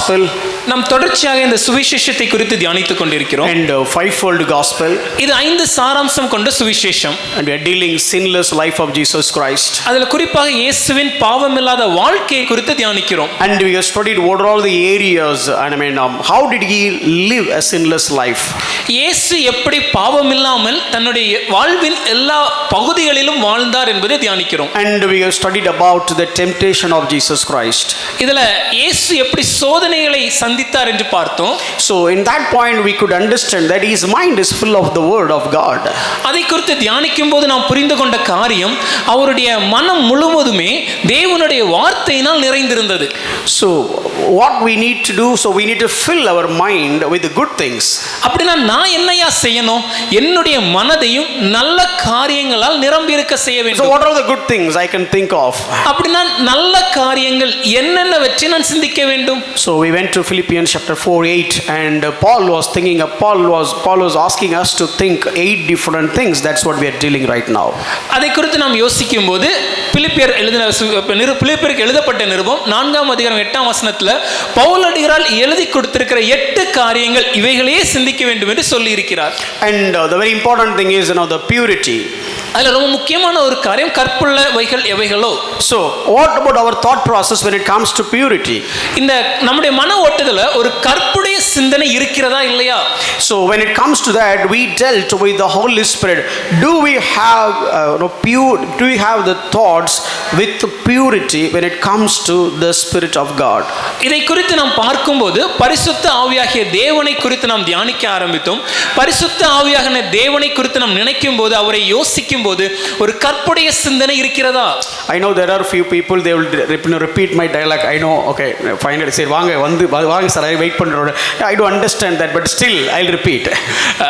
gospel. நாம் தொடர்ச்சியாக இந்த சுவிசேஷத்தை குறித்து தியானித்துக் கொண்டிருக்கிறோம். And fivefold gospel. இது 5 சாராம்சம் கொண்ட சுவிசேஷம். And we are dealing sinless life of Jesus Christ. அதில் குறிப்பாக இயேசுவின் பாவமில்லாத வாழ்க்கையை குறித்து தியானிக்கிறோம். And we have studied what are all the areas, and how did he live a sinless life? இயேசு எப்படி பாவமில்லாமல் தன்னுடைய வாழ்வின் எல்லா பகுதிகளிலும் வாழ்ந்தார் என்பதை தியானிக்கிறோம். And we have studied about the temptation of Jesus Christ. இதுல இயேசு எப்படி சோதனைகளை சந்தித்தார் என்று பார்த்தோம். So in that point we could understand that his mind is full of the word of God. அதை குறித்து தியானிக்கும் போது நாம் புரிந்து கொண்ட காரியம் அவருடைய மனம் முழுவதுமே தேவனுடைய வார்த்தையினால் நிறைந்திருந்தது. So what we need to do, so we need to fill our mind with the good things. அப்படினா நான் என்னையா செய்யணும்? என்னுடைய மனதையும் நல்ல காரியங்களால் நிரம்பி இருக்க செய்ய வேண்டும். So what are the good things I can think of? அப்படினா நல்ல காரியங்கள் என்னென்னவற்றை நான் சிந்திக்க வேண்டும்? So we went to Philippians chapter 4:8, and Paul was asking us to think 8 different things. That's what we are dealing right now. அதை குறித்து நாம் யோசிக்கும்போது பிலிப்பியருக்கு எழுதப்பட்ட நிருபம் 4ஆம் அதிகாரம் 8ஆம் வசனத்துல பவுலடிகரால் எழுதி கொடுத்திருக்கிற 8 காரியங்கள் இவைகளையே சிந்திக்க வேண்டும் என்று சொல்லி இருக்கிறார். And the very important thing is the purity. அதுல ரொம்ப முக்கியமான ஒரு காரியம் கற்புள்ளவைகள் எவைகளோ. So what about our thought process when it comes to purity? இந்த நம்முடைய மன ஓட்டத்துல ஒரு கற்புடைய சிந்தனை இருக்கிறதா இல்லையா? So when it comes to that, we dealt with the Holy Spirit. Do we have the thoughts with purity when it comes to the Spirit of God? இதை குறித்து நாம் பார்க்கும்போது பரிசுத்த ஆவியாகிய தேவனை குறித்து நாம் தியானிக்க ஆரம்பித்தோம். பரிசுத்த ஆவியாகிய தேவனை குறித்து நாம் நினைக்கும் போது, அவரை யோசிக்கும் போது ஒரு கற்புடைய சிந்தனை இருக்கிறதா? I know there are few people, they will repeat my dialogue. I know, okay, finally say வாங்க சார், I wait பண்றோம். I do understand that, but still I'll repeat.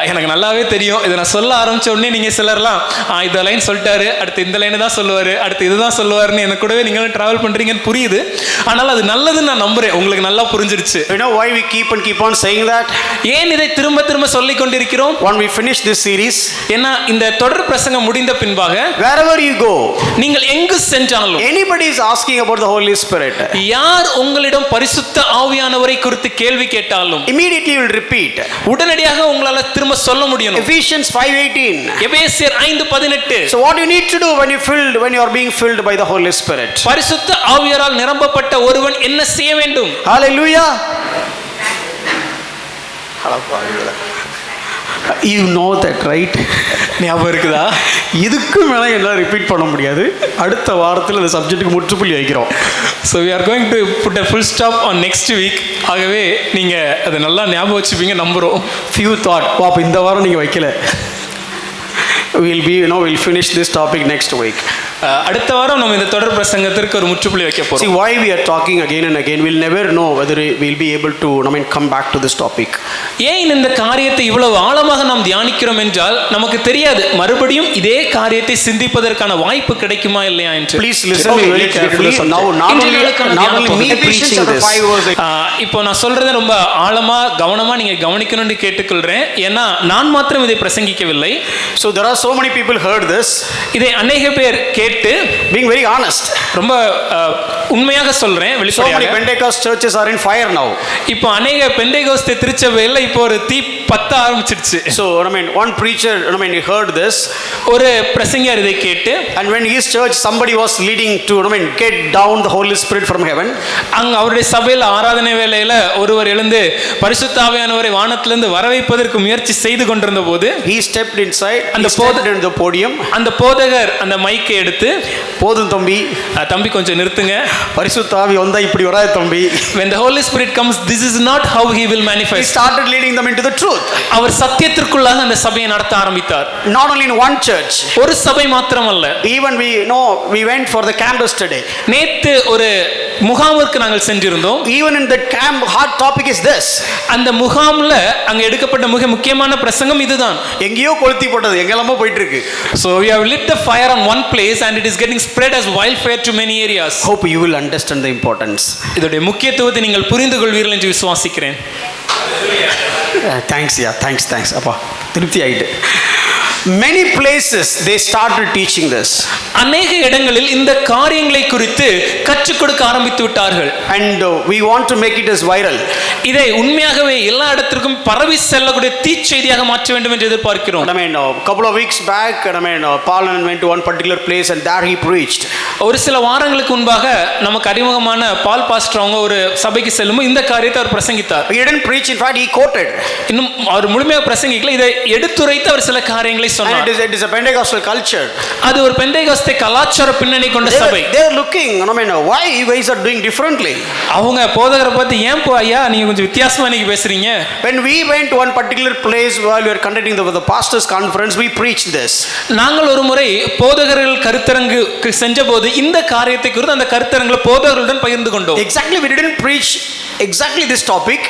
எனக்கு நல்லாவே தெரியும். இதை நான் சொல்ல ஆரம்பிச்ச உடனே நீங்க சிலர்லாம் இந்த லைன் சொல்லிட்டாரு, அடுத்து இந்த லைன் தான் சொல்லுவாரு, அடுத்து இதுதான் சொல்லுவாருன்னு எனக்கு கூடவே நீங்களும் டிராவல் பண்றீங்கன்னு புரியுது. ஆனால் அது நல்லதுன்னு நான் நம்புறேன். உங்களுக்கு நல்லா புரிஞ்சிருச்சு. You know why we keep on saying that? ஏன் இதை திரும்ப திரும்ப சொல்லிக் கொண்டிருக்கிறோம்? When we finish this series, ஏன்னா இந்த தொடர் பிரசங்கம் முடிந்த பின்பாக wherever you go, நீங்கள் எங்கு சென்றாலும், anybody is asking about the Holy Spirit, யார் உங்களிடம் பரிசுத்த ஆவியானவரை குறித்து கேள்வி கேட்டாலும் immediately you will repeat. உடனடியாக உங்களால திரும்ப சொல்ல முடியும். Ephesians 5:18. எபேசியர் 5:18. So what you need to do when you are being filled by the Holy Spirit? பரிசுத்த ஆவியாரால் நிரம்பப்பட்ட ஒருவன் என்ன செய்ய வேண்டும்? Hallelujah. You know that, right? ஞாபகம் இருக்குதா? இதுக்கு மேல எல்லாம் ரிப்பீட் பண்ண முடியாது. அடுத்த வாரத்தில் இந்த சப்ஜெக்ட்டுக்கு முற்றுப்புள்ளி வைக்கிறோம். So we are going to put a full stop on next week. ஆகவே நீங்க அதை நல்லா ஞாபகம் வச்சுப்பீங்க நம்புறோம். Few thought, அப்ப இந்த வாரம் நீங்க வைக்கல. We'll finish this topic next week. அடுத்த வாரம் நம்ம இந்த தொடர் பிரசங்கத்திற்கு ஒரு முற்றுப்புள்ளி வைக்க போறோம். See why we are talking again and again. We'll never know whether we'll be able to come back to this topic. ஏன் இந்த காரியத்தை இவ்வளவு ஆழமாக நாம் தியானிக்கிறோம் என்றால் நமக்கு தெரியாது மறுபடியும் இதே காரியத்தை சிந்திப்பதற்கான வாய்ப்பு கிடைக்குமா இல்லையா என்று. Please listen very carefully. Now not only me preaching this. இப்போ நான் சொல்றதை ரொம்ப ஆழமா கவனமா நீங்க கவனிக்கணும்னு கேட்டுக்கொள்றேன். ஏன்னா நான் மாத்திரம் இதை பிரசங்கிக்கவில்லை. So there are so many people heard this. இதை अनेक பேர் கேட்டு, being very honest, ரொம்ப உண்மையாக சொல்றேன் வெளிப்படையாக. So many Pentecost churches are in fire now. இப்போ अनेक பெந்தேகோஸ்தே திருச்சபையில இப்போ ஒரு தீ பத்த ஆரம்பிச்சிடுச்சு. So one preacher he heard this, ஒரு பிரசங்கியார் இதை கேட்டு, and when his church somebody was leading to get down the Holy Spirit from heaven, அங்க அவருடைய சபையில ஆராதனை வேளையில ஒருவர் எழுந்து பரிசுத்த ஆவியானவரை வானத்திலிருந்து வரவைப்பதற்கு முயற்சி செய்து கொண்டிருந்த போது he stepped inside, அந்த the podium, அந்த போதகர் அந்த மைக்கை எடுத்து, போதும் தம்பி கொஞ்சம் நிறுத்துங்க, பரிசுத்த ஆவி வந்தா இப்படி வராது தம்பி. When the Holy Spirit comes, this is not how he will manifest. He started leading them into the truth. அவர் சத்தியத்திற்குள்ளாக அந்த சபையை நடத்த ஆரம்பித்தார். Not only in one church, ஒரு சபை மாத்திரமல்ல, even we went for the camp yesterday. நேத்து ஒரு முகாமிற்கு நாங்கள் சென்றிருந்தோம். Even in that camp, hard topic is this. அந்த முகாம்ல அங்க எடுக்கப்பட்ட மிக முக்கியமான பிரசங்கம் இதுதான். எங்கேயோ கொளுத்தி போட்டது எங்கெல்லாமோ போயிட்டு இருக்கு. So we have lit the fire on one place and it is getting spread as wildfire to many areas. Hope you will understand the importance. இதோட முக்கியத்துவத்தை நீங்கள் புரிந்து கொள்வீர்கள் என்று விசுவாசிக்கிறேன். Thanks அப்பா, திருப்தி ஆயிட்டு. Many places they started teaching this. அநேக இடங்களில் இந்த காரியங்களை குறித்து கற்றுக் கொடுக்க ஆரம்பித்து விட்டார்கள். And we want to make it as viral. இதை உண்மையாகவே எல்லா இடத்திற்கும் பரவி செல்லக்கூடிய தீச்செய்தியாக மாற்ற வேண்டும் என்று எதிர்பார்க்கிறோம். I mean, a couple of weeks back, Paul went to one particular place and there he preached. ஒரு சில வாரங்களுக்கு முன்பாக நமக்கு அறிமுகமான பால் பாஸ்டர் அவங்க ஒரு சபைக்கு செல்லும்போது இந்த காரியத்தை அவர் பிரசங்கித்தார். He didn't preach, in fact he quoted. இன்னும் அவர் முழுமையாக பிரசங்கிக்கல, இதை எடுத்துரைத்து அவர் சில காரியங்களை சொன்னார். And it is a Pentecostal culture. அது ஒரு பெந்தேகோஸ்தே கலாச்சார பின்னணி கொண்ட சபை. They are looking, why you guys are doing differently? அவங்க போதகரை பார்த்து ஏன் ஐயா நீங்க கொஞ்சம் வித்தியாசமா நீங்க பேசுறீங்க? When we went to one particular place while we were conducting the pastors conference, we preached this. நாங்கள் ஒரு முறை போதகர்கள் கருத்தரங்குக்கு சென்றபோது இந்த காரியத்தை குறித்து அந்த கருத்தரங்குல போதகர்களுடன் பகிர்ந்து கொண்டோம். Exactly, we didn't preach exactly this topic.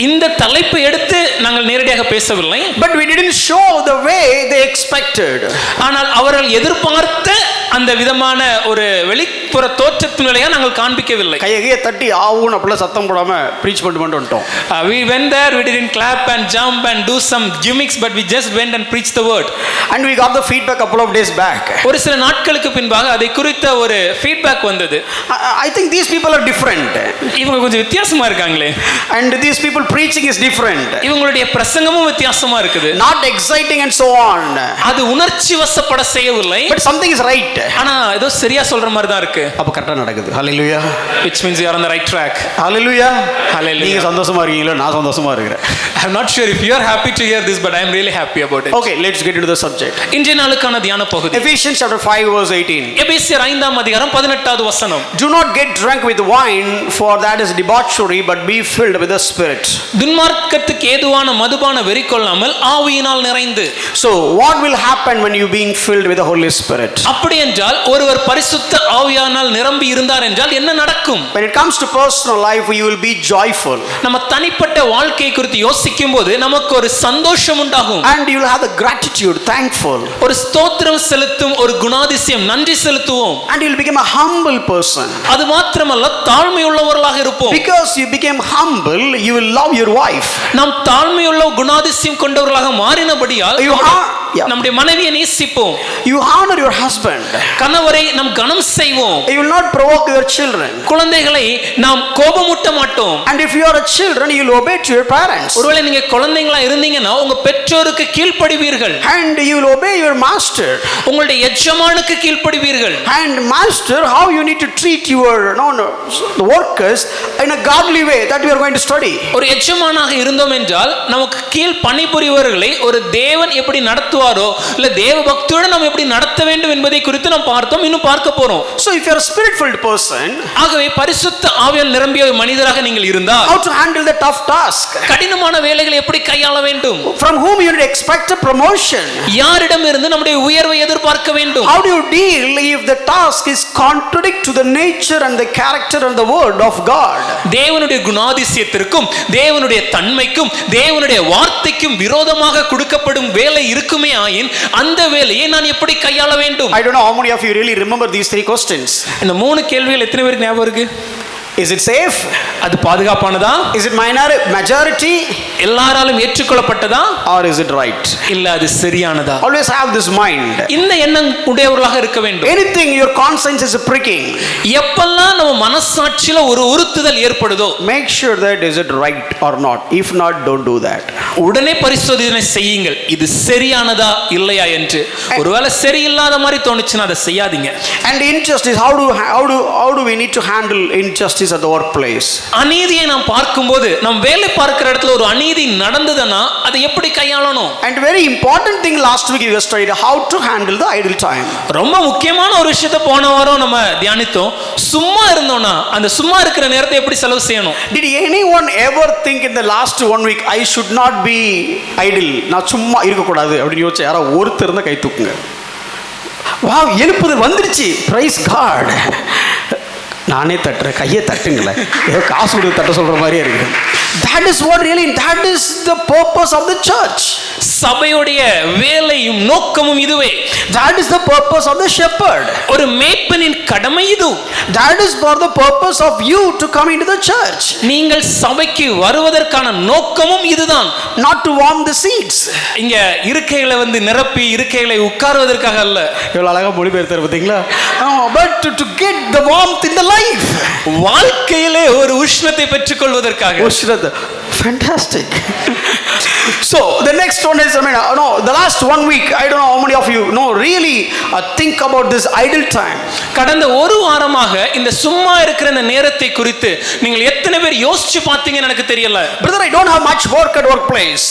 இந்த தலைப்பை எடுத்து நாங்கள் நேரடியாக பேசவில்லை. But we didn't show the way they expected. ஆனால் அவர்கள் எதிர்பார்த்த அந்த விதமான ஒரு வெளிப்புற தோற்றத்தின் நிலையை நாங்கள் காண்பிக்கவில்லை. கையை தட்டி ஆவுன்னு அப்படியே சத்தம் போடாம ப்ரீச் பண்ணிட்டு வந்துட்டோம். We went there, we didn't clap and jump and do some gimmicks, but we just went and preached the word. And we got the feedback couple of days back. ஒரு சில நாட்களுக்கு பின்பாக அதை குறித்த ஒரு feedback வந்தது. I think these people are different. இவங்க கொஞ்சம் வித்தியாசமா இருக்காங்களே. And these people preaching is different. இவங்களுடைய பிரசங்கமும் வித்தியாசமா இருக்குது. Not exciting and so on. அது உணர்ச்சி வசப்பட செய்யவில்லை. But something is right. ஆனா ஏதோ சரியா சொல்ற மாதிரி தான் இருக்கு. அப்ப கரெக்ட்டா நடக்குது. Hallelujah. Which means you are on the right track. Hallelujah. Hallelujah. நீங்க சந்தோஷமா இருக்கீங்களா? நான் சந்தோஷமா இருக்கிறேன். I'm not sure if you are happy to hear this, but I am really happy about it. Okay, let's get into the subject. இன்றைய நாளுக்கான தியான பகுதி Ephesians chapter 5 verse 18. எபேசியர் 5ஆம் அதிகாரம் 18வது வசனம். Do not get drunk with wine, for that is debauchery, but be filled with the Spirit. துன்மார்க்கத்துக்கு ஏதுவான மதுபான வெறி கொள்ளாமல் ஆவியினால் நிறைந்து. So what will happen when you being filled with the Holy Spirit? அப்படி என்றால் ஒருவர் பரிசுத்த ஆவியானால் நிரம்பி இருந்தார் என்றால் என்ன நடக்கும்? When it comes to personal life, you will be joyful. நம்ம தனிப்பட்ட வாழ்க்கை குறித்து யோசிக்கும் போது நமக்கு ஒரு சந்தோஷம் உண்டாகும். And you will have the gratitude, thankful. ஒரு ஸ்தோத்திரம் செலுத்தும் ஒரு குணாதிசயம், நன்றி செலுத்துவோம். And you will become a humble person. அது மாத்திரமல்ல தாழ்மையுள்ளவர்களாக இருப்போம். Because you became humble, you will love your wife. நாம் தாழ்மையுள்ள குணாதிசயம் கொண்டவர்களாக மாறினபடியால் நம்முடைய மனைவியை நேசிப்போம். You honor your husband. கணவரை நாம் கனம் செய்வோம். You will not provoke your children. குழந்தைகளை நாம் கோபமூட்ட மாட்டோம். And if you are a children, you will obey to your parents. ஒருவேளை நீங்க குழந்தைகளா இருந்தீங்கன்னா உங்க பெற்றோருக்கு கீழ்ப்படிவீர்கள். And you will obey your master. உங்களுடைய எஜமானுக்கு கீழ்ப்படிவீர்கள். And master, how you need to treat your the workers in a godly way, that we are going to study. ஒரு எஜமானாக இருந்தோம் என்றால் நமக்கு கீழ் பணிபுரிவர்களை ஒரு தேவன் எப்படி நடத்துவாரோ இல்ல தேவ பக்தியோடு நாம் எப்படி நடத்த வேண்டும் என்பதை குறித்து நாம் பார்த்தோம், இன்னும் பார்க்க போறோம். So if you are a spirit filled person, ஆகவே பரிசுத்த ஆவியால் நிரம்பிய மனிதராக நீங்கள் இருந்தால் how to handle the tough task, கடினமான வேலைகளை எப்படி கையாள வேண்டும், from whom you expect a promotion, யாரிடமிருந்து நம்முடைய உயர்வை எதிர்பார்க்க வேண்டும், how do you deal if the task is contradict to the nature and the character and the word of God. தேவனுடைய குணாதிசயத்திற்கும் தேவனுடைய தன்மைக்கும் தேவனுடைய வார்த்தைக்கும் விரோதமாக கொடுக்கப்படும் வேலை இருக்குமே ஆயின் அந்த வேலையை நான் எப்படி கையாள வேண்டும்? I don't know how many of you really remember these three questions. இந்த மூணு கேள்விகள் எத்தனை பேருக்கு ஞாபகம் இருக்கு? Is it safe? அது பாதுகாப்பானதா? Is it majority? எல்லாராலும் ஏற்றுக்கொள்ளப்பட்டதா? Or is it right? இல்ல அது சரியானதா? Always have this mind. இந்த எண்ணம் உடையவர்களாக இருக்க வேண்டும். Anything your conscience is pricking, எப்பெல்லாம் நம்ம மனசாட்சியில ஒரு உறுத்துதல் ஏற்படுதோ make sure that is it right or not. If not, don't do that. உடனே பரிசோதனை செய்யுங்கள், இது சரியானதா இல்லையா என்று. ஒருவேளை சரியில்லாத மாதிரி தோணுச்சுன்னா அதை செய்யாதீங்க. And injustice, how do we need to handle injustice at the workplace? அநீதியை நாம் பார்க்கும்போது நம் வேலை பார்க்கிற இடத்துல ஒரு அநீதி நடந்ததுன்னா அதை எப்படி கையாளணும்? And very important thing last week we studied how to handle the idle time. ரொம்ப முக்கியமான ஒரு விஷயத்தை போன வாரம் நம்ம தியானித்தோம். சும்மா இருந்தோம்னா அந்த சும்மா இருக்கிற நேரத்தை எப்படி செலவு செய்யணும்? Did anyone ever think in the last 1 week I should not be idle? நான் சும்மா இருக்க கூடாது அப்படி யோசிச்ச யாரோ ஒருத்தர் இருந்தா கை தூக்குங்க. வாவ், எழுப்புதல் வந்துருச்சு. Praise God. நானே தட்டுறேன், கையை தட்டுங்களேன். ஏதோ காசு கொடுத்து தட்ட சொல்ற மாதிரியே இருக்கு. That is what really, that is the purpose of the church. சபையுடைய வேலையும் நோக்கமும் இதுவே. That is the purpose of the shepherd. ஒரு மேய்ப்பனின் கடமை இது. That is for the purpose of you to come into the church. நீங்கள் சபைக்கு வருவதற்கான நோக்கமும் இதுதான். Not to warm the seats. இங்க இருக்கைகளை வந்து நிரப்பி இருக்கைகளை உட்கார்வதற்காக அல்ல. இவ்வளவு அழகா மொழிபெயர்த்தார் பாத்தீங்களா? But to get the warmth in the life. வாழ்க்கையிலே ஒரு உஷ்ணத்தை பெற்றுக்கொள்வதற்காக. உஷ்ணத்தை. Fantastic. So the next one is, the last 1 week, I don't know how many of you really think about this idle time. கடந்த ஒரு வாரமாக இந்த சும்மா இருக்கிற இந்த நேரத்தை குறித்து நீங்கள் எத்தனை பேர் யோசிச்சு பார்த்தீங்கன்னு எனக்கு தெரியல. Brother, I don't have much work at workplace.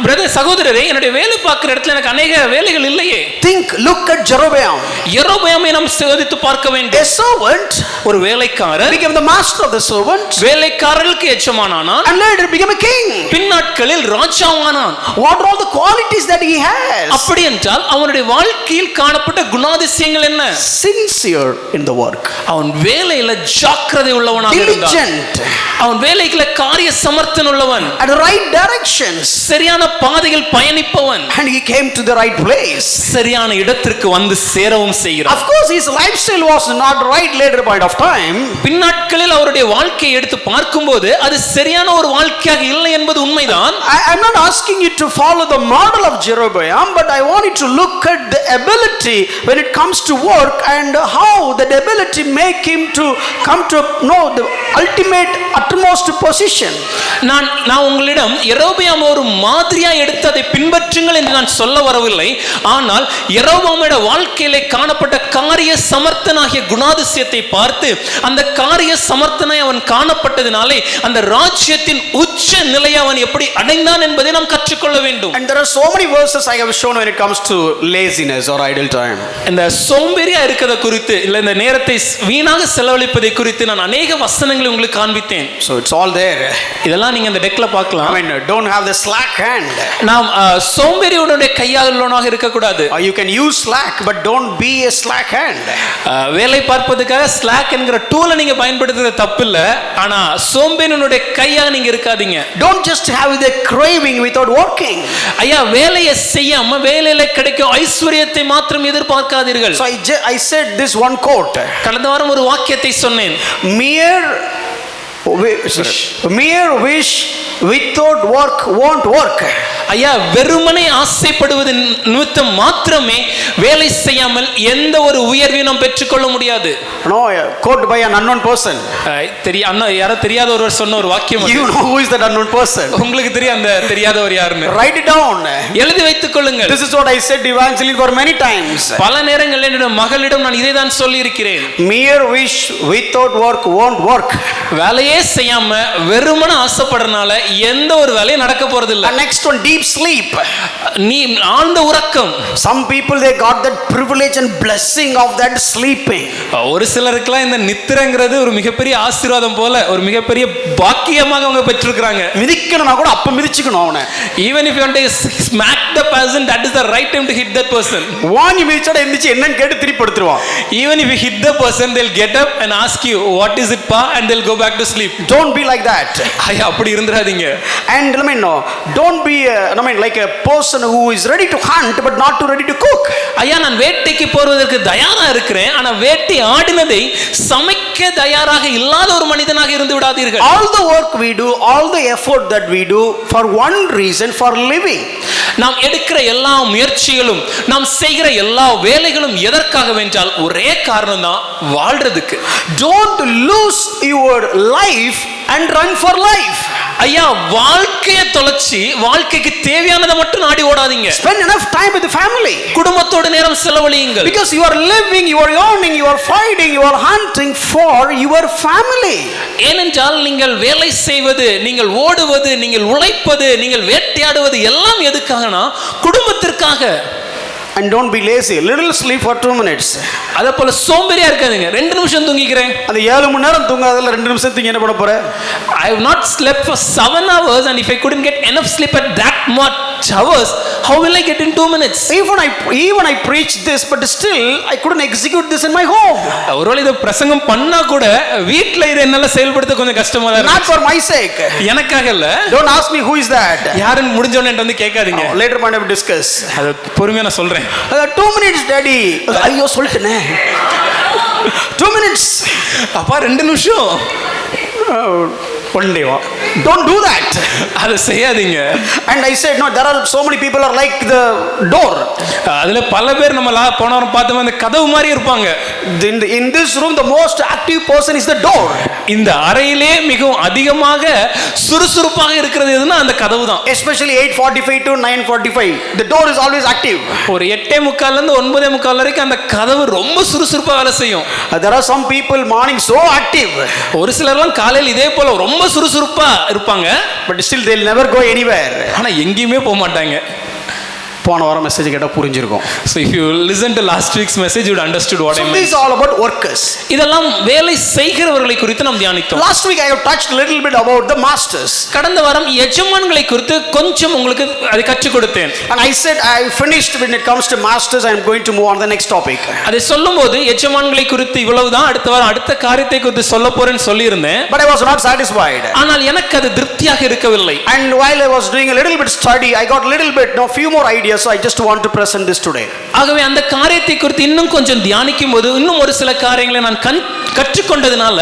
Brother, சகோதரரே, என்னுடைய வேலை பார்க்கிற இடத்துல எனக்கு अनेक வேலைகள் இல்லையே. Look at Jeroboam. யெரொபெயாமை நாம் சோதித்து பார்க்க வேண்டும். A servant, ஒரு வேலைக்காரர், became the master of the servant. வேலைக்காரருக்கு எஜமானானான். And later became a king. பின்னாட்களில் ராஜாவானான். What are all the qualities that he has? அப்படி என்றால் அவனுடைய வாழ்க்கையில் காணப்பட்ட குணாதிசயங்கள் என்ன? Sincere in the work. அவன் வேலையில ஜாக்கிரதை உள்ளவனாக இருந்தான். Diligent. அவன் வேலையில காரிய சமர்த்தன் உள்ளவன். At the right directions. சரியான பாதையில் பயணிப்பவன். And he came to the right place. சரியான இடத்திற்கு வந்து சேரவும் செய்கிறான். Of course his lifestyle was not right later point of time. பின்னாட்களில் அவருடைய வாழ்க்கையை எடுத்து பார்க்கும்போது அது சரியான ஒரு வாழ்க்கையாக இல்லை என்பது உண்மைதான். I'm not asking you to follow the model of Jeroboam, but I want you to look at the ability when it comes to work and how that ability make him to come to know the ultimate utmost position. நான் உங்களிடம் யெரொபெயாம் ஒரு மாதிரியா எடுத்து அதை பின்பற்றுங்கள் என்று நான் சொல்ல வரவில்லை. ஆனால் யெரொபெயாமுடைய வாழ்க்கையிலே காணப்பட்ட காரிய சமர்த்தனாகிய குணாதிசயத்தை பார்த்து அந்த காரிய சமர்த்தனை அவன் காணப்பட்டதினாலே அந்த ராஜ்யத்தின் உச்ச நிலையை அவன் எப்படி அடைந்தான் என்பதை நாம் கற்றுக்கொள்ள வேண்டும். And there are so many verses I have shown when it comes to laziness or idle time. இந்த சோம்பேறியா இருக்கிறத குறித்து இல்ல இந்த நேரத்தை வீணாக செலவழிப்பதை குறித்து நான் अनेक வசனங்களை உங்களுக்கு காண்பித்தேன். So it's all there. இதெல்லாம் நீங்க இந்த டெக்ல பார்க்கலாம். Don't have the slack hand. நாம் சோம்பேறியுடைய கையாளனாக இருக்க கூடாது. You can use slack but don't be a slack hand. வேலை பார்ப்பதற்காக ஸ்லாக் என்கிற டூலை நீங்க பயன்படுத்துறது தப்பு இல்ல. ஆனா சோம்பேறியுடைய கையாக நீங்க இருக்காதீங்க. Don't just have the craving without working. ஐயா, வேலையை செய்யாம வேலையில கிடைக்கும் ஐஸ்வரியத்தை மாத்திரம் எதிர்பார்க்காதீர்கள். So I said this one quote. கடந்த வாரம் ஒரு வாக்கியத்தை சொன்னேன். Mere wish without work won't work. ஐயா, வெறுமனே ஆசைப்படுவது நிமித்தம் மாத்திரமே வேலை செய்யாமல் எந்த ஒரு உயர்வையும் நாம் பெற்றுக்கொள்ள முடியாது. No, quote by an unknown person. யாரோ தெரியாத ஒருவர் சொன்ன ஒரு வாக்கியம். You know who is that unknown person? உங்களுக்கு தெரியும் அந்த தெரியாதவர் யாருன்னு. Write it down. எழுதி வைத்துக் கொள்ளுங்கள். This is what I said evangelically for many times. பல நேரங்களில் என்னுடைய மகளிடம் நான் இதை தான் சொல்லி இருக்கிறேன். Mere wish without work won't work. வேலையே செய்யாம வெறுமன ஆசைப்படுறனால எந்த ஒரு வேலையும் நடக்க போறது இல்ல. Next one, deep sleep. நீ ஆழ்ந்த உறக்கம். Some people they got that privilege and blessing of that sleeping. ஒரு சிலருக்குலாம் இந்த நித்திரங்கிறது ஒரு மிகப்பெரிய ஆசீர்வாதம் போல ஒரு மிகப்பெரிய பாக்கியமாக அவங்க பெற்றிருக்காங்க. மிதிக்கணும்னா கூட அப்ப மிதிச்சுக்கணும் அவனை. Even if you want to smack the person, that is the right time to hit that person. வாங்கி மிதிச்சட எந்திச்சு என்னன்னு கேட்டு திருப்பி படுத்துருவான். Even if you hit the person, they'll get up and ask you what is it pa, and they'll go back to sleep. Don't be like that. ஐயா, அப்படி இருந்துராதீங்க. And don't be like a person who is ready to hunt but not too ready to cook. ஐயா, நான் வேட்டைக்கு போவதற்கு தயாரா இருக்கிறேன், ஆனா வேட்டை ஆடினதை சமைக்க தயாராக இல்லாத ஒரு மனிதனாக இருந்து விடாதீர்கள். All the work we do, all the effort that we do for one reason, for living. நாம் எடுக்கிற எல்லா முயற்சிகளும் நாம் செய்கிற எல்லா வேலைகளும் எதற்காக வென்றால் ஒரே காரணம் தான், வாழ்றதுக்கு. Don't lose your life and run for life. ஐயா, வாழ்க்கையை தொலைச்சி வாழ்க்கைக்கு தேவையானதை மட்டும் நாடி ஓடாதீங்க. Spend enough time with the family. குடும்பத்தோட நேரம் செலவழியுங்கள். Because you are living, you are earning, you are fighting, you are hunting for your family. ஏனென்றால் நீங்கள் வேலை செய்வது, நீங்கள் ஓடுவது, நீங்கள் உழைப்பது, நீங்கள் வேட்டையாடுவது எல்லாம் எதுக்காகனா குடும்பத்திற்காக. And don't be lazy. Little sleep for 2 minutes. அதே போல சோம்பேறியா இருக்காதீங்க. 2 நிமிஷம் தூங்கிக்கிறேன். அந்த 7 மணி நேரம் தூங்காதல 2 நிமிஷம் தூங்கி என்ன பண்ண போற? I have not slept for 7 hours, and if I couldn't get enough sleep at that much hours, how will I get in 2 minutes? Even I preach this, but still I couldn't execute this in my home. ஒருவேளை இத பிரசங்கம் பண்ணா கூட வீட்ல இத என்னால செயல்படுத்த கொஞ்சம் கஷ்டமா தான் இருக்கு. Not for my sake. எனக்காக இல்ல. Don't ask me who is that. யாருன்னு முடிஞ்சோனே என்கிட்ட வந்து கேட்காதீங்க. Later point I will discuss. அது பொறுமையா நான் சொல்றேன். 2 minutes daddy. ஐயோ சொல்லிட்டேனே. 2 minutes. அப்பா 2 நிமிஷம். One day. Don't do that. அதை செய்யாதீங்க. And I said no, there are so many people are like the door. அதுல பல பேர் நம்ம போனவரை பார்த்தோம் அந்த கதவு மாதிரி இருப்பாங்க. In this room the most active person is the door. இந்த அறையிலே மிகவும் அதிகமாக சுறுசுறுப்பாக இருக்கிறது எதுனா அந்த கதவு தான். Especially 8:45 to 9:45 the door is always active. ஒரு 8:45 ல இருந்து 9:45 வரைக்கும் அந்த கதவு ரொம்ப சுறுசுறுப்பா வேலை செய்யும். There are some people morning so active. ஒரு சிலர்லாம் காலையில இதே போல ரொம்ப சுறுசுறுப்பா இருப்பாங்க. But still they'll never go anywhere. ஆனா எங்கேயுமே போக மாட்டாங்க. போன வாரம் மெசேஜ் கேட்டா புரிஞ்சிருக்கும். So if you listen to last week's message, you would understood what I meant. So this is all about workers. இதெல்லாம் வேலை செய்கிறவர்களை குறித்து நாம் தியானித்தோம். Last week I have touched a little bit about the masters. கடந்த வாரம் எஜமான்களை குறித்து கொஞ்சம் உங்களுக்கு அதை கற்றுக் கொடுத்தேன். And I said I finished when it comes to masters. I am going to move on to the next topic. அதை சொல்லும்போது எஜமான்களை குறித்து இவ்வளவுதான், அடுத்த வாரம் அடுத்த காரியத்தை குறித்து சொல்ல போறேன்னு சொல்லி இருந்தேன். But I was not satisfied. ஆனால் எனக்கு அது திருப்தியாக இருக்கவில்லை. And while I was doing a little bit study, I got a little bit few more ideas. So I just want to present this today. ஆகவே அந்த காரியத்தை குறித்து இன்னும் கொஞ்சம் தியானிக்கும்போது இன்னும் ஒரு சில காரியங்களை நான் கற்றுக்கொண்டதனால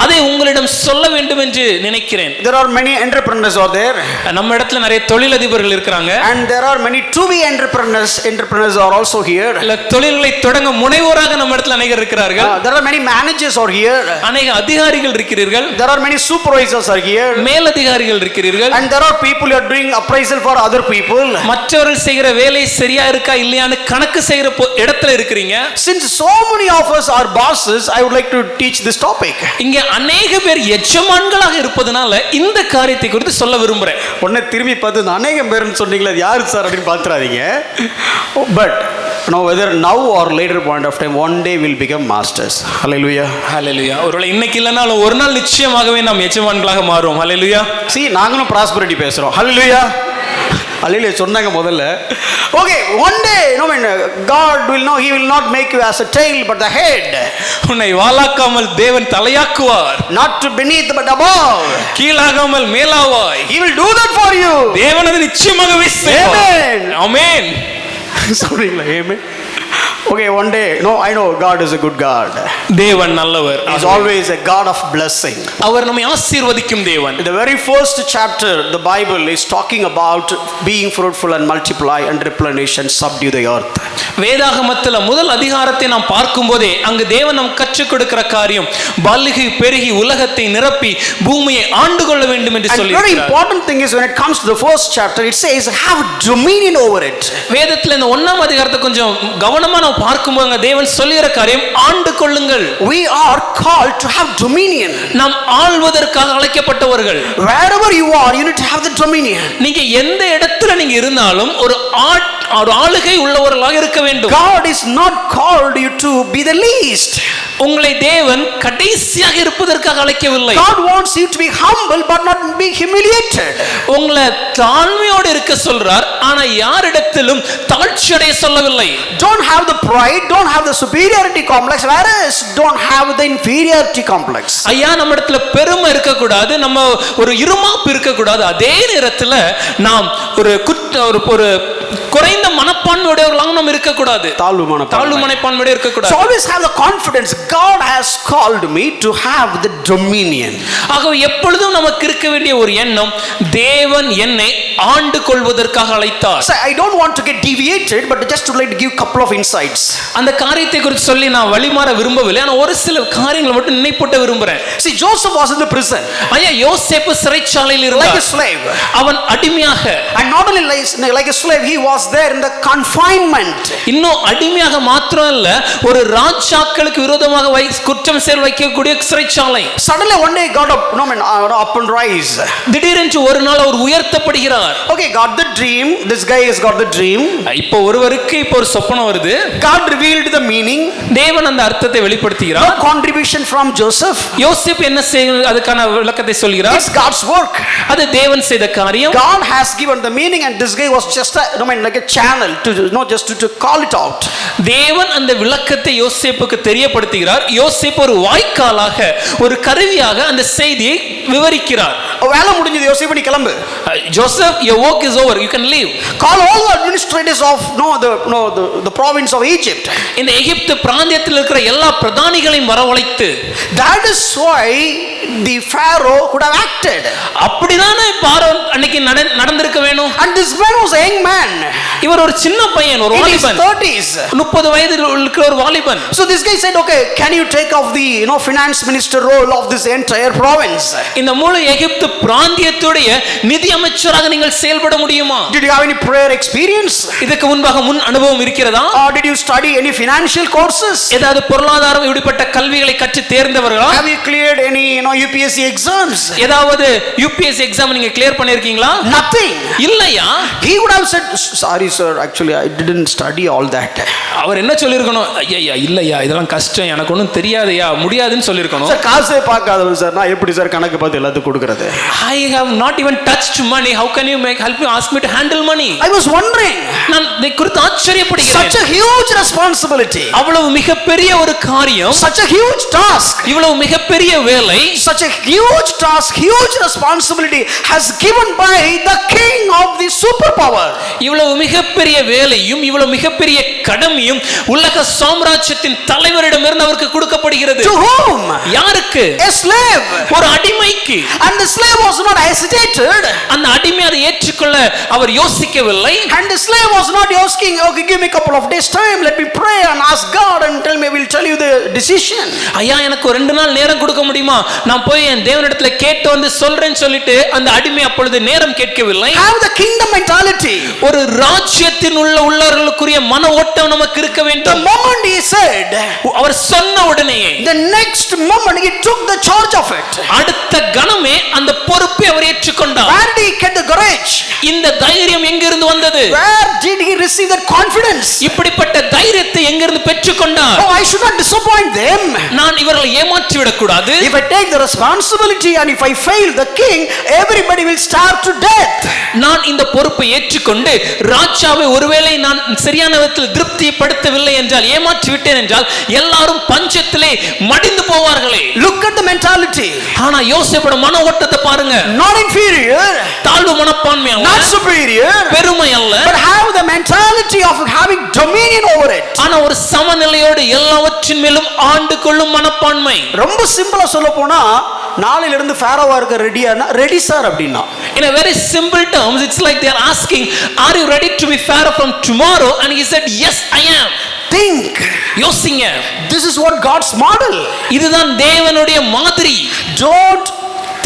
அதை உங்களிடம் சொல்ல வேண்டும் என்று நினைக்கிறேன். There are many entrepreneurs out there. நம்ம இடத்துல நிறைய தொழிலதிபர்கள் இருக்காங்க. And there are many to be entrepreneurs are also here. தொழில்களை தொடங்க முனைவோராக நம்ம இடத்துல அநேகர் இருக்கிறார்கள். There are many managers are here. அநேக அதிகாரிகள் இருக்கிறீர்கள். There are many supervisors are here. மேலதிகாரிகள் இருக்கிறீர்கள். And there are people who are doing appraisal for other people. மற்றவர்கள் செய்கிற வேலை சரியா இருக்கா இல்லையான்னு கணக்கு செய்யற இடத்துல இருக்கிறீங்க. Since so many of us are bosses, I would like to teach this topic. இங்க அநேக பேர் எஜமான்களாக இருப்பதனால இந்த காரியத்தை குறித்து சொல்ல விரும்புறேன். உடனே திரும்பி பார்த்து அநேக பேர்னு சொன்னீங்களே யாரு சார் அப்படின்னு பாத்துறாதீங்க. But no, whether now or later point of time, one day we'll become masters. Hallelujah. Hallelujah. ஒருவேளை இன்னைக்கு இல்லனாலும் ஒரு நாள் நிச்சயமாகவே நாம் எஜமான்களாக மாறுவோம். Hallelujah. See, நாங்களும் prosperity பேசுறோம். Hallelujah. Hallelujah சொன்னாங்க முதல்ல. Okay, one day, God will know, He will not make you as a tail but the head. உன்னை வாலாக்காமல் தேவன் தலையாக்குவார். Not to beneath but above. கீழாகாமல் மேலாவாய். He will do that for you. தேவன் அதை நிச்சயமாகவே செய்வார். Amen. Amen. சொல்றீங்களா? Amen. Okay, one day, I know God is a good God. தேவன் நல்லவர். He is always a God of blessing. அவர் நம்மை ஆசீர்வதிக்கும் தேவன். In the very first chapter, the Bible is talking about being fruitful and multiply and replenish and subdue the earth. வேதாகமத்தில் முதல் அதிகாரத்தை நாம் பார்க்கும்போதே அங்கு தேவன் நாம் கற்றுக் கொடுக்கிற காரியம் பலுகி பெருகி உலகத்தை நிரப்பி பூமியை ஆண்டு கொள்ள வேண்டும் என்று சொல்லி. Very important thing is when it comes to the first chapter, it says have dominion over it. வேதத்தில் இந்த 1ஆம் அதிகாரத்தை கொஞ்சம் கவனமா நாம் பார்க்கும்போது தேவன் சொல்லுகிற காரியம் ஆண்டு கொள்ளுங்கள். We are called to have dominion. நாம் ஆள்வதற்காக அழைக்கப்பட்டவர்கள். Wherever you are, you need to have the dominion. நீங்க எந்த இடத்துல நீங்க இருந்தாலும் ஒரு ஆளுகை உள்ளவர்களாக இருக்க வேண்டும். God is not called you to be the least. உங்களை தேவன் கடைசியாக இருப்பதற்காக அழைக்கவில்லை. God wants you to be humble but not be humiliated. உங்களை தாழ்மையோடு இருக்க சொல்றார், ஆனா யாரிடத்திலும் தாழ்ச்சி அடைய சொல்லவில்லை. Don't have the pride, don't have the superiority complex, whereas don't have the inferiority complex. ஐயா நம்ம இடத்துல பெருமை இருக்க கூடாது, நம்ம ஒரு இருமாப்பு இருக்க கூடாது. அதே நேரத்துல நாம் ஒரு குறைந்த மனப்பான்மையுடையவர்களாக நாம் இருக்க கூடாது. தாழ்வு மனப்பான்மையுடைய இருக்க கூடாது. So always have the confidence God has called me to have the dominion. ஆகவே எப்பொழுதும் நமக்கு இருக்க வேண்டிய ஒரு எண்ணம் தேவன் என்னை ஆண்டு கொள்வதற்காக அழைத்தார். So I don't want to get deviated but just to like to give couple of insights. அந்த காரியத்தை குறித்து சொல்லி நான் வழிமாற விரும்பவில்லை, ஆனா ஒரு சில காரியங்களை மட்டும் நினைப்பூட்ட விரும்புறேன். See, Joseph was in the prison. ஐயா யோசேப்பு சிறைச்சாலையில் இருந்தார். Like a slave. அவன் அடிமையாக. And not only like a slave, he was there in the confinement. இன்னும் அடிமையாக மாத்திரம் இல்ல, ஒரு ராஜாக்களுக்கு விரோதமாக அதிகமாக குற்றம் செயல் வைக்கக்கூடிய சிறைச்சாலை. Suddenly one day God up and rise. திடீரென்று ஒரு நாள் அவர் உயர்த்தப்படுகிறார். Okay, got the dream. This guy has got the dream. இப்போ ஒருவருக்கு இப்போ ஒரு சொப்பனம் வருது. God revealed the meaning. தேவன் அந்த அர்த்தத்தை வெளிப்படுத்துகிறார். No contribution from Joseph. யோசேப்பு என்ன அதுக்கான விளக்கத்தை சொல்கிறார். It's God's work. அது தேவன் செய்த காரியம். God has given the meaning and this guy was just like a channel to just to call it out. தேவன் அந்த விளக்கத்தை யோசேப்புக்கு தெரியப்படுத்துகிறார். யோசேப்பு ஒரு வாய்க்காலாக ஒரு கருவியாக அந்த செய்தியை விவரிக்கிறார். வேலை முடிஞ்சது, யோசேப்பு நீ கிளம்பு. Joseph, your work is over, you can leave. Call all the administrators of the province of Egypt. இந்த எகிப்து பிராந்தியத்தில் இருக்கிற எல்லா பிரதானிகளையும் வரவழைத்து. That is why the Pharaoh could have acted. அப்படிதானே பார்வோன் அன்னைக்கு நடந்திருக்க வேணும். And this man was a young man. இவர் ஒரு சின்ன பையன், ஒரு வாலிபன். 30 வயதில் இருக்கிற ஒரு வாலிபன். So this guy said, okay, can you take off the finance minister role of this entire province? இந்த முழு எகிப்து பிராந்தியத்துடைய நிதி அமைச்சராக நீங்கள் செயல்பட முடியுமா? Did you have any prayer experience? இதுக்கு முன்பாக முன் அனுபவம் இருக்கிறதா? Or did you study any financial courses? ஏதாவது பொருளாதாரம் இப்படிப்பட்ட கல்விகளை கற்று தேர்ந்தவர்களா? Have you cleared any UPSC exams? ஏதாவது UPSC எக்ஸாம் நீங்க கிளியர் பண்ணிருக்கீங்களா? Nothing. இல்லையா? He would have said, sorry sir, actually I didn't study all that. அவர் என்ன சொல்லிருக்கணும்? ஐயா இல்லையா, இதெல்லாம் கஷ்டம், எனக்கு ஒண்ணும் தெரியாதையா, முடியாதுன்னு சொல்லிருக்கணும். சார் காசே பார்க்காதவன் சார், நான் எப்படி சார் கணக்கு பார்த்து எல்லாத்துக்கும் கொடுக்கிறது? I have not even touched money, how can you help me, ask me to handle money? I was wondering. நான் இதை குறித்து ஆச்சரியப்படுகிறேன். Such a huge responsibility. அவ்வளவு மிகப்பெரிய ஒரு காரியம். Such a huge task. இவ்வளவு மிகப்பெரிய வேலை. Such a huge task, huge responsibility has given by the king of the superpower. இவ்வளவு மிகப்பெரிய வேலையும் இவ்வளவு மிகப்பெரிய கடமையும் உலக சாம்ராஜ்யத்தின் தலைவரிடமிருந்து அவருக்கு கொடுக்கப்படுகிறது. To whom? யாருக்கு? A slave. ஒரு அடிமைக்கு. And the slave was not hesitated. அந்த அடிமை அதை ஏற்றுக்கொள்ள அவர் யோசிக்கவில்லை. And the slave was not asking, okay, give me a couple of days time, let me pray and ask God and tell me, I will tell you the decision. ஐயா எனக்கு 2 நாள் நேரம் கொடுக்க முடியுமா, நான் போய் என் தேவனிடத்துல கேட்டு வந்து சொல்றேன்னு சொல்லிட்டு அந்த அடிமை அப்பொழுது நேரம் கேட்கவில்லை. Have the kingdom mentality. ஒரு ராஜ்யத்தின் உள்ளவர்களுக்குரிய மன ஓட்டம் நமக்கு இருக்க வேண்டும். The moment he said, அவர் சொன்ன உடனே, the next moment he took the charge of it. அடுத்த கணமே அந்த பொறுப்பை அவர் ஏற்றுக்கொண்டார். Where did he get the courage? இந்த தைரியம் எங்கிருந்து வந்தது? Where did he receive that confidence? இப்படிப்பட்ட தைரியத்தை எங்கிருந்து பெற்றுக்கொண்டார்? Oh, I should not disappoint them. நான் இவர்களை ஏமாற்றி விடக் கூடாது. If I take the responsibility and if I fail the king, everybody will starve to death. நான் இந்த பொறுப்பை ஏற்றுக்கொண்டு ராஜாவை ஒருவேளை நான் சரியான விதத்தில் திருப்திப்படுத்தவில்லை என்றால், ஏமாற்றி விட்டேன் என்றால் எல்லாரும் பஞ்சத்திலே மடிந்து போவார்களே. Look at the mentality. ஆனா யோசேப்போட மன ஓட்டத்தை பாருங்க. Not inferior, தாழ்வு மனப்பான்மை அல்ல, not superior, பெருமை அல்ல, but have the mentality of having dominion over it. ஆனா ஒரு சமநிலையோடு எல்லாவற்றின் மேலும் ஆண்டு கொள்ளும் மனப்பான்மை. ரொம்ப சிம்பிளா சொல்ல போனா, நாளையில இருந்து ஃபாரோவா இருக்க ரெடியானா ரெடி சார் அப்படினா. In a very simple terms, it's like they are asking, are you ready to be Pharaoh from tomorrow? And he said, yes, I am. Think. யோசிங்க. This is what God's model. இதுதான் தேவனுடைய மாதிரி. Don't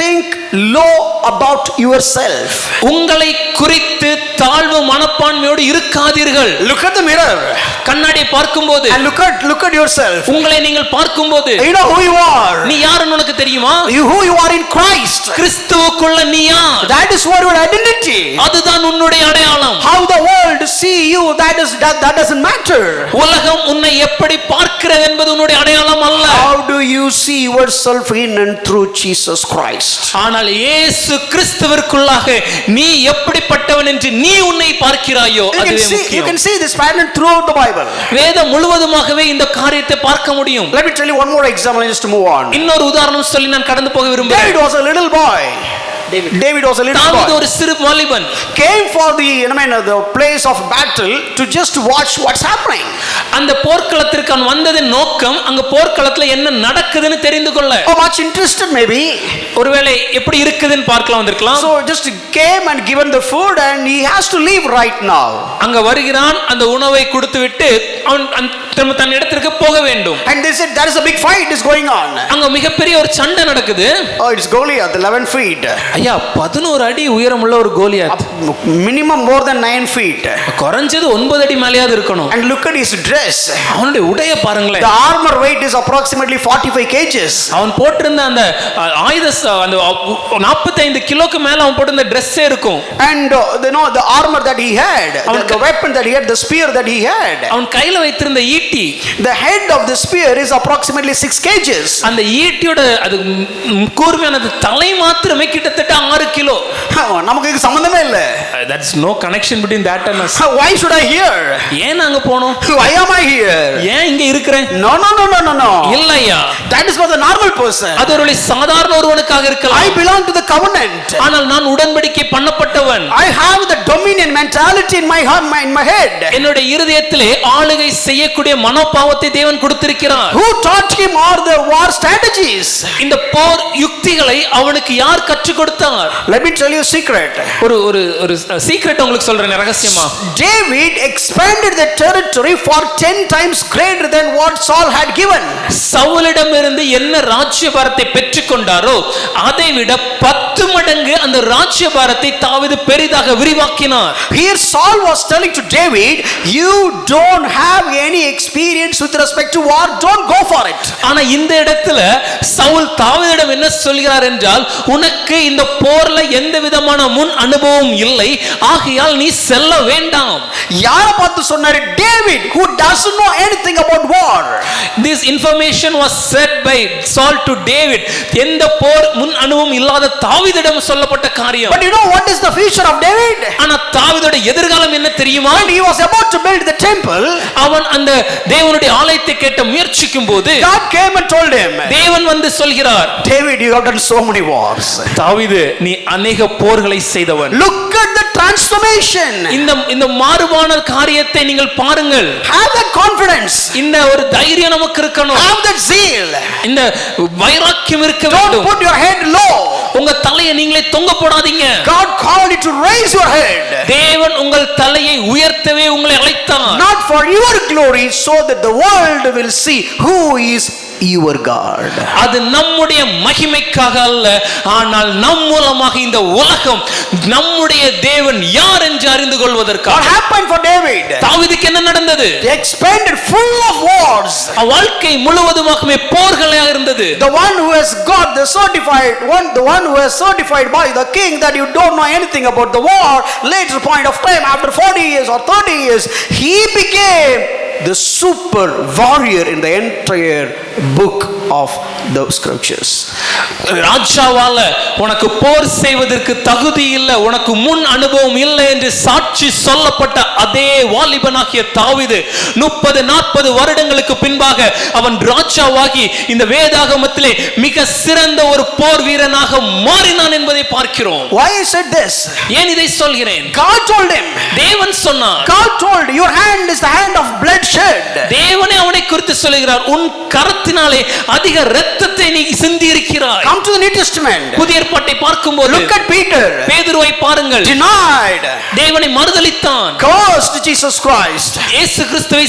think low about yourself. உங்களை குறித்து தாழ்வு மனப்பான்மையோடு இருக்காதீர்கள். Look at the mirror. கண்ணாடியை பார்க்கும்போது and look at yourself. உங்களை நீங்கள் பார்க்கும்போது you know who you are. நீ யாருன்னு உனக்கு தெரியுமா? who you are in Christ. கிறிஸ்துவுக்குள்ள நீ யார்? That is what your identity. அதுதான் உன்னுடைய அடையாளம். How the world see you, that doesn't matter. உலகம் உன்னை எப்படி பார்க்கிறது என்பது உன்னுடைய அடையாளம் அல்ல. How do you see yourself in and through Jesus Christ? ஆனால் இயேசு கிறிஸ்துவிற்குள்ளாக நீ எப்படிப்பட்டவன் என்று நீ உன்னை பார்க்கிறாயோ அதுவே முக்கியம். You can see this pattern throughout the Bible. வேதம் முழுவதுமாகவே இந்த காரியத்தை பார்க்க முடியும். Let me tell you one more example just to move on. இன்னொரு உதாரணம் சொல்லி நான் கடந்து போக விரும்புகிறேன். David was a little boy. David was a little boy. தாவீது ஒரு சிறு வாலிபன். Came for the place of battle to just watch what's happening. அந்த போர்க்களத்திற்கு அவன் வந்ததின் நோக்கம் அங்க போர்க்களத்துல என்ன நடக்குதுன்னு தெரிந்து கொள்ள. Oh, much interested maybe. ஒருவேளை எப்படி இருக்குதுன்னு பார்க்கலாம் வந்திருக்கலாம். So just came and given the food and he has to leave right now. அங்க வருகிறான், அந்த உணவை கொடுத்துவிட்டு அவன் திரும்ப தன் இடத்திற்கு போக வேண்டும். And they said there is a big fight is going on. அங்க மிகப்பெரிய ஒரு சண்டை நடக்குது. Oh, it's Goliath, 11 feet. ஐயா 11 அடி உயரமுள்ள ஒரு Goliath, minimum more than 9 feet. குறைஞ்சது 9 அடி மேலேயாவது இருக்கணும். And look at his dress. அவனுடைய உடைய பாருங்களேன். The armor weight is approximately 45 kgs. அவன் போட்டிருந்த அந்த ஆயுத அந்த 45 கிலோக்கு மேல அவன் போட்டிருந்த ட்ரெஸ்ஸே இருக்கும். And the armor that he had, the weapon that he had, the spear that he had, அவன் கையில வைத்திருந்த ஈட்டி, the head of the spear is approximately 6 kgs. அந்த ஈட்டியோட அது கூர்மையானது தலை மாத்திரமே கிட்டத்தட்ட 6 கிலோ. நமக்கு இதுக்கு சம்பந்தமே இல்ல. That's no connection between that and us. Why should I hear? ஏன் நாங்க போனோம்? Why am I here? ஏன் இங்க இருக்கிறேன்? No. இல்லையா, that is for the normal person. அது ஒரு சாதாரண ஒருவனுக்காக இருக்கலாம். I belong to the covenant. ஆனால் நான் உடன்படிக்கை பண்ணப்பட்டவன். I have the dominion mentality in my heart, in my head. என்னுடைய இருதயத்திலே ஆளுகை செய்யக்கூடிய மனோபாவத்தை தேவன் கொடுத்திருக்கிறார். Who taught him all the war strategies? இந்த போர் யுக்திகளை அவனுக்கு யார் கற்றுக் கொடுத்தார்? Let me tell you a secret. ஒரு சீக்ரெட் உங்களுக்கு சொல்றேன் ரகசியமா. David expanded the territory for 10 times greater than what Saul had given. சவுலிடம் இருந்து என்ன ராஜ்யபாரத்தை பெற்றுக்கொண்டாரோ அதை விட 10 மடங்கு அந்த ராஜ்யபாரத்தை தாவீது பெரிதாக விரிவாக்கினார். Here Saul was telling to David, you don't have any experience with respect to war, don't go for it. ஆனா இந்த இடத்துல சவுல் தாவீதிடம் என்ன சொல்கிறார் என்றால், உனக்கு இந்த போர்ல எந்த விதமான முன் அனுபவம் இல்லை, ஆகையால் நீ செல்ல வேண்டாம். யார பார்த்து சொன்னாரு? David, who doesn't know anything about war. This information was said by Saul to David. எந்த போர் முன் அனுபவம் இல்லாத தாவீதிடம் சொல்லப்பட்ட காரியம். But you know what is the future of David? ஆனா தாவீதோட எதிர்காலம் என்ன தெரியுமா? When he was about to build the temple, அவன் அந்த தேவனுடைய ஆலயத்தை கட்ட முயற்சிக்கும் போது God came and told him, தேவன் வந்து சொல்கிறார், David, you have done so many wars. தாவீது, நீ அநேக போர்களை செய்தவன். Look at the transformation. இந்த மாறுபான காரியத்தை நீங்கள் பாருங்கள். Have that confidence. இந்த ஒரு தைரியம் நமக்கு இருக்கணும். Have that zeal. இந்த வைராக்கியம் இருக்க Don't வேண்டும். put your head low. உங்க தலையை நீங்களே தொங்க போடாதீங்க. God called you to raise your head. தேவன் உங்கள் தலையை உயர்த்தவே உங்களை அழைத்தார். Not for your glory, so that the world will see who is your God. அது நம்முடைய மகிமைக்காக அல்ல, ஆனால் நம் மூலமாக இந்த உலகம் நம்முடைய தேவன் யார் என்று அறிந்து கொள்வதற்காக. What happened for David? தாவீதுக்கு என்ன நடந்தது? He expanded full of wars. வாழ்க்கை முழுவதுமாகவே போர்களாக இருந்தது. The one who has got the one who has certified by the king that you don't know anything about the war, later point of time after 40 years or 30 years, he became the super warrior in the entire book of the scriptures. ராஜாவால உனக்கு போர் செய்வதற்கு தகுதி இல்லை, உனக்கு முன் அனுபவம் இல்லை என்று சாட்சி சொல்லப்பட்ட அதே வாலிபனாகிய தாவீது 30-40 வருடங்களுக்கு பின்பாக அவன் ராஜாவாகி இந்த வேதாகமத்திலே மிக சிறந்த ஒரு போர் வீரனாக மாறினான் என்பதை பார்க்கிறோம். Why I said this? ஏன் இதை சொல்கிறேன்? God told him. தேவன் சொன்னார். God told, your hand is the hand of bloodshed. தேவனே அவனை குறித்து சொல்கிறார், உன் கரத்தினாலே அதிக இரத்தத்தை நீ சிந்தி இருக்கிறாய். Come to the New Testament. புதிய ஏற்பாட்டை பார்க்கும்போது Look at Peter. பேதுருவை பாருங்கள். Denied. தேவனை மறுதலித்தான். Cursed Jesus Christ. இயேசு கிறிஸ்துவை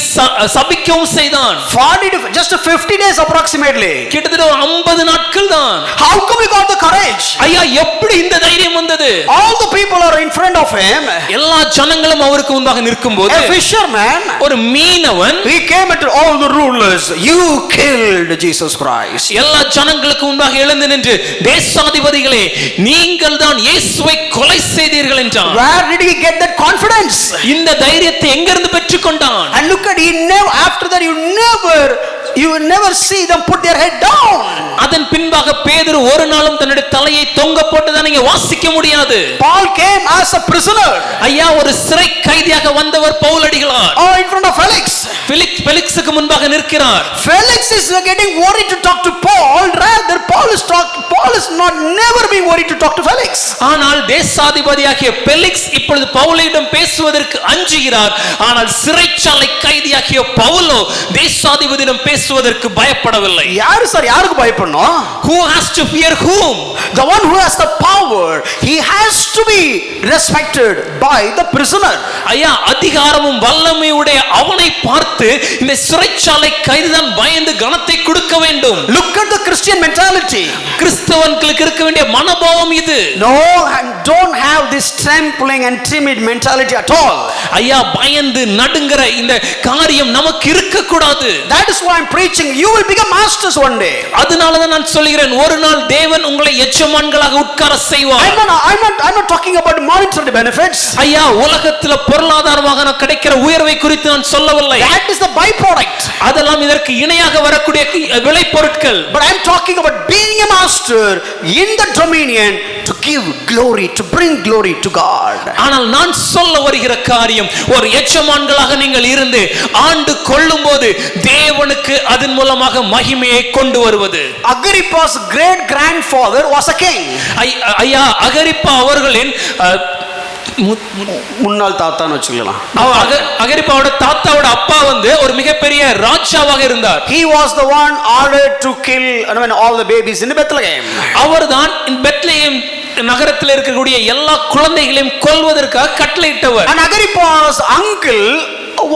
சபிக்கவும் செய்தான். 40 to just 50 days approximately. கிட்டத்தட்ட 50 நாட்கள் தான். How come he got the courage? ஐயா, எப்படி இந்த தைரியம் வந்தது? All the people are in front of him. எல்லா ஜனங்களும் அவருக்கு முன்பாக நிற்கும்போது A fisherman, ஒரு மீனவன், he came to all the rulers. You killed Jesus Christ. எல்லா ஜனங்களுக்கு முன்பாக எழுந்து நின்று, தேசாதிபதிகளே, நீங்கள் தான் இயேசுவை கொலை செய்தீர்கள் என்றான். Where did he get that confidence? இந்த தைரியத்தை எங்கிருந்து பெற்றுக்கொண்டான்? And look at, he never, after that you will never see them put their head down. அதன் பின்பாக பேதுரு ஒரு நாளும் தன்னுடைய தலையை தொங்க போட்டதை நீங்க வாசிக்க முடியாது. Paul came as a prisoner. ஐயா, ஒரு சிறை கைதியாக வந்தவர் பவுலடிகளார். Oh, in front of Felix. பெலிக்ஸுக்கு முன்பாக நிற்கிறார். Felix is getting worried to talk to Paul. Rather, Paul is not never being worried to talk to Felix. ஆனால் தேசாதிபதியாகிய பெலிக்ஸ் இப்பொழுது பவுலிடம் பேசுவதற்கு அஞ்சுகிறார். ஆனால் சிறைச்சாலை கைதியாகிய பவுலோ தேசாதிபதியிடம் பேசுவதற்கு பயப்படவில்லை. யாரு சார் யாருக்கு பயப்படணும்? Who has to fear whom? The one who has the power, he has to be respected by the prisoner. ஐயா, அதிகாரமும் வல்லமையுடைய அவனை பார்த்து இந்த சிறைச்சாலை கைதிதான் பயந்து கனத்தை கொடுக்க வேண்டும். Look at the Christian mentality. கிறிஸ்தவனுக்கு இருக்க வேண்டிய மனோபாவம் இது. No, and don't have this trembling and timid mentality at all. ஐயா பயந்து நடுங்கற இந்த காரியம் நமக்கு இருக்க கூடாது. That is why I'm preaching. You will become masters one day. அதனால தான் நான் சொல்கிறேன், ஒரு நாள் தேவன் உங்களை எஜமான்களாக உட்கார செய்வார். I'm not talking about monetary benefits. ஐயா உலகத்துல பொருளாதாரமாக கிடைக்கிற உயர்வை குறித்து நான் சொல்லவில்லை. That is the byproduct. அதெல்லாம் இதற்கு இணையாக வரக்கூடிய விளைபொருட்கள். But I'm talking about being a master in the dominion to give glory, to bring glory to God. ஆனால் நான் சொல்ல வருகிற காரியம், ஒரு எஜமான்களாக நீங்கள் இருந்து ஆண்டு கொள்ளும்போது தேவனுக்கு அதன் மூலமாக மகிமையை கொண்டு வருவது. Agrippa's great grandfather was a king. ஐயா அகிரிப்பா அவர்களின் முன்னாள் தாத்தான்னு வச்சுக்கலாம். அகிரிப்பாவோட தாத்தாவோட அப்பா ஒரு மிகப்பெரிய ராஜாவாக இருந்தார். He was the one ordered to kill all the babies in Bethlehem. அவர்தான் பெத்லெஹேம் நகரத்தில் இருக்கக்கூடிய எல்லா குழந்தைகளையும் கொல்வதற்காக கட்டளையிட்டவர். And Agrippa's uncle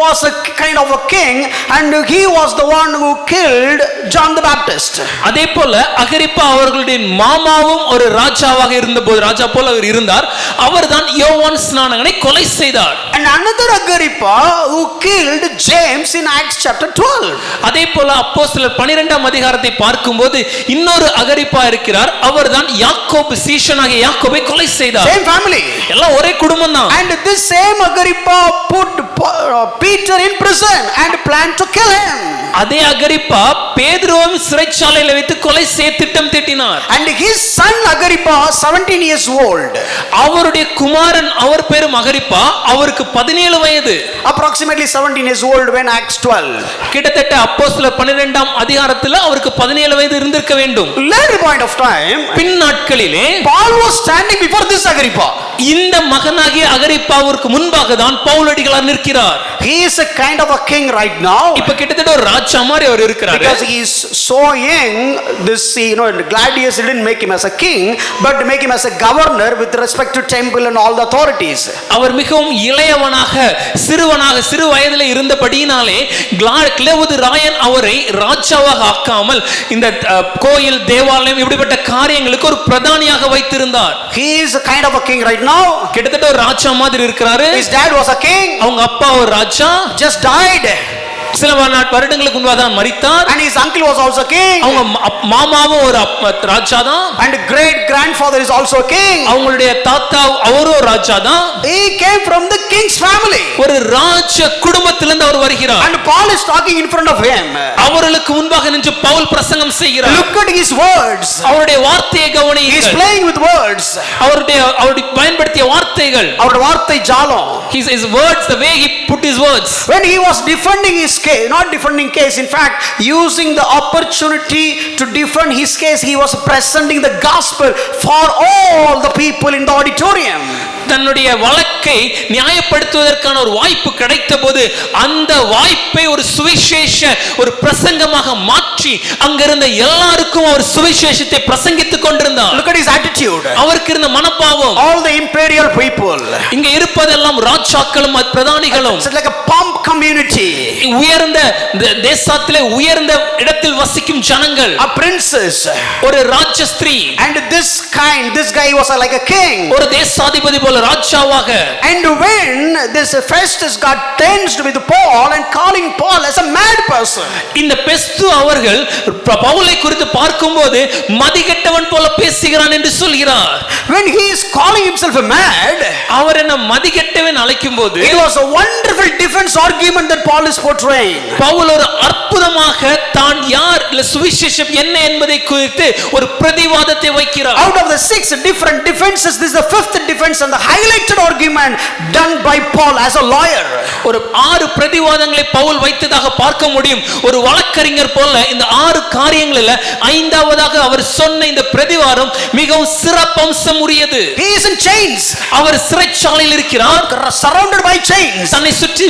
was a kind of a king, and he was the one who killed John the Baptist. அதே போல அகிரிப்பா அவர்களுடைய மாமாவும் ஒரு ராஜாவாக இருந்தபோது, ராஜா போல அவர் இருந்தார், அவர்தான் யோவான் ஸ்நானகனை கொலை செய்தார். And another Agrippa who killed James in Acts chapter 12. அதே போல அப்போஸ்தலர் 12ஆம் அதிகாரத்தை பார்க்கும்போது இன்னொரு அகிரிப்பா இருக்கிறார், அவர்தான் யாக்கோபு சீஷனாகிய யாக்கோபை கொலை செய்தார். Same family, எல்லாம் ஒரே குடும்பம் தான். And this same Agrippa put Peter in prison and planned to kill him. அதே அகிரிப்பா பேதுருவை சிறைச்சாலையில் வைத்து கொலை செய்ய திட்டம் தீட்டினார். And his son Agrippa, 17 years old, அவருடைய குமாரன், அவர் பேரும் அகிரிப்பா, அவருக்கு 17 வயது. approximately 17 years old when Acts 12. கிட்டத்தட்ட அப்போஸ்தலர் 12ஆம் அதிகாரத்தில் அவருக்கு 17 வயது இருந்திருக்க வேண்டும். Later point of time, பின் நாட்களிலே Paul was standing before this Agrippa. இந்த மகனாகிய அகிரிப்பாவிற்கு முன்பாக தான் பவுலடிகளார் நிற்கிறார். He is a kind of a king right now. இப்ப கிட்டத்தட்ட ஒரு ராஜா மாதிரி அவர் இருக்கிறார். Because he is so young, this Gladius didn't make him as a king, but make him as a governor with respect to temple and all the authorities. அவர் மிகவும் இளையவனாக சிறு வயதிலே இருந்தபடியினாலே கிளவுது ராயன் அவரை ராஜாவாக ஆக்காமல் இந்த கோயில் தேவாலயம் இப்படிப்பட்ட காரியங்களுக்கு ஒரு பிரதானியாக வைத்திருந்தார். He is a kind of a king right now. கிட்டத்தட்ட ஒரு ராஜா மாதிரி இருக்கிறாரு. His dad was a king. அவங்க அப்பா ஒரு ராஜா, just died. சில வருடங்களுக்கு முன்பாக தான் மரித்தார். And his uncle was also king. அவங்க மாமாவும் ஒரு ராஜா தான். And great grandfather is also king. அவங்களுடைய தாத்தா அவரும் ராஜா தான். He came from the king's family. ஒரு ராஜ குடும்பத்திலிருந்து அவர் வருகிறார். And Paul is talking in front of him. அவர்களுக்கு முன்பாக நின்று பவுல் பிரசங்கம் செய்கிறார். Look at his words. அவருடைய வார்த்தையை கவனியுங்கள். He is playing with words. அவருடைய பயன்படுத்திய வார்த்தைகள், அவருடைய வார்த்தை ஜாலம். His words, the way he put his words. When he was defending his case, not defending case, in fact using the opportunity to defend his case, he was presenting the gospel for all the people in the auditorium. தன்னுடைய வழக்கை நியாயப்படுத்துவதற்கான ஒரு வாய்ப்பு கிடைத்த போது அந்த வாய்ப்பை ஒரு சுவிசேஷ ஒரு பிரசங்கமாக மாற்றி அங்கிருந்த எல்லாருக்கும் ஒரு சுவிசேஷத்தை பிரசங்கித்துக் கொண்டிருந்தார். Look at his attitude. அவருக்கு இருந்த மனப்பாவம், all the imperial people, இங்க இருப்பதெல்லாம் ராஜாக்களும் பிரதானிகளும், it's like a pomp community, உயர்ந்த தேசத்திலே உயர்ந்த இடத்தில் வசிக்கும் ஜனங்கள், a princess, ஒரு ராஜஸ்திரீ, and this guy was like a king, ஒரு தேசாதிபதி போல ராஜாவாக. And when this Festus got tensed with Paul and calling Paul as a mad person, இந்த பெஸ்து அவர்கள் பவுலை குறித்து பார்க்கும்போது மதிகெட்டவன் போல பேசுகிறான் என்று சொல்கிறார். when he is calling himself a mad, அவர் என்ன மதிகெட்டவன் அழைக்கும்போது it was a wonderful defense argument that Paul is portraying. Pavul ஒரு அற்புதமாக தான் யார், சுவிசேஷம் என்ன என்பதை குறித்து ஒரு பிரதிவாதத்தை வைக்கிறார். Out of the 6 different defenses, this is the 5th defense and the highlighted argument done by Paul as a lawyer. ஒரு 6 பிரதிவாதங்களை பவுல் வைத்ததாக பார்க்க முடியும். ஒரு வழக்கறிஞர் போல இந்த 6 காரியங்களில் 5ஆவதாக அவர் சொன்ன இந்த பிரதிவாதம் மிகவும் சிறப்பம்சம் உரியது. He is in chains. அவர் சிறைச்சாலையில் இருக்கிறார், surrounded by chains. தன்னை சுற்றி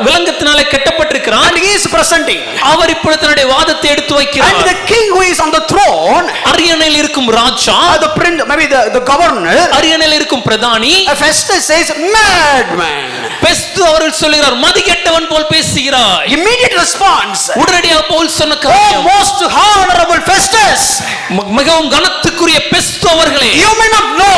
விலங்கத்தினாலே கட்டப்பட்டிருக்கிறார். And he is presenting. அவர் இப்பொழுது தன்னுடைய பாதத்தை எடுத்து And வைக்கிறார். the king who is on the throne, அரியணையில் இருக்கும் ராஜா, the prince, maybe the governor, அரியணையில் இருக்கும் பிரதானி, Festus says, madman. பெஸ்து அவர்கள் சொல்கிறார், மதிகெட்டவன் போல் பேசுகிறாய். Immediate response. உடனடியாக பவுல் சொன்ன Oh, காரியம், most honorable Festus, மிகவும் கனத்துக்குரிய பெஸ்து அவர்களே, you may not know,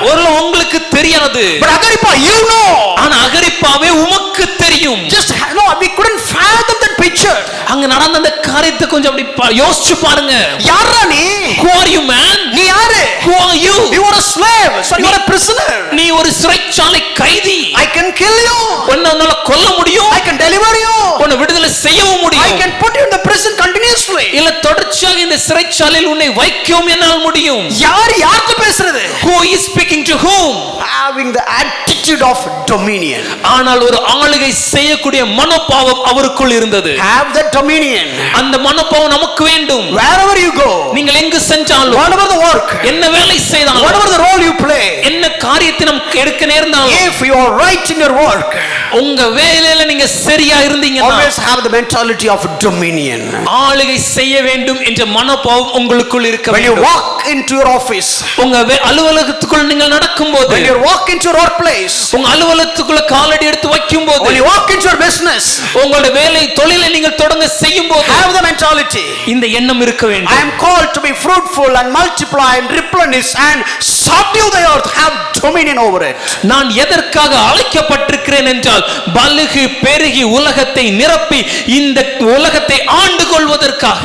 ஒருவேளை உங்களுக்கு தெரியாது, but Agrippa, you know. ஆனா அகிரிப்பாவே உமக்கு தெரியும். Just no, we couldn't fathom that picture. அங்க நடந்த அந்த காரியத்தை கொஞ்சம் அப்படி யோசிச்சு பாருங்க. யாரா நீ? Who are you, man? நீ யாரு? Who are you? You are a slave. So you are a prisoner. நீ ஒரு சிறைச்சாலை கைதி. I can kill you. உன்னை கொல்ல முடியும். I can deliver you. உன்னை விடுதலை செய்யவும் I முடியும். can put you in the prison continuously. இல்ல தொடர்ச்சியாக இந்த சிறைச்சாலையில் உன்னை வைக்கவும் என்னால் முடியும். யார்கிட்ட பேசுறது? Who is speaking to whom? Having the attitude of dominion. ஆனால் ஒரு ஆளுகை செய்யக்கூடிய மனோபாவம் அவருக்குள் இருந்தது. Have that dominion. அந்த மனோபாவம் நமக்கு வேண்டும். Wherever you go, நீங்கள் எங்கு சென்றாலும், whatever the work, என்ன வேலை செய்தாலும், whatever the role you play, என்ன காரியத்தை நமக்கு எடுக்க நேர்ந்தாலும், if you are right in your work, உங்க வேலையில நீங்க சரியா இருந்தீங்கன்னா always have the mentality of dominion. ஆளுகை செய்ய வேண்டும் என்ற மனோபாவம் உங்களுக்குள் இருக்க When you வேண்டும். walk into your office, உங்க அலுவலகத்துக்குள் நீங்கள் நடக்கும்போது, when you walk into your workplace, உங்க அலுவலகத்துக்குள்ள காலடி எடுத்து வைக்கும்போது, when you walk into your business, உங்களுடைய வேலை தொழிலை நீங்கள் தொடங்க செய்யும் போது have the mentality. இந்த எண்ணம் இருக்க I வேண்டும். am called to be fruitful and multiply and replenish and subdue the earth, have dominion over it. நான் எதற்காக அழைக்கப்பட்டிருக்கிறேன் என்றால், பலுகி பெருகி உலகத்தை நிரப்பி இந்த உலகத்தை ஆண்டு கொள்வதற்காக.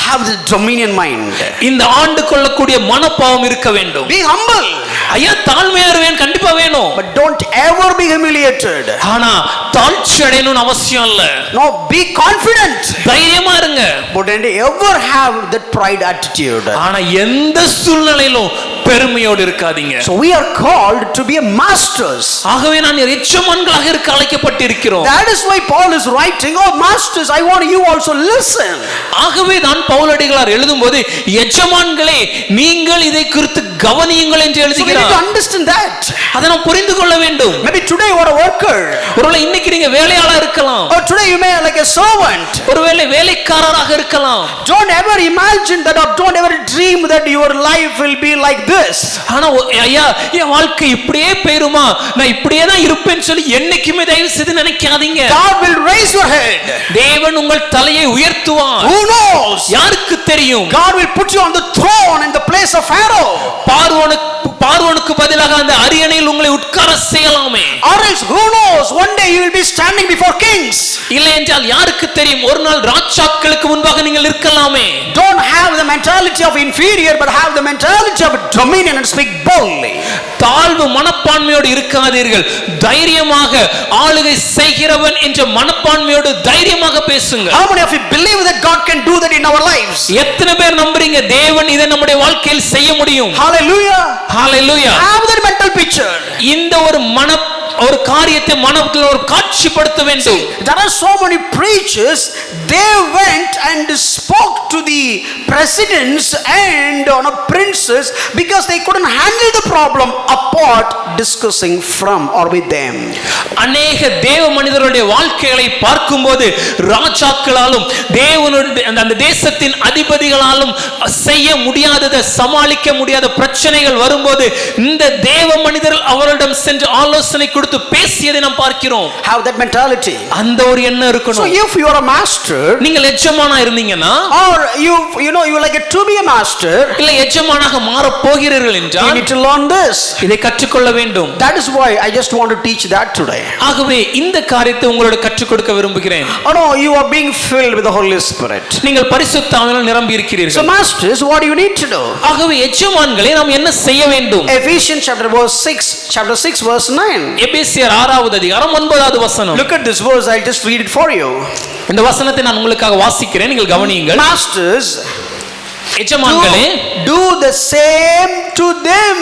Have the dominion mind. இந்த ஆண்டு கொள்ளக்கூடிய மனப்பாவம் இருக்க வேண்டும். Be humble, ஐயா தாழ்மையா இருவேன், கண்டிப்பா வேணும். but don't ever be humiliated. ஆனா தாழ்ச்சி அடையணும்னு அவசியம் இல்ல. No, be confident, தைரியமா இருங்க. but don't ever have that pride attitude. ஆனா எந்த சூழ்நிலையிலும் பெருமையோடு இருக்காதீங்க. So we are called to be masters. ஆகவே நான் எஜமான்களாக இருக்க அழைக்கப்பட்டிருக்கிறோம். That is why Paul is writing, oh masters, I want you also listen. ஆகவே தான் பவுலடிகளார் எழுதும்போது, எஜமான்களே நீங்கள் இதை குறித்து கவனியுங்கள் என்று So we need to எழுதுகிறார். understand that. அதை நாம் புரிந்து கொள்ள வேண்டும். Maybe today you are a worker, ஒருவேளை இன்னைக்கு நீங்க வேலையாளா இருக்கலாம், or today you may be like a servant. ஒருவேளை வேலைக்காரராக இருக்கலாம். Don't ever imagine that, or don't ever dream that your life will be like this. ஆனா ஐயா என் வாழ்க்கை இப்படியே போயிருமா, நான் இப்படியே தான் இருப்பேன்னு சொல்லி என்னைக்குமே தயவு செய்து நினைக்காதீங்க. God will raise your head. தேவன் உங்கள் தலையை உயர்த்துவார். Who knows? யாருக்கு தெரியும்? God will put you on the throne in the place of Pharaoh. பார்வோனுக்கு பதிலாக அந்த அரியணையில் உங்களை உட்கார செய்யலாமே. Or else who knows, one day you will be standing before kings. இல்லை என்றால் யாருக்கு தெரியும், ஒரு நாள் ராஜாக்களுக்கு முன்பாக நீங்கள் இருக்கலாமே. Don't have the mentality of inferior, but have the mentality of dominion and speak boldly. தாழ்வு மனப்பான்மையோடு இருக்காதீர்கள், தைரியமாக ஆளுகை செய்கிறவன் என்ற மனப்பான்மையோடு தைரியமாக பேசுங்க. How many of you believe that God can do that in our lives? எத்தனை பேர் நம்புறீங்க தேவன் இதை நம்முடைய வாழ்க்கையில் செய்ய முடியும்? Hallelujah. Hallelujah. Have that mental picture. இந்த ஒரு காரியத்தை மனதில் ஒரு காட்சிப்படுத்த வேண்டும். There are so many preachers, they went and spoke to the presidents and princes because they couldn't handle the problem apart discussing from or with them. அநேக தேவ மனிதர்களுடைய வாழ்க்கைகளை பார்க்கும்போது ராஜாக்களாலும் தேவனுடைய அந்த தேசத்தின் அதிபதிகளாலும் செய்ய முடியாததை சமாளிக்க முடியாத பிரச்சனைகள் வரும்போது இந்த தேவ மனிதர்கள் அவரிடம் சென்று ஆலோசனை கொடுத்து பேசியதை நாம் பார்க்கிறோம். Have that mentality. அந்த ஒரு எண்ணம் So இருக்கணும். if you are a master, நீங்கள் எஜமானா இருந்தீங்கன்னா, or you like to be a master, இல்ல எஜமானாக மாற போகிறீர்கள் you என்றால் need to learn this. இதை கற்றுக்கொள்ள வேண்டும். That is why I just want to teach that today. ஆகவே இந்த காரியத்தை உங்களோட கற்றுக் கொடுக்க விரும்புகிறேன். Oh no, you are being filled with the Holy Spirit. நீங்கள் பரிசுத்த ஆவியால் நிரம்பி So இருக்கிறீர்கள். masters, what do you need to do? ஆகவே எஜமான்களே நாம் என்ன செய்ய வேண்டும்? Ephesians chapter 6 verse 9. எபேசியர் 6வது அதிகாரம் 9வது வசனம். Look at this verse, I'll just read it for you. இந்த வசனத்தை நான் உங்களுக்காக வாசிக்கிறேன், நீங்கள் கவனியுங்கள். Masters, எஜமான்களே do do the same to them.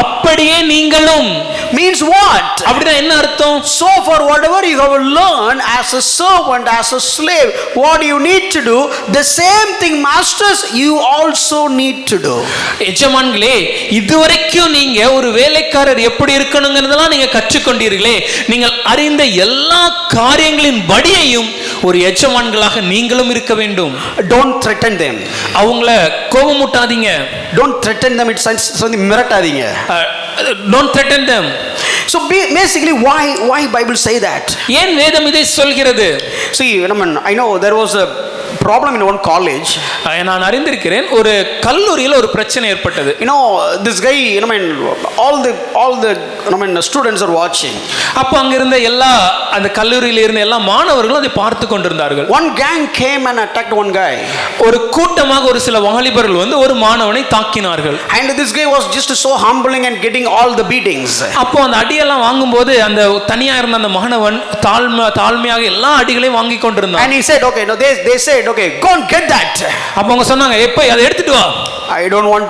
அப்படியே நீங்களும். Means what? அப்படின்னா என்ன அர்த்தம்? So for whatever you have learned as a servant, as a slave, what you need to do, the same thing masters you also need to do. எஜமான்களே, இதுவரைக்கும் நீங்க ஒரு வேலைக்காரர் எப்படி இருக்கணுங்கிறதெல்லாம் நீங்க கற்றுக்கொண்டீர்களே, நீங்கள் அறிந்த எல்லா காரியங்களின் படியையும் ஒரு எஜமான்களாக நீங்களும் இருக்க வேண்டும். Don't threaten them. அவங்கள கோபமூட்டாதீங்க. Don't threaten them. It's something மிரட்டாதீங்க. Don't threaten them. So basically why Bible say that? ஏன் வேதம் இதை சொல்கிறது? See, I know there was a problem in one college. நான் அறிந்திருக்கிறேன், ஒரு கல்லூரியில் ஒரு பிரச்சனை ஏற்பட்டது. This guy, all the students are watching. அப்ப அங்க இருந்த எல்லா அந்த கல்லூரியில் இருந்த எல்லா மாணவர்களும் அதை பார்த்து கொண்டிருந்தார்கள். One gang came and attacked one guy. ஒரு கூட்டமாக ஒரு சில வாலிபர்கள் வந்து ஒரு மாணவனை தாக்கினார்கள். And this guy was just so humbling and getting all the beatings. அப்போ அந்த அடியெல்லாம் வாங்கும்போது அந்த தனியா இருந்த அந்த மாணவன் தாழ்மையாக எல்லா அடிகளையும் வாங்கி கொண்டிருந்தான். And he said, okay, no, they said, okay, go and get that. அப்ப அவங்க சொன்னாங்க, எப்ப அதை எடுத்துட்டு வா. I don't want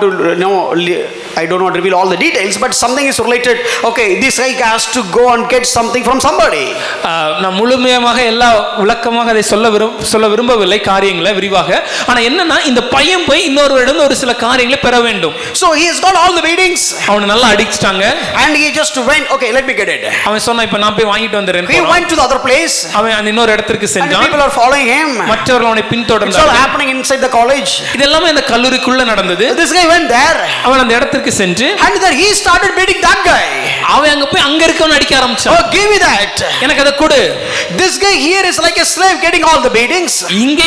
to reveal all the details, but something is related. Okay, this guy has to go and get something from somebody. நான் முழுமையாக எல்லா விளக்கமாக அதை சொல்ல விரும்பவில்லை காரியங்களை விரிவாக. ஆனா என்னன்னா, இந்த பையன் போய் இன்னொருவரிடம் ஒரு சில காரியங்களை பெற வேண்டும். So he has got all the beatings. அவனை நல்லா அடிச்சிட்டாங்க. And he just went, okay, let me get it. அவன் சொன்னா, இப்ப நான் போய் வாங்கிட்டு வந்துறேன். He went to the other place. அவன் அந்த இன்னொரு இடத்துக்கு சென்றான். And people are following him. மற்றவர்கள் அவனை பின்தொடர்ந்தார்கள். It's all happening inside the college. இதெல்லாம் இந்த கல்லூரிக்குள்ள நடந்தது. This guy went there. அவன் அந்த இடத்துக்கு சென்று, and then he started beating that guy. அவன் அங்க போய் அங்க இருக்கவன அடிக்க ஆரம்பிச்சான். Oh, give me that. எனக்கு அத கொடு. This guy here is like a slave getting all the beatings. இங்க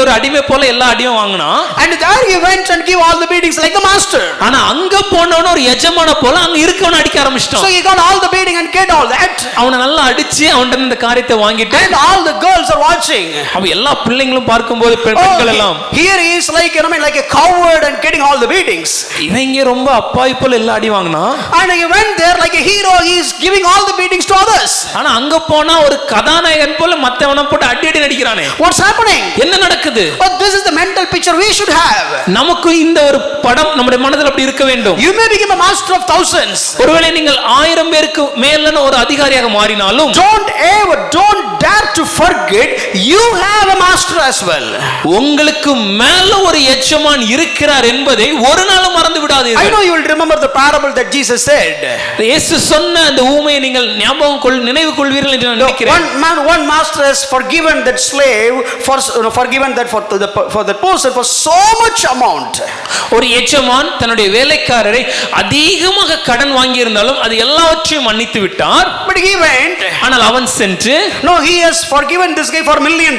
ஒரு அடிமை போல எல்லா அடியும் வாங்குனான். And there he went and give all the beatings like the master. ஆனா அங்க போனவன ஒரு எஜமான போல அங்க இருக்கவன அடிக்க ஆரம்பிச்சிட்டான். So he got all the beating and get all that. அவனை நல்லா அடிச்சு அவன்ட்ட இந்த காரியத்தை வாங்கிட்டு, and all the girls are watching. அவ எல்லா பிள்ளைகளும் பார்க்கும்போது பெண்கள் எல்லாம், here he is like like a coward and getting all the beatings. இவங்க ரொம்ப அப்பாவி போல எல்லா அடி வாங்குனா. And he went there like a hero, he is giving all the beatings to others. ஆனா அங்க போனா ஒரு கதாநாயகன் போல மத்தவன போட்டு அடி நடிக்கிறானே. What's happening? என்ன நடக்குது? Oh, this is the mental picture we should have. நமக்கு இந்த ஒரு படம் நம்முடைய மனதில் அப்படி இருக்க வேண்டும். You may become a master of thousands. ஒருவேளை நீங்கள் 1000 பேருக்கு மேலான ஒரு அதிகாரியாக மாறினாலும், don't dare to forget you have a master as well. உங்களுக்கு மேல ஒரு எஜமான் இருக்கிறார் என்பதை ஒரு நாளும் மறந்து விடாதீர்கள். I know you will remember the parable that Jesus said. இயேசு சொன்ன அந்த ஊமையை நீங்கள் நினைவு கொள்வீர்கள் என்று நான் நினைக்கிறேன். One master has forgiven that slave forgiven that for the person for so much amount. ஒரு எஜமான் தன்னுடைய வேலைக்காரரை அதிகமாக கடன் வாங்கி இருந்தாலும் அது எல்லாவற்றையும் மன்னித்து விட்டார். But he went. ஆனால் அவன் சென்று, no, he has forgiven this guy for $1 million.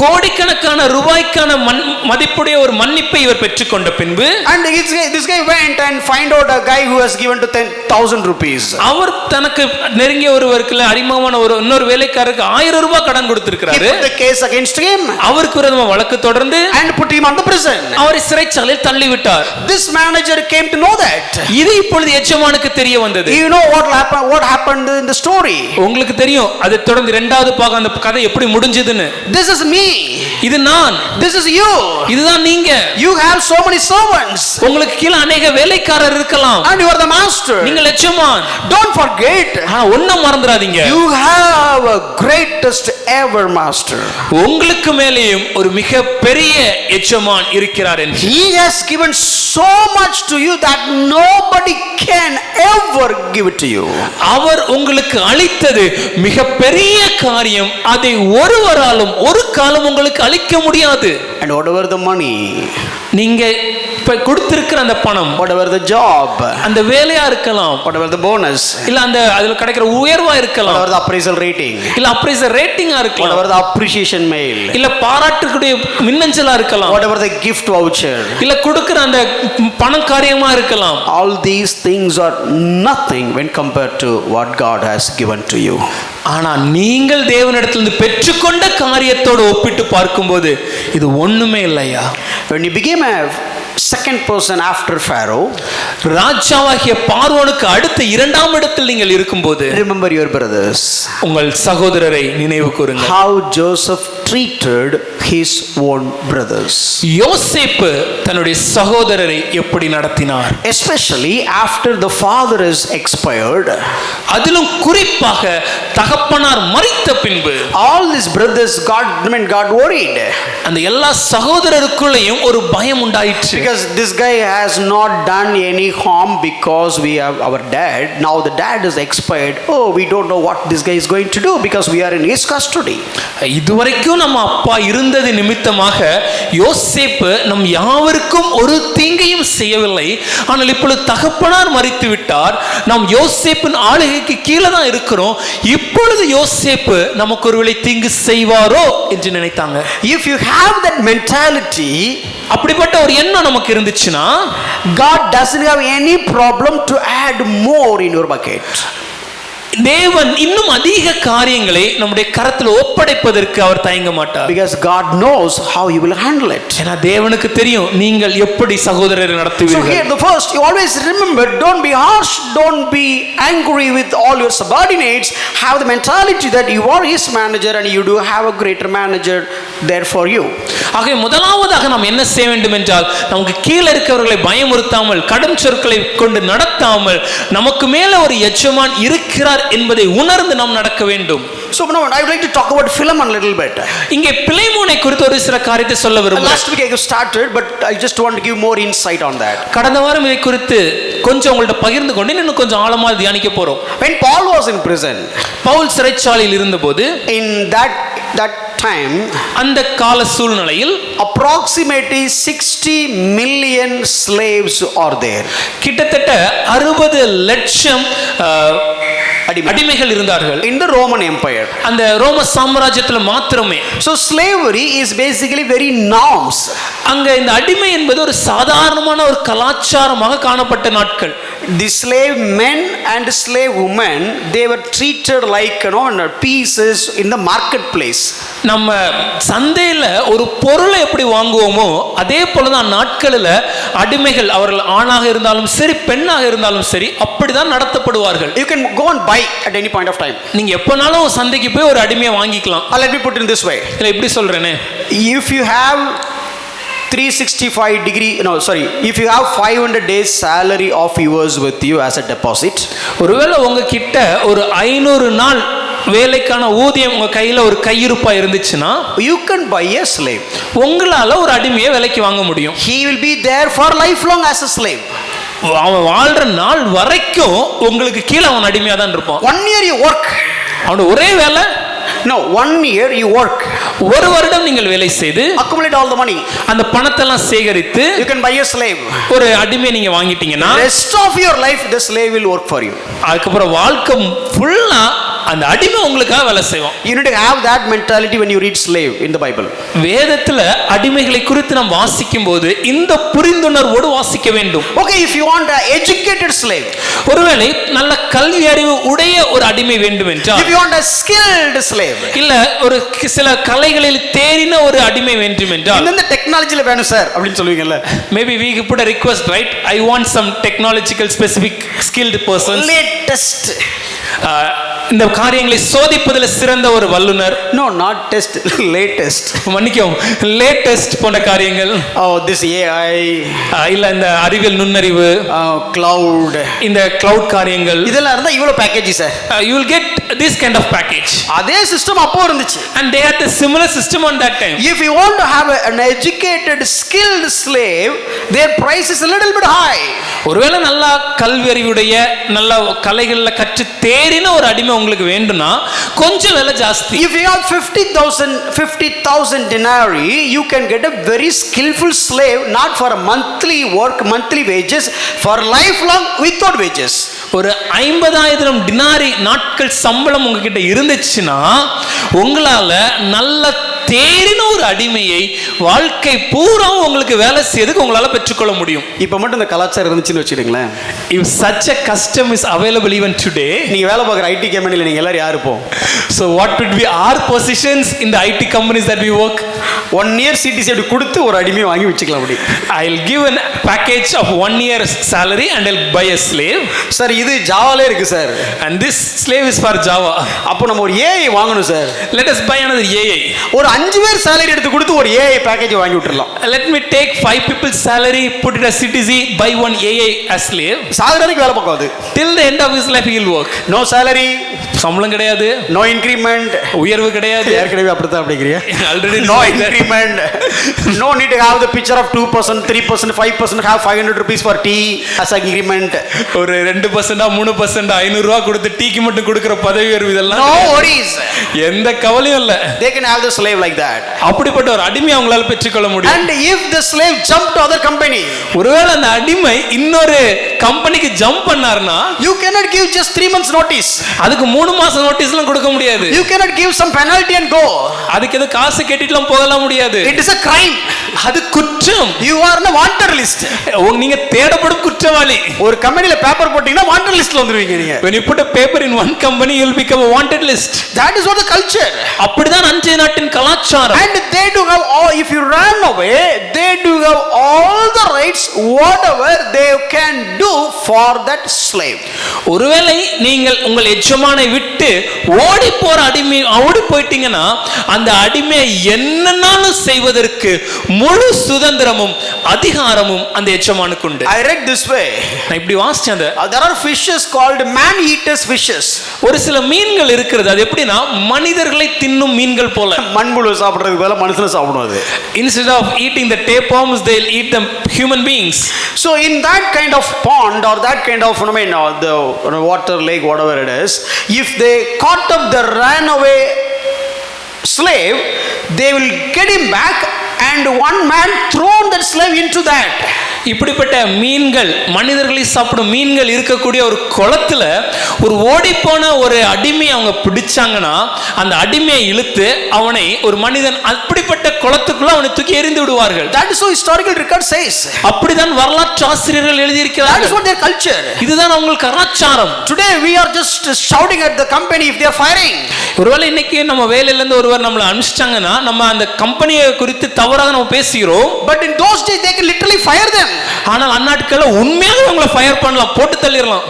கோடிக்கணக்கான ரூபாய்க்கான மதிப்புடைய ஒரு மன்னிப்பை இவர் பெற்றுக்கொண்ட பின்பு, and this guy went and find out a guy who has given to 10,000 rupees. அவர் தனக்கு நெருங்கிய ஒருவருக்கு அறிமுகமான ஒரு இன்னொரு வேலைக்காரருக்கு 1000 ரூபாய் கடன் கொடுத்திருக்கிறாரு. He put the case against him. அவருக்கு விரோதமாக வழக்கு தொடர்ந்து and put him on the prison. அவரை சிறைச்சாலையில் தள்ளி விட்டார். This manager came to know that. இது இப்பொழுது எஜமானுக்கு தெரிய வந்தது. You know what happened in the story? உங்களுக்கு தெரியும் அதை தொடர்ந்து இரண்டாவது பாகம் அந்த கதை எப்படி முடிஞ்சதுன்னு. This is me. இது நான். This is you. இதுதான் நீங்க. You have so many servants. உங்களுக்கு கீழ अनेक வேலைக்காரர் இருக்கலாம். and you are the master. நீங்கள் எஜமான். Don't forget. ஒண்ணு மறந்துடாதீங்க. You have a greatest ever master. உங்களுக்கு மேலேயும் ஒரு மிக பெரிய எஜமான் இருக்கிறார் என்று. He has given so much to you that nobody can ever give it to you. அவர் உங்களுக்கு அளித்தது மிக பெரிய காரியம், அதை ஒருவராலும் ஒரு காலம் உங்களுக்கு அளிக்க முடியாது. and whatever the money, நீங்க இப்ப கொடுத்திருக்கிற அந்த பணம், whatever the job, அந்த வேலையா இருக்கலாம், whatever the bonus, இல்ல அந்த அதுல கிடைக்கிற உயர்வா இருக்கலாம், whatever the appraisal rating, இல்ல appraisal rating-ஆ இருக்கலாம், whatever the appreciation mail, இல்ல பாராட்டுக்குரிய மின்னஞ்சலா இருக்கலாம், whatever the gift voucher, இல்ல கொடுக்கிற அந்த பணம் காரியமா இருக்கலாம். all these things are nothing when compared to what God has given to you. ஆனா நீங்கள் தேவனிடத்திலிருந்து பெற்றுக்கொண்ட காரியத்தோடு ஒப்பிட்டு பார்க்கும்போது இது ஒண்ணுமே இல்லையா. When you became a second person after Pharaoh, ராஜாவாகிய பார்வோனுக்கு அடுத்த இரண்டாம் இடத்தில் நீங்கள் இருக்கும்போது, remember your brothers. உங்கள் சகோதரரை நினைவு கூறுங்கள். How Joseph treated his own brothers. யோசேப்பு தன்னுடைய சகோதரரை எப்படி நடத்தினார்? Especially after the father is expired. அதிலும் குறிப்பாக தகப்பனார் மரித்த பின்பு All these brothers got worried. அந்த எல்லா சகோதரருக்குள்ளேயும் ஒரு பயம் உண்டாயிற்று. Because this guy has not done any harm because we have our dad. Now the dad is expired. Oh, we don't know what this guy is going to do because we are in his custody. இதுவரைக்கும் நம்ம அப்பா இருந்தது நிமித்தமாக யோசேப்பு நம் யாவருக்கும் ஒரு தீங்கையும் செய்யவில்லை. ஆனால் இப்பொழுது தகப்பனார் மரித்து விட்டார். நாம் யோசேப்பின் ஆளுகைக்கு கீழே தான் இருக்கிறோம். இப்பொழுது யோசேப்பு நமக்கு ஒருவேளை தீங்கு செய்வாரோ என்று நினைத்தாங்க. If you have that mentality, அப்படிப்பட்ட ஒரு எண்ணம் நமக்கு இருந்துச்சுன்னா God doesn't have any problem to add more in your bucket. தேவன் இன்னும் அதிக காரியங்களை நம்முடைய கரத்தில் ஒப்படைப்பதற்கு அவர் தயங்க மாட்டார். Because God knows how you will handle it. ஏன்னா தேவனுக்கு தெரியும் நீங்கள் எப்படி சகோதரரை நடத்துவீர்கள். So here the first, you always remember, don't be harsh, don't be angry with all your subordinates. Have the mentality that you are his manager and you do have a greater manager there for you. ஆக முதலாவதாக நாம் என்ன செய்ய வேண்டும் என்றால் நமக்கு கீழே இருக்கிறவர்களை பயமுறுத்தாமல் கடும் சொற்களை கொண்டு நடத்தாமல் நமக்கு மேல ஒரு எஜமான் இருக்கிறார் என்பதை உணர்ந்து நாம் நடக்க வேண்டும். So now I would like to talk about Philemon a little bit. இங்கே பிலேமோனை குறித்து ஒரு சில காரியத்தை சொல்ல விரும்புகிறேன். Last week I started, but I just want to give more insight on that. கடந்த வாரம் இதை குறித்து கொஞ்சம் உங்கள்ட்ட பகிர்ந்து கொண்டு இன்னும் கொஞ்சம் ஆழமா தியானிக்க போறோம். When Paul was in prison, Pavul சிறைச்சாலையில் இருந்தபோது in that time, அந்த கால சூழ்நிலையில் approximately 60 million slaves are there. கிட்டத்தட்ட 60 லட்சம் அடிமைகள் இருந்தார்கள் in the Roman Empire. அந்த ரோம சாம்ராஜ்யத்துல மாத்திரமே. So slavery is basically very norms. அங்க இந்த அடிமை என்பது ஒரு சாதாரணமான ஒரு கலாச்சாரமாக காணப்பட்ட நாட்கள். The slave men and slave women, they were treated like, pieces in the marketplace. நம்ம சந்தையில ஒரு பொருளை எப்படி வாங்குவோமோ அதே போலதான் நாட்களில் அடிமைகள் அவர்கள் ஆணாக இருந்தாலும் சரி பெண்ணாக இருந்தாலும் சரி அப்படிதான் நடத்தப்படுவார்கள். You can go and buy at any point of time. நீங்க எப்பனாலும் சந்தைக்கு போய் ஒரு அடிமையை வாங்கிக்கலாம். Let me put it in this way. இல்ல இப்படி சொல்றேனே, if you have 365 degree, if you have 500 days salary of yours with you as a deposit, ஒருவேளை உங்க கிட்ட ஒரு 500 நாள் வேலைக்கான ஊதியம் உங்க கையில ஒரு கையிருப்பா இருந்துச்சுன்னா you can buy a slave. உங்களால ஒரு அடிமையை விலைக்கு வாங்க முடியும். He will be there for lifelong as a slave. அவன் வாழ்ற நாள் வரைக்கும் உங்களுக்கு கீழே அவன் அடிமையா தான் இருப்பான். 1 year you work. அவன் ஒரே வேலை. No, 1 year you work. ஒரு வருடம் நீங்கள் வேலை செய்து accumulate all the money. அந்த பணத்தை எல்லாம் சேகரித்து you can buy a slave. ஒரு அடிமையை நீங்க வாங்கிட்டீங்கன்னா rest of your life the slave will work for you. அதுக்கப்புறம் வாழ்க்கை ஃபுல்லா அந்த அடிமை உங்களுக்காக வேலை செய்வான். You need to have that mentality when you read slave in the Bible. வேதத்துல அடிமைகளை குறித்து நாம் வாசிக்கும் போது இந்த புரிந்துணர்வோடு வாசிக்க வேண்டும். Okay, if you want an educated slave, ஒருவேளை நல்ல கல்வி அறிவு உடைய ஒரு அடிமை வேண்டும் என்றால், if you want a skilled slave, இல்ல ஒரு சில கலைகளில் தேறின ஒரு அடிமை வேண்டும் என்றால், இந்த டெக்னாலஜில வேணும் சார் அப்படினு சொல்வீங்கல்ல, maybe we put a request, right? I want some technological specific skilled persons. latest இந்த காரியங்களை சோதிப்பதில் சிறந்த ஒரு வல்லுனர். No, not test, latest. மன்னிக்கவும், லேட்டஸ்ட் போன்ற காரியங்கள். Oh, this AI, இல்ல இந்த அறிவியல் நுண்ணறிவு, cloud, இந்த cloud காரியங்கள், இதெல்லாம் இருந்தா இவ்வளவு package sir. You will get this kind of package. அதே சிஸ்டம் அப்போ இருந்துச்சு. And they had the similar system on that time. If you want to have an educated skilled slave, their price is a little bit high. ஒருவேளை நல்ல கல்வி அறிவுடைய நல்ல கலைகள்ல கற்று தேறின ஒரு அடிமை உங்களுக்கு வேண்டும்னா கொஞ்சம் விலை ஜாஸ்தி. If you have 50,000 denarii, you can get a very skillful slave, not for a monthly work, monthly wages, for lifelong without wages. ஒரு 50,000 டினாரி நாட்கள் சம்பளம் உங்ககிட்ட இருந்துச்சுன்னா உங்களால நல்ல தேறின ஒரு அடிமையை வாழ்க்கை பூரா உங்களுக்கு வேலை செய்யறதுக்கு உங்களால பெற்றுக்கொள்ள முடியும். இப்ப மட்டும் இந்த கலாச்சாரம் இருந்துச்சுன்னு வச்சுக்கீங்களேன், if such a custom is available even today, நீங்க வேலை பார்க்குற ஐடி கம்பெனில நீங்க எல்லாரும் யாரு போ? So what would be our positions in the IT companies that we work? 1 year CTC அப்படி கொடுத்து ஒரு அடிமையை வாங்கி வச்சுக்கலாம் அப்படி. I'll give a package of 1 year salary and I'll buy a slave. Sir இது ஜாவாலே இருக்கு sir. And this slave is for Java. அப்போ நம்ம ஒரு AI வாங்கணும் sir. Let us buy another AI. ஒரு 5 பேர் salary எடுத்து கொடுத்து ஒரு AI பேக்கேஜ் வாங்கி விட்டுறலாம். Let me take 5 people's salary, put it as CTC, buy one AI as slave. சாகரத்துக்கு வேலை பார்க்கும் அது. Till the end of his life he will work. No salary, சம்பளம் கிடையாது, no increment, உயர்வு கிடையாது. ஏற்கனவே அப்படித்தான் அப்படிங்கறியா? Already no increment, no need to have the picture of 2%, 3%, 5%, have 500 rupees for tea as an increment. ஒரு 2% 3% 500 ரூபாய் கொடுத்து டீக்கு மட்டும் கொடுக்கிற பதவி உயர்வு இதெல்லாம் no worries, எந்த கவலையும் இல்ல. they can have the slave like that. அப்படிப்பட்ட ஒரு அடிமை அவங்களால பெற்றுக்கொள்ள முடியும். And if the slave jump to other company, ஒருவேளை அந்த அடிமை இன்னொரு கம்பெனிக்கு ஜம்ப் பண்ணாருன்னா, you cannot give just 3 months notice. அதுக்கு 3 மாசம் நோட்டீஸ்லாம் கொடுக்க முடியாது. You cannot give some penalty and go. அதுக்கு எது காசு கட்டிட்டுலாம் போகலாம் முடியாது. It is a crime. அது குற்றம். You are on a wanted list. நீங்க தேடப்படும் குற்றவாளி. ஒரு கம்பெனில பேப்பர் போட்டீங்கன்னா wanted listல வந்துருவீங்க நீங்க. When you put a paper in one company you will become a wanted list. That is what the culture. அப்படிதான் அன்றைய நாட்டின் கலாச்சாரம். And they do have all, if you run away, they do have all the rights whatever they can do for that slave. ஒருவேளை நீங்கள் உங்கள் எஜமானை விட்டு ஓடி போற அடிமை ஓடி போயிட்டீங்கன்னா அந்த அடிமை என்னன்னாலும் செய்வதற்கு முழு சுதந்திரமும் அதிகாரமும் அந்த எஜமானுக்கு உண்டு. I read this way. நான் இப்படி வாசிச்சேன். There are fishes called man eaters fishes. ஒரு சில மீன்கள் இருக்கிறது. அது எப்படின்னா மனிதர்களை தின்னும் மீன்கள் போல. மண்புழு சாப்பிடுறதுக்கு பதிலா மனுஷனை சாப்பிடும் அது. Instead of eating the tapeworms they'll eat the human beings. So in that kind of pond or that kind of phenomenon or the water lake whatever it is, if they caught up the runaway slave, they will get him back and one man thrown that slave into that. இப்படிப்பட்ட மீன்கள் மனிதர்களை சாப்பிடும் மீன்கள் இருக்கக்கூடிய ஒரு குளத்துல ஒரு ஓடிப்போன ஒரு அடிமையை அவங்க பிடிச்சாங்கன்னா அந்த அடிமையை இழுத்து அவனை ஒரு மனிதன் அப்படிப்பட்ட குளத்துக்குள்ள அவனை தூக்கி எறிந்து விடுவார்கள். That is what historical record says. அப்படிதான் வரலாற்று ஆசிரியர்கள் எழுதியிருக்கிறார்கள். That is what their culture. இதுதான் அவங்க கலாச்சாரம். Today we are just shouting at the company if they are firing. ஒருவேளை இன்னைக்கு நம்ம வேலையில இருந்து ஒருவர் நம்மளை அனுப்பிச்சிட்டாங்கன்னா நம்ம அந்த கம்பெனியை குறித்து தவறாக நம்ம பேசுகிறோம். But in those days they can literally fire them. ஆனால் அந்நாட்கள்ல உண்மையாக அவங்களை ஃபயர் பண்ணலாம், போட்டு தள்ளிடலாம்.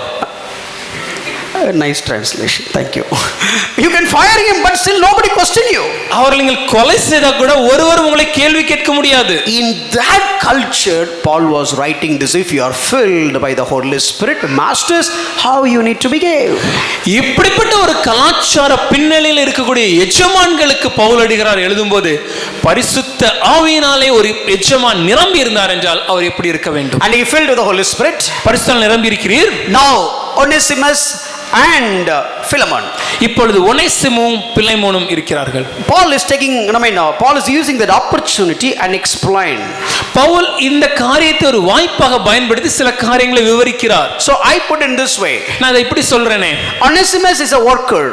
Nice translation, thank you. You can fire him but still nobody question you. அவர்களை நீங்கள் கொலை செய்தா கூட ஒருவர் உங்களை கேள்வி கேட்க முடியாது. In that culture Paul was writing this, if you are filled by the Holy Spirit, masters, how you need to behave. இப்படிப்பட்ட ஒரு கலாச்சார பின்னணியில் இருக்கக்கூடிய எஜமான்களுக்கு பவுல் அடிகளார் எழுதும்போது பரிசுத்த ஆவியினாலே ஒரு எஜமான் நிரம்பி இருந்தார் என்றால் அவர் எப்படி இருக்க வேண்டும். And he filled with the Holy Spirit. பரிசுத்தால் நிரம்பி இருக்கிறீர். Now Onesimus and Philemon. இப்பொழுது ஒனேசிமும் பிலேமோனும் இருக்கிறார்கள். Paul is taking, Paul is using that opportunity and explain. Pavul இந்த காரியத்தை ஒரு வாய்ப்பாக பயன்படுத்தி சில காரியங்களை விவரிக்கிறார். So I put in this way. நான் அதை இப்படி சொல்றேனே. Onesimus is a worker.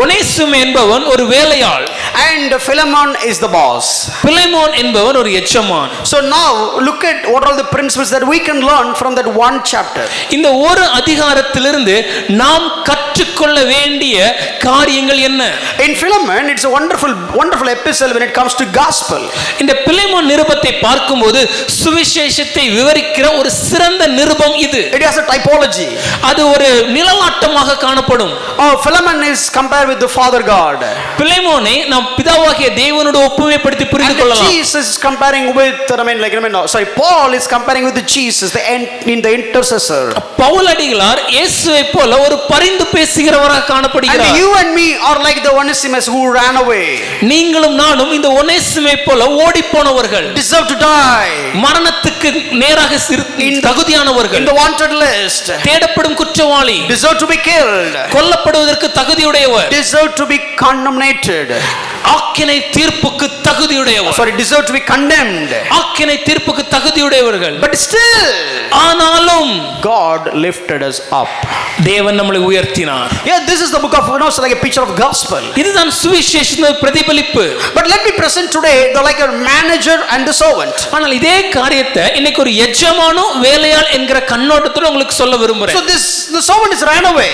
ஒனேசிம் என்பவன் ஒரு வேலையாள். And Philemon is the boss. Philemon என்பவன் ஒரு எஜமான். So now look at what are the principles that we can learn from that one chapter. இந்த ஒரு அதிகாரத்திலிருந்து நாம் கற்றுக்கொள்ள வேண்டிய காரியங்கள் என்ன? In Philemon it's a wonderful epistle when it comes to gospel. இந்த பிலேமோன் நிருபத்தை பார்க்கும்போது சுவிசேஷத்தை விவரிக்கிற ஒரு சிறந்த நிருபம் இது. It has a typology. அது ஒரு நிழலாட்டமாக காணப்படும். Philemon is compared with the Father God. பிலேமோனை நாம் பிதாவாகிய தேவனோடு ஒப்புமைப்படுத்தி புரிந்து கொள்ளலாம். Jesus is comparing with Paul is comparing with the Jesus in the intercessor. Pavul அடிகளார் இயேசுவை போல ஒரு பரிந்து பேசுகிறவராக காணப்படுகிறார். And you and me are like the Onesimus who ran away. நீங்களும் நானும் இந்த ஒனேசிமை போல ஓடி போனவர்கள். Deserve to die. மரணத்துக்கு நேராக தகுதியானவர்கள். In the wanted list. தேடப்படும் குற்றவாளி. Deserve to be killed. கொல்லப்படுவதற்கு தகுதியுடையவர். Deserve to be condemned. ஆக்கினை தீர்ப்புக்கு தகுதியுடையவர். Deserve to be condemned. ஆக்கினை தீர்ப்புக்கு தகுதியுடையவர்கள். But still ஆனாலும் God lifted us up. தேவன் நம்மை உயர்த்தினார். Yeah, this is the book of, it's like a picture of gospel. இதுதான் சுவிசேஷத்தின் பிரதிபலிப்பு. But let me present today like a manager and the servant. ஆனால் இதே காரியத்தை இன்னைக்கு ஒரு எஜமானும் வேலையாள் என்கிற கண்ணோட்டத்தோட உங்களுக்கு சொல்ல விரும்புறேன். So the servant is ran away.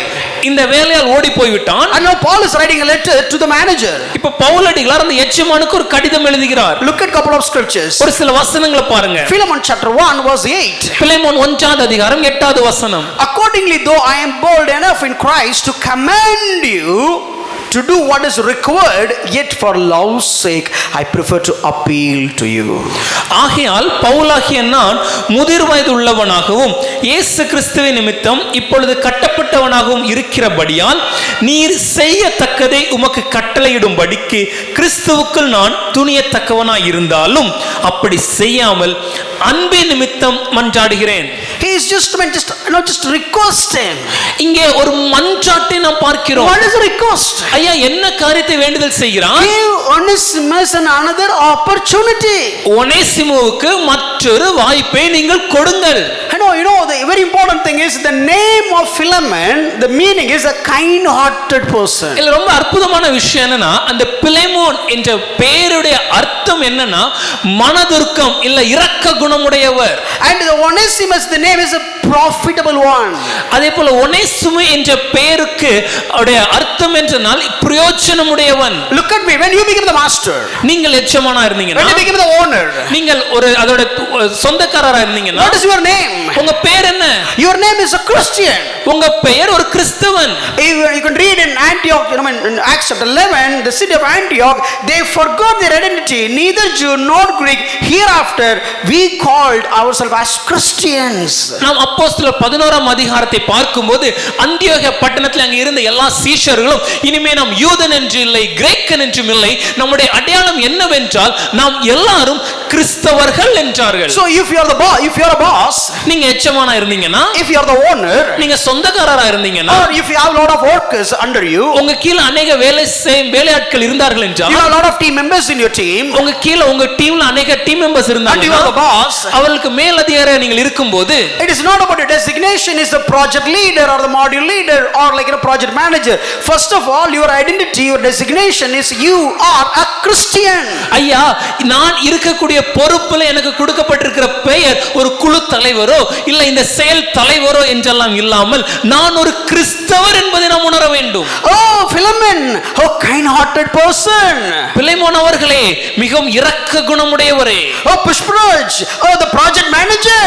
இந்த வேலையாள் ஓடி போய் விட்டான். And now Paul is writing a letter to the manager. இப்போ பவுல் பவுலடிகளார் அந்த எஜமானுக்கு ஒரு கடிதம் எழுதுகிறார். Look at couple of scriptures. ஒரு சில வசனங்களை பாருங்க. Philemon chapter 1 verse 8. பிலேமோன் 1வது அதிகாரம் 8வது வசனம். Accordingly, though I am bold enough in Christ to command you to do what is required, yet for love's sake I prefer to appeal to you. ஆகையால் பவுலாகிய நான் முதிர் வயது உள்ளவனாகவும் இயேசு கிறிஸ்துவின் நிமித்தம் இப்பொழுது கட்டப்பட்டவனாகவும் இருக்கிறபடியால் நீர் செய்யத்தக்கதை உமக்கு கட்டளையிடும்படிக்கு கிறிஸ்துவுக்குள் நான் துணியத்தக்கவனாய் இருந்தாலும் அப்படி செய்யாமல் அன்பின் நிமித்தம் மன்றாடுகிறேன். He is just requesting. இங்கே ஒரு மன்றாட்டை நாம் பார்க்கிறோம். What is the request? ஐயா என்ன காரியத்தை வேண்டுதல் செய்கிறான்? Give Onesimus another opportunity. ஒனேசிமுவுக்கு மற்றொரு வாய்ப்பை நீங்கள் கொடுங்கள். You know the very important thing is the name of Philemon, the meaning is a kind-hearted person. இல்ல ரொம்ப அற்புதமான விஷயம் என்னன்னா அந்த பிலேமோன் என்ற பெயருடைய அர்த்தம் என்னன்னா மனதுருக்கம் இல்ல இரக்க குணமுடையவர். And the Onesimus, the name is a profitable one. அதே போல ஒனேசிமு என்ற பெயருக்கு அவருடைய அர்த்தம் என்றால் பிரயோஜனமுடையவன். Look at me, when you become the master, நீங்கள் எஜமானா இருந்தீங்கன்னா, when you become the owner, நீங்கள் ஒரு அதோட சொந்தக்காரரா இருந்தீங்கன்னா, what is your name? உங்க பெயர் என்ன? Your name is a Christian. உங்க பெயர் ஒரு கிறிஸ்தவன். You can read in Antioch, in Acts chapter 11, the city of Antioch, they forgot their identity, neither Jew nor Greek. Hereafter we called ourselves as Christians. நாம் அப்போஸ்தலர் 11ஆம் அதிகாரத்தை பார்க்கும்போது அந்தியோகியா பட்டணத்தில் அங்க இருந்த எல்லா சீஷர்களும் இனிமே நாம் யூதன் என்று இல்லை கிரேக்கன் என்றும் இல்லை, நம்முடைய அடையாளம் என்னவென்றால் நாம் எல்லாரும் கிறிஸ்தவர்கள் என்றார்கள். So if you are a boss, நீங்க எஜமானா இருந்தீங்கன்னா, if you are the owner, நீங்க சொந்தக்காரரா இருந்தீங்கன்னா, or if you have a lot of workers under you, உங்க கீழ अनेक வேலையாட்கள் இருந்தார்கள் என்றால், you have a lot of team members in your team, உங்க கீழ உங்க டீம்ல अनेक டீம் மெம்பர்ஸ் இருந்தாங்க, and you are the boss, அவங்களுக்கு மேல் அதிகாரியா நீங்கள் இருக்கும்போது, it is not about your designation is the project leader or the module leader or like a project manager. First of all, your identity, your designation is you are a Christian. ஐயா நான் இருக்கக்கூடிய பொறுப்புல எனக்கு கொடுக்கப்பட்டிருக்கிற பெயர் ஒரு குழு தலைவரோ இல்ல இந்த செயல் தலைவரோ என்றெல்லாம் இல்லாமல் நான் ஒரு கிறிஸ்தவர் என்பதை நாம் உணர வேண்டும். Oh Philemon, oh kind-hearted person. Philemon அவர்களே மிகவும் இரக்க குணமுடையவரே. Oh Pushparaj, oh the project manager.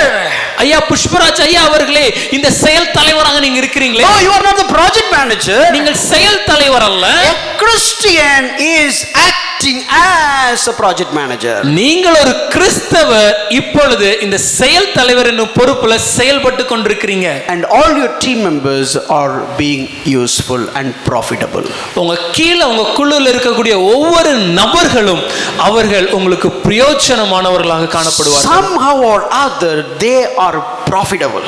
ஐயா புஷ்பராஜ் ஐயா அவர்களே இந்த செயல் தலைவராக நீங்க இருக்கிறீங்களே. Oh you are not the project manager. நீங்கள் செயல் தலைவர் அல்ல. A Christian is acting as a project manager. நீங்கள் ஒரு கிறிஸ்தவர் இப்பொழுது இந்த செயல் தலைவர் என்னும் பொறுப்புல செயல்பட்டு கொண்டிருக்கிறீங்க. And all your team members are being useful and profitable. உங்க கீழ உங்க குழுல இருக்கக்கூடிய ஒவ்வொரு நபர்களும் அவர்கள் உங்களுக்கு பிரயோஜனமானவர்களாக காணப்படுவார்கள். Somehow or other they are profitable.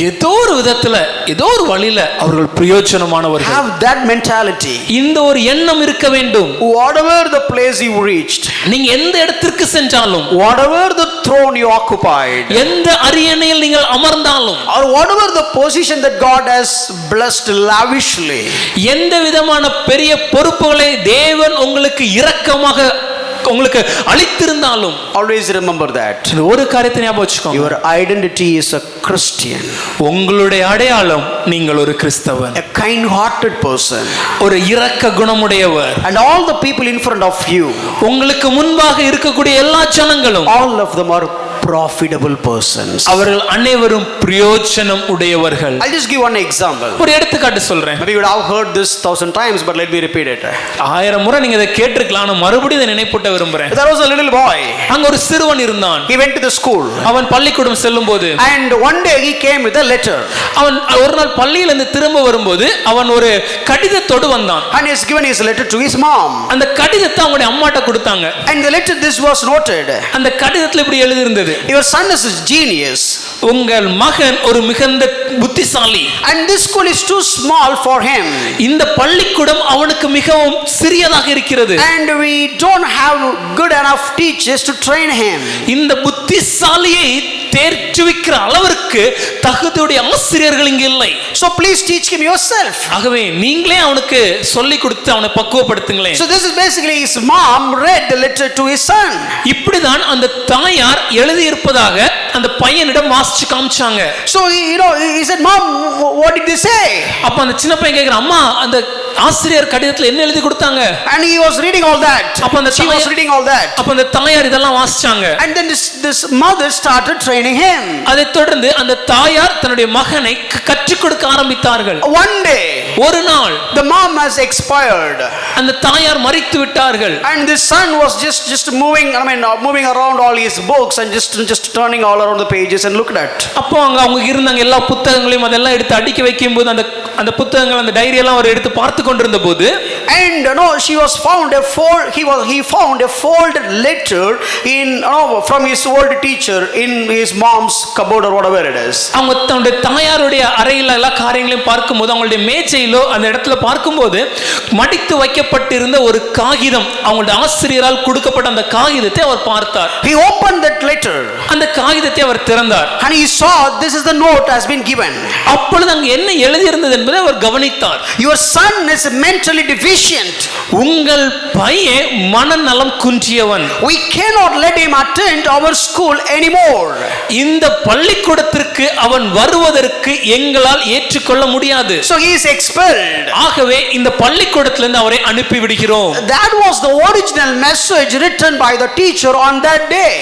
ஏதோ ஒரு விதத்துல ஏதோ ஒரு வழியில அவர்கள் பிரயோஜனமானவர்கள். Have that mentality. இந்த ஒரு எண்ணம் இருக்க வேண்டும். Whatever the place you reached, நீங்க எந்த இடத்திற்கு சென்றாலும், whatever the throne you occupied, எந்த அரியணையில் நீங்கள் அமர்ந்தாலும், or whatever the position that God has blessed lavishly, எந்த விதமான பெரிய பொறுப்புகளை தேவன் உங்களுக்கு இரக்கமாக உங்களுக்கு அளித்திருந்தாலும், always remember that இந்த ஒரு காரியத்தை ஞாபகம் வச்சுக்கோங்க. your identity is a Christian. உங்களுடைய அடையாளம் நீங்கள் ஒரு கிறிஸ்தவன், a kind-hearted person, ஒரு இரக்க குணமுடையவர். and all the people in front of you, உங்களுக்கு முன்பாக இருக்கக்கூடிய எல்லா ஜனங்களும், all of them are profitable persons. அவர்கள் அனைவரும் பிரயோஜனம் உடையவர்கள். I'll just give one example. ஒரு எடுத்துக்காட்டு சொல்றேன். Maybe you would have heard this 1000 times, but let me repeat it. 1000 முறை நீங்க இதை கேட்டிருக்கலாம், நான் மறுபடியும் இதை நினைப்பூட்ட விரும்புறேன். There was a little boy. அங்க ஒரு சிறுவன் இருந்தான். He went to the school. அவன் பள்ளிக்கூடம் செல்லும்போது, and one day he came with a letter. அவன் ஒரு நாள் பள்ளியில இருந்து திரும்ப வரும்போது அவன் ஒரு கடிதத்தோடு வந்தான். and he has given his letter to his mom. அந்த கடிதத்தை அவங்களுடைய அம்மாட்ட கொடுத்தாங்க. and the letter this was noted. அந்த கடிதத்துல இப்படி எழுதி இருந்தது, your son is a genius. உங்கள் மகன் ஒரு மிகுந்த புத்திசாலி. and this school is too small for him. இந்த பள்ளிக்கூடம் அவனுக்கு மிகவும் சிறியதாக இருக்கிறது. and we don't have good enough teachers to train him. இந்த புத்திசாலியை தேர்ச்சிவிக்கிற அளவிற்கு தகுதியுடைய ஆசிரியர்கள் இங்கு இல்லை. so please teach him yourself. ஆகவே நீங்களே அவனுக்கு சொல்லி கொடுத்து அவனை பக்குவப்படுத்துங்களேன். so this is basically his mom read the letter to his son. இப்படிதான் அந்த தாயார் எழுதி இருப்பதாக அந்த பையனிடம் வாசிச்சு காமிச்சாங்க. So he said, "Mom, what did they say?" அப்ப அந்த சின்ன பையன் கேக்குறான், அம்மா அந்த ஆசிரியர் கடிதத்துல என்ன எழுதி கொடுத்தாங்க? And he was reading all that. She was reading all that. அப்ப அந்த தாயார் இதெல்லாம் வாசிச்சாங்க. And then this mother started training him. அதை தொடர்ந்து அந்த தாயார் தன்னுடைய மகனை கற்றுக் கொடுக்க ஆரம்பித்தார்கள். One day, ஒரு நாள் the mom has expired. அந்த தாயார் மரித்து விட்டார்கள். And the son was just moving around all his books and just turning all around the pages and looked at. அப்போ அவங்க இருந்தாங்க எல்லா புத்தகங்களையும் அதெல்லாம் எடுத்து அடுக்கி வைக்கும்போது அந்த புத்தகங்கள் அந்த டைரி எல்லாம் அவர் எடுத்து பார்த்து கொண்டிருந்த போது, and he found a folded letter from his old teacher in his mom's cupboard or whatever it is. அவங்க தன்னுடைய தாயாருடைய அறையில எல்லா காரியங்களையும் பார்க்கும்போது, அவங்களுடைய மேஜையிலோ அந்த இடத்துல பார்க்கும்போது மடித்து வைக்கப்பட்டிருந்த ஒரு காகிதம், அவங்களுடைய ஆசிரியரால் கொடுக்கப்பட்ட அந்த காகிதத்தை அவர் பார்த்தார். He opened that letter. அந்த காகிதத்தை அவர் திறந்தார். And he saw this is the note has been given. அப்பொழுது அங்க என்ன எழுதி இருந்தது என்பதை அவர் கவனித்தார். Your son is mentally deficient. உங்கள் பையன் மனநலம் குன்றியவன். We cannot let him attend our school anymore. இந்த பள்ளிக்கூடத்திற்கு அவன் வருவதற்கு எங்களால் ஏற்றுக்கொள்ள முடியாது. So he is expelled. ஆகவே இந்த பள்ளிக்கூடத்திலிருந்து அவரை அனுப்பி விடுகிறோம். That was the original message written by the teacher on that day.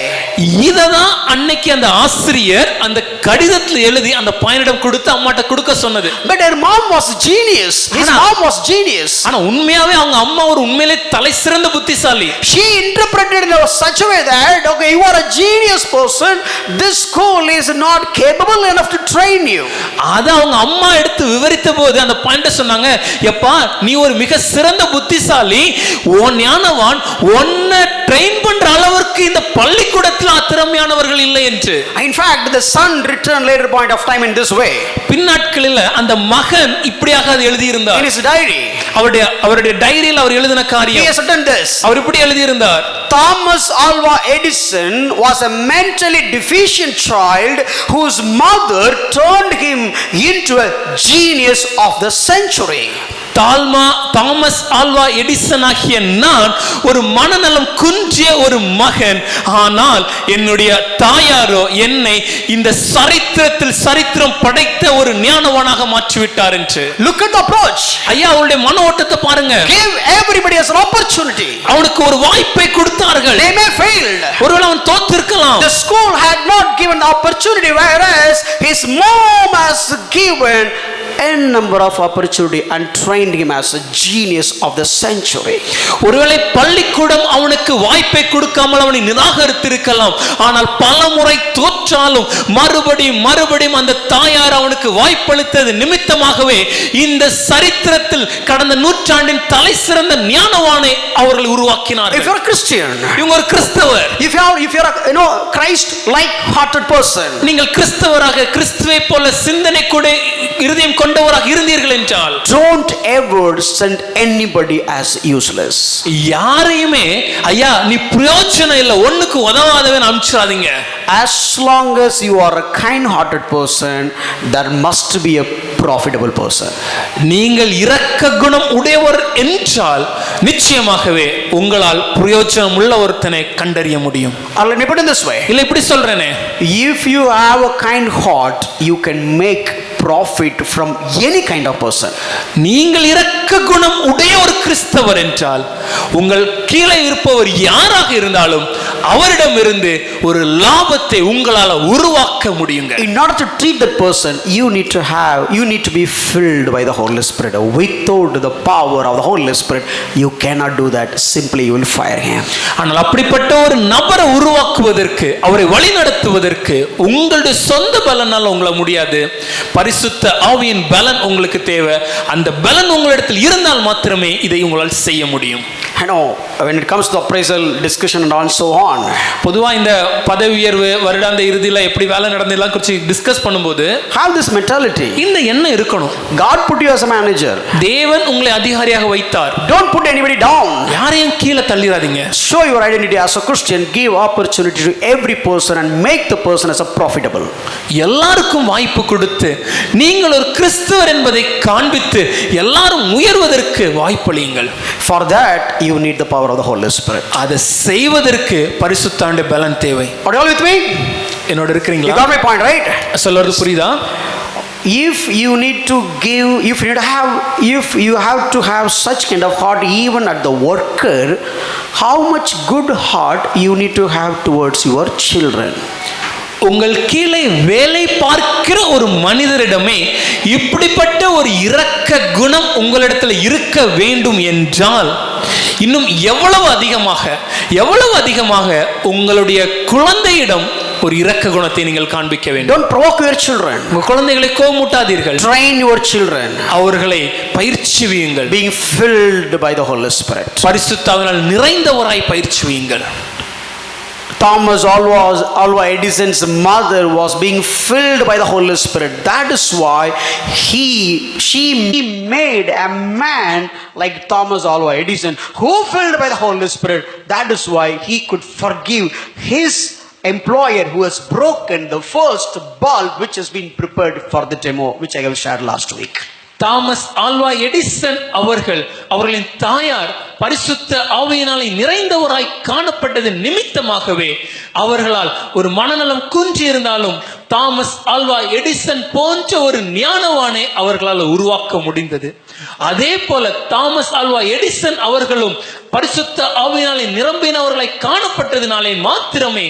இததான் அன்னைக்கு அந்த ஆசிரியர் அந்த கடிதத்தில் எழுதி அந்த பையனிடம் கொடுத்து அம்மாட்ட கொடுக்க சொன்னது. But her mom was genius. His mom was genius. ஆனா உண்மையாவே அவங்க அம்மா ஒரு உண்மையிலே தலை சிறந்த புத்திசாலி. She interpreted in such a way that okay, you are a genius person, this school is not capable enough to train you. அத அவங்க அம்மா எடுத்து விவரித்த போது அந்த பாயிண்ட சொன்னாங்க, எப்பா நீ ஒரு மிக சிறந்த புத்திசாலி, உன் ஞானவான், உன்னை ட்ரெயின் பண்ற அளவுக்கு இந்த பள்ளிக்கூடத்தில் திறமையானவர்கள் இல்லை என்று. In fact, the son returned later point of time in this way. பின்னாட்களில் அந்த மகன் இப்படியாக அது எழுதி இருந்தார். In his diary, அவருடைய டைரியில் அவர் எழுதின காரியம், he has written this. அவர் இப்படி எழுதி இருந்தார். Thomas Alva Edison was a mentally deficient child whose mother turned him into a genius of the century. Thomas Alva Edison ஆகிய நான் ஒரு மனநலம் குன்றிய ஒரு மகன், ஆனால் என்னுடைய தாயாரோ என்னை இந்த சரித்திரம் படைத்த ஒரு ஞானவானாக மாற்றிவிட்டார் என்று. Look at the approach. ஐயா அவருடைய மன ஓட்டத்தை பாருங்க. Give everybody as an opportunity. அவனுக்கு ஒரு வாய்ப்பை கொடுத்தார்கள். They may failed. ஒருவேளை அவன் தோற்றிருக்கலாம். The school had not given the opportunity, whereas his mom has given n number of opportunity and trained him as a genius of the century. ஒருவேளை பள்ளிக்கூடம் அவனுக்கு வாய்ப்பை கொடுக்காமல் அவனை நிராகரித்திருக்கலாம், ஆனால் பலமுறை தோற்றாலும் மறுபடியும் அந்த தாயார் அவனுக்கு வாய்ப்பளித்தது நிமித்தமாகவே இந்த சரித்திரத்தில் கடந்த நூற்றாண்டின் தலை சிறந்த ஞானவானை அவர்கள் உருவாக்கினார்கள். If you are a Christian, இவங்க ஒரு கிறிஸ்தவர், if you are Christ like hearted person, நீங்கள் கிறிஸ்தவராக கிறிஸ்துவை போல சிந்தனை கூட இருதயம் கொண்டவராக இருந்தீர்கள் என்றால், don't ever send anybody as useless. யாரையுமே ஐயா நீ பிரயோஜனம் இல்ல ஒண்ணுக்கு உதவாதவன் அனுப்பிச்சிடாதீங்க. As long as you are a kind hearted person, there must be a profitable person. நீங்கள் இரக்க குணம் உடையவர் என்றால் நிச்சயமாகவே உங்களால் பிரயோஜனம் உள்ள ஒருத்தனை கண்டறிய முடியும். Let me put it this way. இல்ல இப்படி சொல்றேனே, if you have a kind heart, you can make profit from any kind of person. நீங்கள் இரக்க குணம் உடைய ஒரு கிறிஸ்தவர் என்றால் உங்கள் கீழே இருப்பவர் யாராக இருந்தாலும் அவரிடமிருந்து ஒரு லாபத்தை உங்களால் உருவாக்க முடியுங்க. In order to treat that person, you need to be filled by the Holy Spirit. Without the power of the Holy Spirit, you cannot do that. Simply you will fire him. ஆனால் அப்படிப்பட்ட ஒரு நபரை உருவாக்குவதற்கு, அவரை வழிநடத்துவதற்கு உங்களுடைய சொந்த பலனால் உங்களை முடியாது. பரிசுத்த ஆவியின் பலன் உங்களுக்கு தேவை. அந்த பலன் உங்களிடத்தில் இருந்தால் மாத்திரமே இதை உங்களால் செய்ய முடியும். I know when it comes to appraisal discussion and so on, பொதுவா இந்த பதவி உயர்வு வருடாந்த இறுதியில எப்படி வேலை நடந்ததெல்லாம் குறித்து டிஸ்கஸ் பண்ணும்போது have this mentality. இந்த எண்ணம் இருக்கணும். God put you as a manager. தேவன் உங்களை அதிகாரியாக வைத்தார். Don't put anybody down. யாரையும் கீழே தள்ளிராதீங்க. Show your identity as a Christian. Give opportunity to every person and make the person as a profitable. எல்லாருக்கும் வாய்ப்பு கொடுத்து நீங்கள் ஒரு கிறிஸ்தவர் என்பதை காண்பித்து எல்லாரும் உயர்வதற்கு வாய்ப்பளியுங்கள். For that you need the power of the Holy Spirit. அதை செய்வதற்கு பரிசுத்த ஆவியின் பலன் தேவை. Are you all with me? என்னோட You இருக்கிறீங்களா? got my point, right? சொல்றது புரியுதா? If you need to give, if you have to have such kind of heart even at the worker, how much good heart you need to have towards your children? உங்கள் கீழே வேலை பார்க்கிற ஒரு மனிதரிடமே இப்படிப்பட்ட ஒரு இரக்க குணம் உங்களிடத்தில் இருக்க வேண்டும் என்றால் இன்னும் எவ்வளவு அதிகமாக உங்களுடைய குழந்தையிடம் ஒரு இரக்க குணத்தை நீங்கள் காண்பிக்க வேண்டும். Don't provoke your children. உங்கள் குழந்தைகளை கோபமூட்டாதீர்கள். Train your children. அவர்களை பயிற்சிவியுங்கள். Being filled by the Holy Spirit. பரிசுத்த ஆவியினால் நிறைந்தவராய் பயிற்சிவியுங்கள். Thomas Alva Edison's mother was being filled by the Holy Spirit. That is why she made a man like Thomas Alva Edison, who filled by the Holy Spirit. That is why he could forgive his employer who has broken the first bulb which has been prepared for the demo, which I have shared last week. Thomas Alva Edison அவர்களின் தாயார் பரிசுத்த ஆவியினாலே நிறைந்தவராய் காணப்பட்டது நிமித்தமாகவே அவர்களால் ஒரு மனநலம் குன்றி இருந்தாலும் தாமஸ் ஆல்வா எடிசன் போன்ற ஒரு ஞானவானை அவர்களால் உருவாக்க முடிந்தது. அதே போல தாமஸ் ஆல்வா எடிசன் அவர்களும் பரிசுத்த ஆவியினாலே நிரம்பினவர்களாய் காணப்பட்டதினாலே மாத்திரமே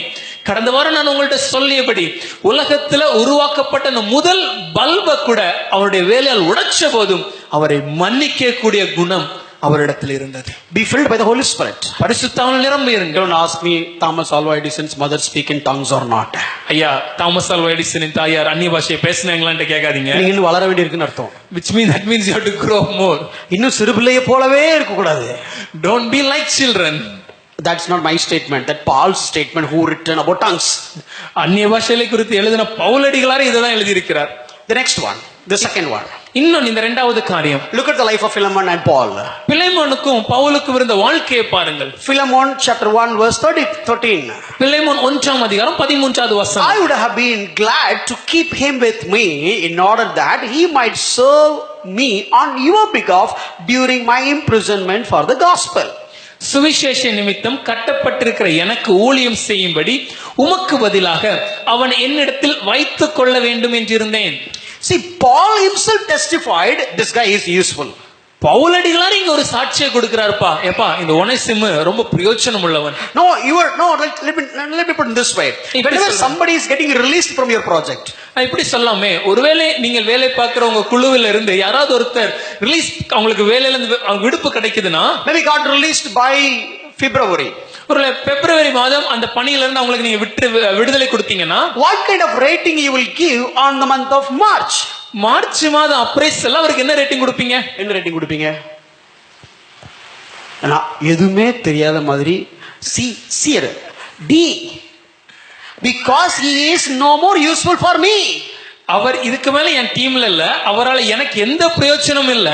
கடந்த வாரம் நான் உங்கள்ட்ட சொல்லியபடி உலகத்துல உருவாக்கப்பட்ட முதல் பல்பை கூட அவருடைய வேலையால் உடைச்ச போதும் அவரை மன்னிக்க கூடிய குணம் அவரிடத்தில் இருந்தது. Be filled by the Holy Spirit. பரிசுத்த ஆவியினால் நிரம்பி இருங்கள். Don't ask me Thomas Alva Edison's mother speak in tongues or not. ஐயா, தாமஸ் ஆல்வா எடிசனின் தாயார் அந்நிய பாஷையை பேசினாங்களான்னு கேட்காதீங்க. நீங்க இன்னும் வளர வேண்டியிருக்குன்னு அர்த்தம். That means you have to grow more. இன்னும் சிறு பிள்ளையை போலவே இருக்க கூடாது. Don't be like children. That's not my statement. That Paul's statement who written about tongues. அந்நிய பாஷைகளை குறித்து எழுதின பவுலடிகளாரே இதுதான் எழுதி இருக்கிறார். The next one, the second one. இன்னும் இந்த இரண்டாவது காரியம். Look at the life of Philemon and Paul. பிலேமோனுக்கும் பவுலுக்கும் இருந்த வாழ்க்கையை பாருங்கள். Philemon chapter 1 verse 13. பிலேமோன் 1ஆம் அதிகாரம் 13வது வசனம். I would have been glad to keep him with me in order that he might serve me on your behalf during my imprisonment for the gospel. சுவிசேஷ நிமித்தம் கட்டப்பட்டிருக்கிற எனக்கு ஊழியம் செய்யும்படி உமக்கு பதிலாக அவன் என்னிடத்தில் வைத்துக் கொள்ள வேண்டும் என்றிருந்தேன். See, Paul himself testified this guy is useful. பவுலடிகளார் இங்க ஒரு சாட்சியை கொடுக்கிறாருப்பா. ஏப்பா, இந்த ஒனேசிம் ரொம்ப பிரயோஜனம் உள்ளவன். Let me put it this way. Whenever somebody is getting released from your project, இப்படி சொல்லாமே, ஒருவேளை நீங்கள் வேலை பார்க்கிற உங்க குழுவில் இருந்து யாராவது ஒருத்தர் ரிலீஸ், அவங்களுக்கு வேலையில இருந்து விடுப்பு கிடைக்குதுன்னா, maybe got released by February. ஒரு பிப்ரவரி மாதம் அந்த பணியில இருந்து அவங்களுக்கு நீங்க விடுதலை கொடுத்தீங்கன்னா, what kind of rating you will give on the month of March? March மாதம் அப்ரைசல் அவருக்கு என்ன ரேட்டிங் கொடுப்பீங்க? என்ன ரேட்டிங் கொடுப்பீங்க? எதுவுமே தெரியாத மாதிரி D, because he is no more useful for me. அவர் இதுக்கு மேல என் டீம்ல இல்ல, அவரால் எனக்கு எந்த பிரயோஜனமும் இல்ல,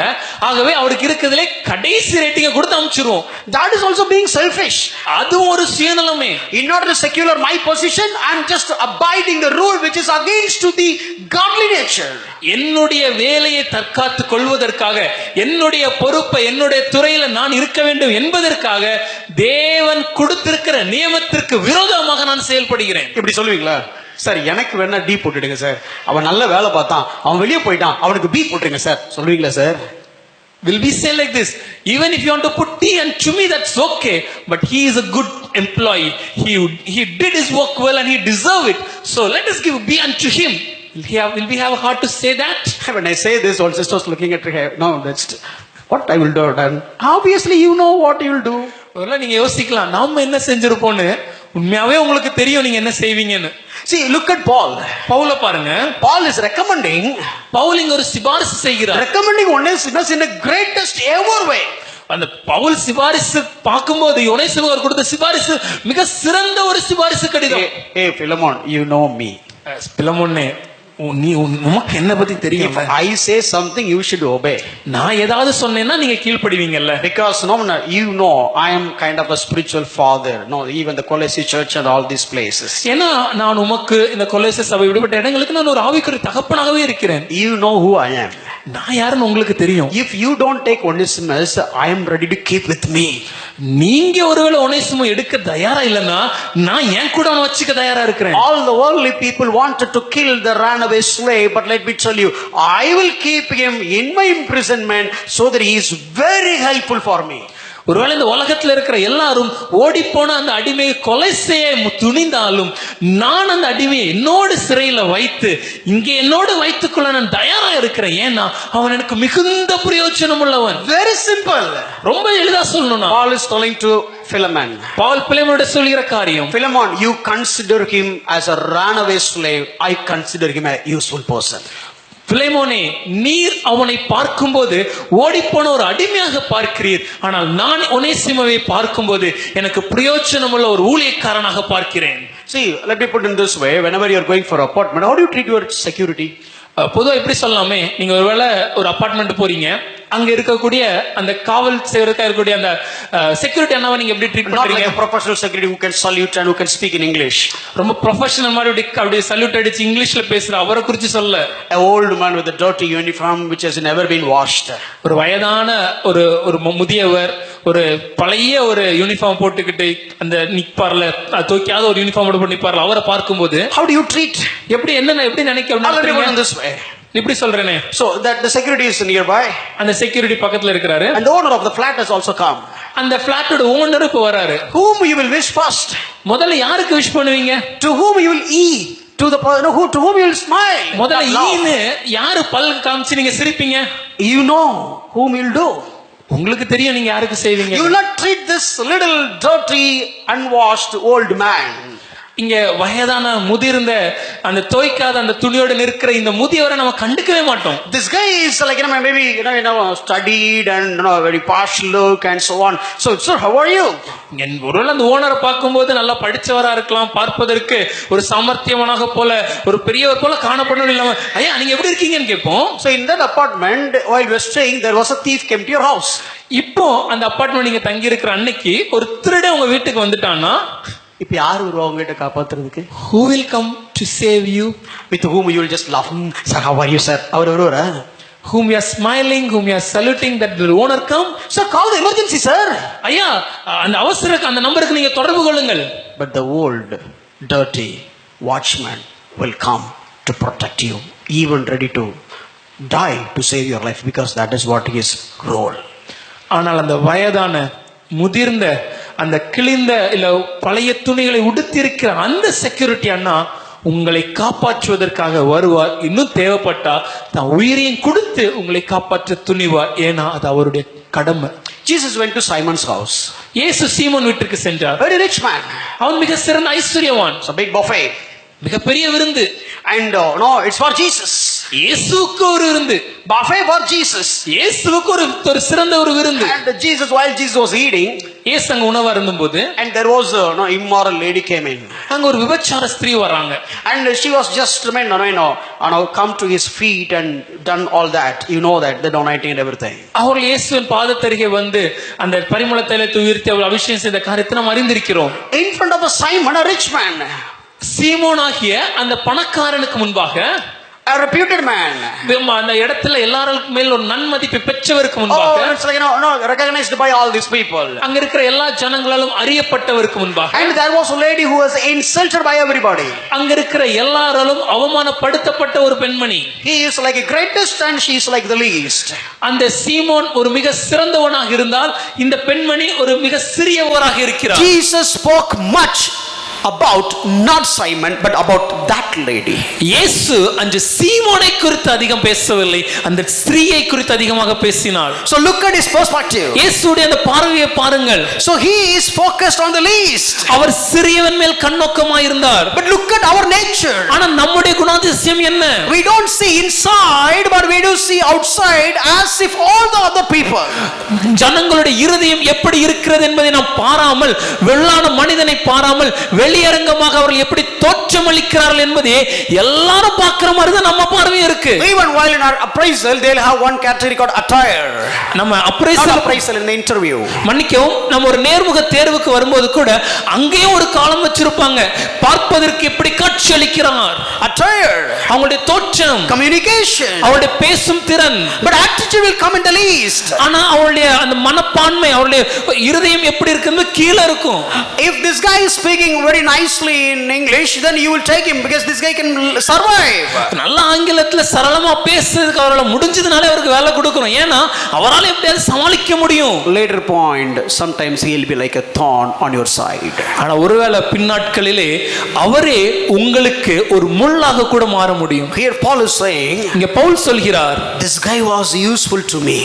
ஆகவே அவருக்கு இருக்கிறதுல கடைசி ரேட்டிங்க கொடுத்து அனுப்பிச்சிருவோம். That is also being selfish. அது ஒரு சுயநலமே. In order to secure my position, I am just abiding the rule which is against to the godly nature. என்னுடைய வேலையை தற்காத்துக் கொள்வதற்காக, என்னுடைய பொறுப்பை என்னுடைய துறையில நான் இருக்க வேண்டும் என்பதற்காக தேவன் கொடுத்திருக்கிற நியமத்திற்கு விரோதமாக நான் செயல்படுகிறேன். இப்படி சொல்லுவீங்களா? சார், எனக்கு வேணா டி போட்டுடுங்க சார், அவன் நல்ல வேலை பார்த்தான், அவன் வெளியே போயிட்டான், அவனுக்கு பி போட்டுருங்க சார், சொல்லுவீங்களா sir? Will we say like this? Even if you want to put D and to me, that's okay, but he is a good employee, he did his work well and he deserved it, so let us give B unto him. Will we have a heart to say that? When I say this, all sisters looking at her, no, that's what I will do. And obviously you know what you will do. ஒருவேளை நீங்க யோசிக்கலாம், நாம என்ன செஞ்சிருப்போம்னு. உண்மையாவே உங்களுக்கு தெரியும் நீங்க என்ன செய்வீங்கன்னு. See, look at Paul. பவுல பாருங்க. Paul is recommending. பவுல் இங்க ஒரு சிபாரிசு செய்கிறார். Recommending Onesimus in the greatest ever way. அந்த பவுல் சிபாரிசு பார்க்கும்போது ஒனேசிமுக்கு அவர் கொடுத்த சிபாரிசு மிக சிறந்த ஒரு சிபாரிசு கடிதம். Hey Philemon, you know me. பிலமோனே, நீ உனக்கு என்ன பத்தி தெரியும். I say something, you should obey. நான் ஏதாவது சொன்னேன்னா நீங்க கீழ்ப்படிவீங்கல்ல. Because no, you know I am kind of a spiritual father. No, even the Colossae church and all these places. ஏன்னா நான் உமக்கு இந்த கொலோசை சபை விடுபட்ட இடங்களுக்கு நான் ஒரு ஆவிக்குரிய தகப்பனாகவே இருக்கிறேன். You know who I am. நான் யாருன்னு உங்களுக்கு தெரியும். If you don't take Onesimus, I am ready to keep with me. நீங்க ஒருவேளை ஒனேசிமோ எடுக்க தயாரா இல்லைன்னா நான் என் கூட அவனை வச்சுக்க தயாரா இருக்கிறேன். All the worldly people wanted to kill the runaway slave, but let me tell you, I will keep him in my imprisonment so that he is very helpful for me. ஒருவேளை இந்த உலகத்துல இருக்கிற எல்லாரும் ஓடி போன அந்த அடிமையை கொலை செய்ய துணிந்தாலும் நான் அந்த அடிமையை என்னோடு சிறையில வைத்து இங்கே என்னோடு வைத்துக்கொள்ள நான் தயாரா இருக்கிறேன். ஏன்னா அவன் எனக்கு மிகுந்த பிரயோஜனம் உள்ளவன். Very simple. ரொம்ப எளிதா சொல்லணும்னா Paul is telling to Philemon. Pavul பிலேமோனிடம் சொல்கிற காரியம், Philemon, you consider him as a runaway slave. I consider him a useful person. பிலேமோனே, நீர் அவனை பார்க்கும்போது ஓடிப்போன ஒரு அடிமையாக பார்க்கிறீர், ஆனால் நான் ஒனேசிமோவை பார்க்கும்போது எனக்கு பிரயோஜனமுள்ள ஒரு ஊழியக்காரனாக பார்க்கிறேன். See, let me put it in this way. Whenever you are going for apartment, how do you treat your security? பொதுவா எப்படி சொல்லலாமே, நீங்க ஒருவேளை ஒரு அபார்ட்மெண்ட் போறீங்க, அங்க இருக்கக்கூடிய அந்த காவல் செய்வதற்காக இருக்கக்கூடிய அந்த செக்யூரிட்டி அண்ணாவை நீங்க எப்படி ட்ரீட் பண்றீங்க? Not like a professional security who can salute and who can speak in English. ரொம்ப ப்ரொஃபஷனல் மாதிரி அப்படி சல்யூட் அடிச்சு இங்கிலீஷ்ல பேசுற அவரை குறித்து சொல்ல. A old man with a dirty uniform which has never been washed. ஒரு வயதான ஒரு முதியவர் ஒரு பழைய ஒரு யூனிஃபார்ம் போட்டுக்கிட்டு அந்த நிப்பார்ல தூக்கியாத ஒரு யூனிஃபார்ம் போட்டு நிப்பார்ல அவரை பார்க்கும்போது how do you treat? எப்படி நினைக்க இப்படி சொல்றேனே. So that the security is nearby. அந்த செக்யூரிட்டி பக்கத்துல இருக்கிறாரு. And the owner of the flat has also come. அந்த பிளாட்டோட ஓனர் இப்ப வராரு. Whom you will wish first? முதல்ல யாருக்கு விஷ் பண்ணுவீங்க? To whom you will eat? To the person to whom you will smile? முதல்ல ஈன்னு யாரு பல் காமிச்சு நீங்க சிரிப்பீங்க? You know whom you will do. உங்களுக்கு தெரியும் நீங்க யாருக்கு செய்வீங்க. You will not treat this little dirty unwashed old man. இங்க வயதான முதிர்ந்த அந்த தோய்க்காத அந்த துணியோடு நிற்கிற இந்த முதியவரை நம்ம கண்டுக்கவே மாட்டோம். This guy is like maybe studied and very posh look and so on. So sir, how are you? ஒருவேளை அந்த ஓனரை பார்க்கும்போது நல்லா படிச்சவரா இருக்கலாம், பார்ப்பதற்கு ஒரு சாமர்த்தியவனாக போல ஒரு பெரியவர் போல காணப்படணும் இல்லாம ஐயா நீங்க எப்படி இருக்கீங்கன்னு கேட்போம். So in that apartment while we were staying there was a thief came to your house. இப்போ அந்த அபார்ட்மெண்ட் நீங்க தங்கி இருக்கிற அன்னைக்கு ஒரு திருடன் உங்க வீட்டுக்கு வந்துட்டான்னா இப்ப யார் வருவா உங்க கிட்ட காப்பாத்துறதுக்கு? Who will come to save you? With whom you will just laugh. Sir, how are you sir? அவர் வருவாரா? Whom you are smiling, whom you are saluting, that the owner come. Sir, call the emergency sir. ஐயா அந்த அவசர அந்த நம்பருக்கு நீங்க தொடர்பு கொள்ளுங்கள். But the old dirty watchman will come to protect you, even ready to die to save your life, because that is what his role. ஆனால் அந்த வயதான முதிர்ந்த அந்த கிழிந்த இல்ல பழைய துணிகளை உடுத்திருக்கிற அந்த செக்யூரிட்டி அண்ணா உங்களை காப்பாற்றுவதற்காக வருவார். இன்னும் தேவைப்பட்டா தான் உயிரையும் கொடுத்து உங்களை காப்பாற்ற துணிவார். ஏன்னா அது அவருடைய கடமை. Jesus went to Simon's house. இயேசு சீமோன் வீட்டுக்கு சென்றார். Very rich man. அவன் மிக சிறந்த ஐஸ்வர்யவான். It's a big buffet. மிகப்பெரிய விருந்து. And no, it's for Jesus. இயேசுவுக்கு ஒரு விருந்து. Buffet for Jesus. இயேசுவுக்கு ஒரு சிறந்த ஒரு விருந்து. And Jesus, while Jesus was eating, இயேசு அங்க உணவு அருந்தும்போது and there was no immoral lady came in. அங்க ஒரு விபச்சார ஸ்திரீ வராங்க. And she was just come to his feet and done all that. You know that the anointing and everything. அவர்கள் இயேசுவின் பாதத்தருகே வந்து அந்த பரிமள தைலத்தை உயர்த்தி அவள் அபிஷேகம் செய்த காரியத்தை நாம் அறிந்திருக்கிறோம். In front of a Simon, a rich man. சீமோன் ஆகிய அந்த பணக்காரனுக்கு முன்பாக a reputed man. அந்த இடத்துல எல்லாருக்கும் மேல் ஒரு நன்மதிப்பை பெற்றவருக்கு முன்பாக it's like recognized by all these people. அங்க இருக்கிற எல்லா ஜனங்களாலும் அறியப்பட்டவருக்கு முன்பாக and there was a lady who was insulted by everybody. அங்க இருக்கிற எல்லாராலும் அவமானப்படுத்தப்பட்ட ஒரு பெண்மணி. he is like the greatest and she is like the least. அந்த சீமோன் ஒரு மிக சிறந்தவனாக இருந்தால் இந்த பெண்மணி ஒரு மிக சிறியவராக இருக்கிறார். Jesus spoke much about not Simon but about that lady. இயேசு அந்த சீமோனை குறித்து அதிகம் பேசவில்லை, அந்த ஸ்திரீயை குறித்து அதிகமாக பேசினார். So look at his perspective. இயேசுவுடைய அந்த பார்வையை பாருங்கள். So he is focused on the least. அவர் சிறியவன் மேல் கண்ணோக்கமாய் இருந்தார். But look at our nature. ஆனா நம்முடைய குணாதிசயம் என்ன? We don't see inside but we do see outside as if all the other people. ஜனங்களுடைய இருதயம் எப்படி இருக்கிறது என்பதை நாம் பாராமல், வெள்ளான மனிதனை பாராமல் வெளியரங்கமாக அவர்கள் எப்படி தோற்றமளிக்கிறார்கள் என்பதே எல்லாரும் பார்க்கிற மாதிரி தான் நம்ம பார்வையும் இருக்கு. Even while in our appraisal, they'll have one category called attire. நம்ம Not appraisal in the interview. மன்னிக்கவும், நம்ம ஒரு நேர்முக தேர்வுக்கு வரும்போது கூட அங்கேயும் ஒரு காலம் வச்சிருப்பாங்க, பார்ப்பதற்கு எப்படி காட்சி அளிக்கிறார், Attire, அவங்களுடைய தோற்றம், communication. அவருடைய பேசும் திறன். But attitude will come in the least. ஆனா அவருடைய அந்த மனப்பான்மை, அவருடைய இருதயம் எப்படி இருக்குன்னு கீழே இருக்கும். If this guy is speaking very nicely in English, then you will take him because this guy can survive. நல்ல ஆங்கிலத்துல சரளமா பேசுறதுக்கு அவரால் முடிஞ்சதுனாலே அவருக்கு வேலை கொடுக்கணும். ஏன்னா அவரால் எப்படியாவது சமாளிக்க முடியும். Later point, sometimes he will be like a thorn on your side. ஆனா ஒருவேளை பின்னாட்களிலே அவரே உங்களுக்கு ஒரு முள்ளாக கூட மாற முடியும். Here Paul is saying, இங்க பவுல் சொல்கிறார், this guy was useful to me.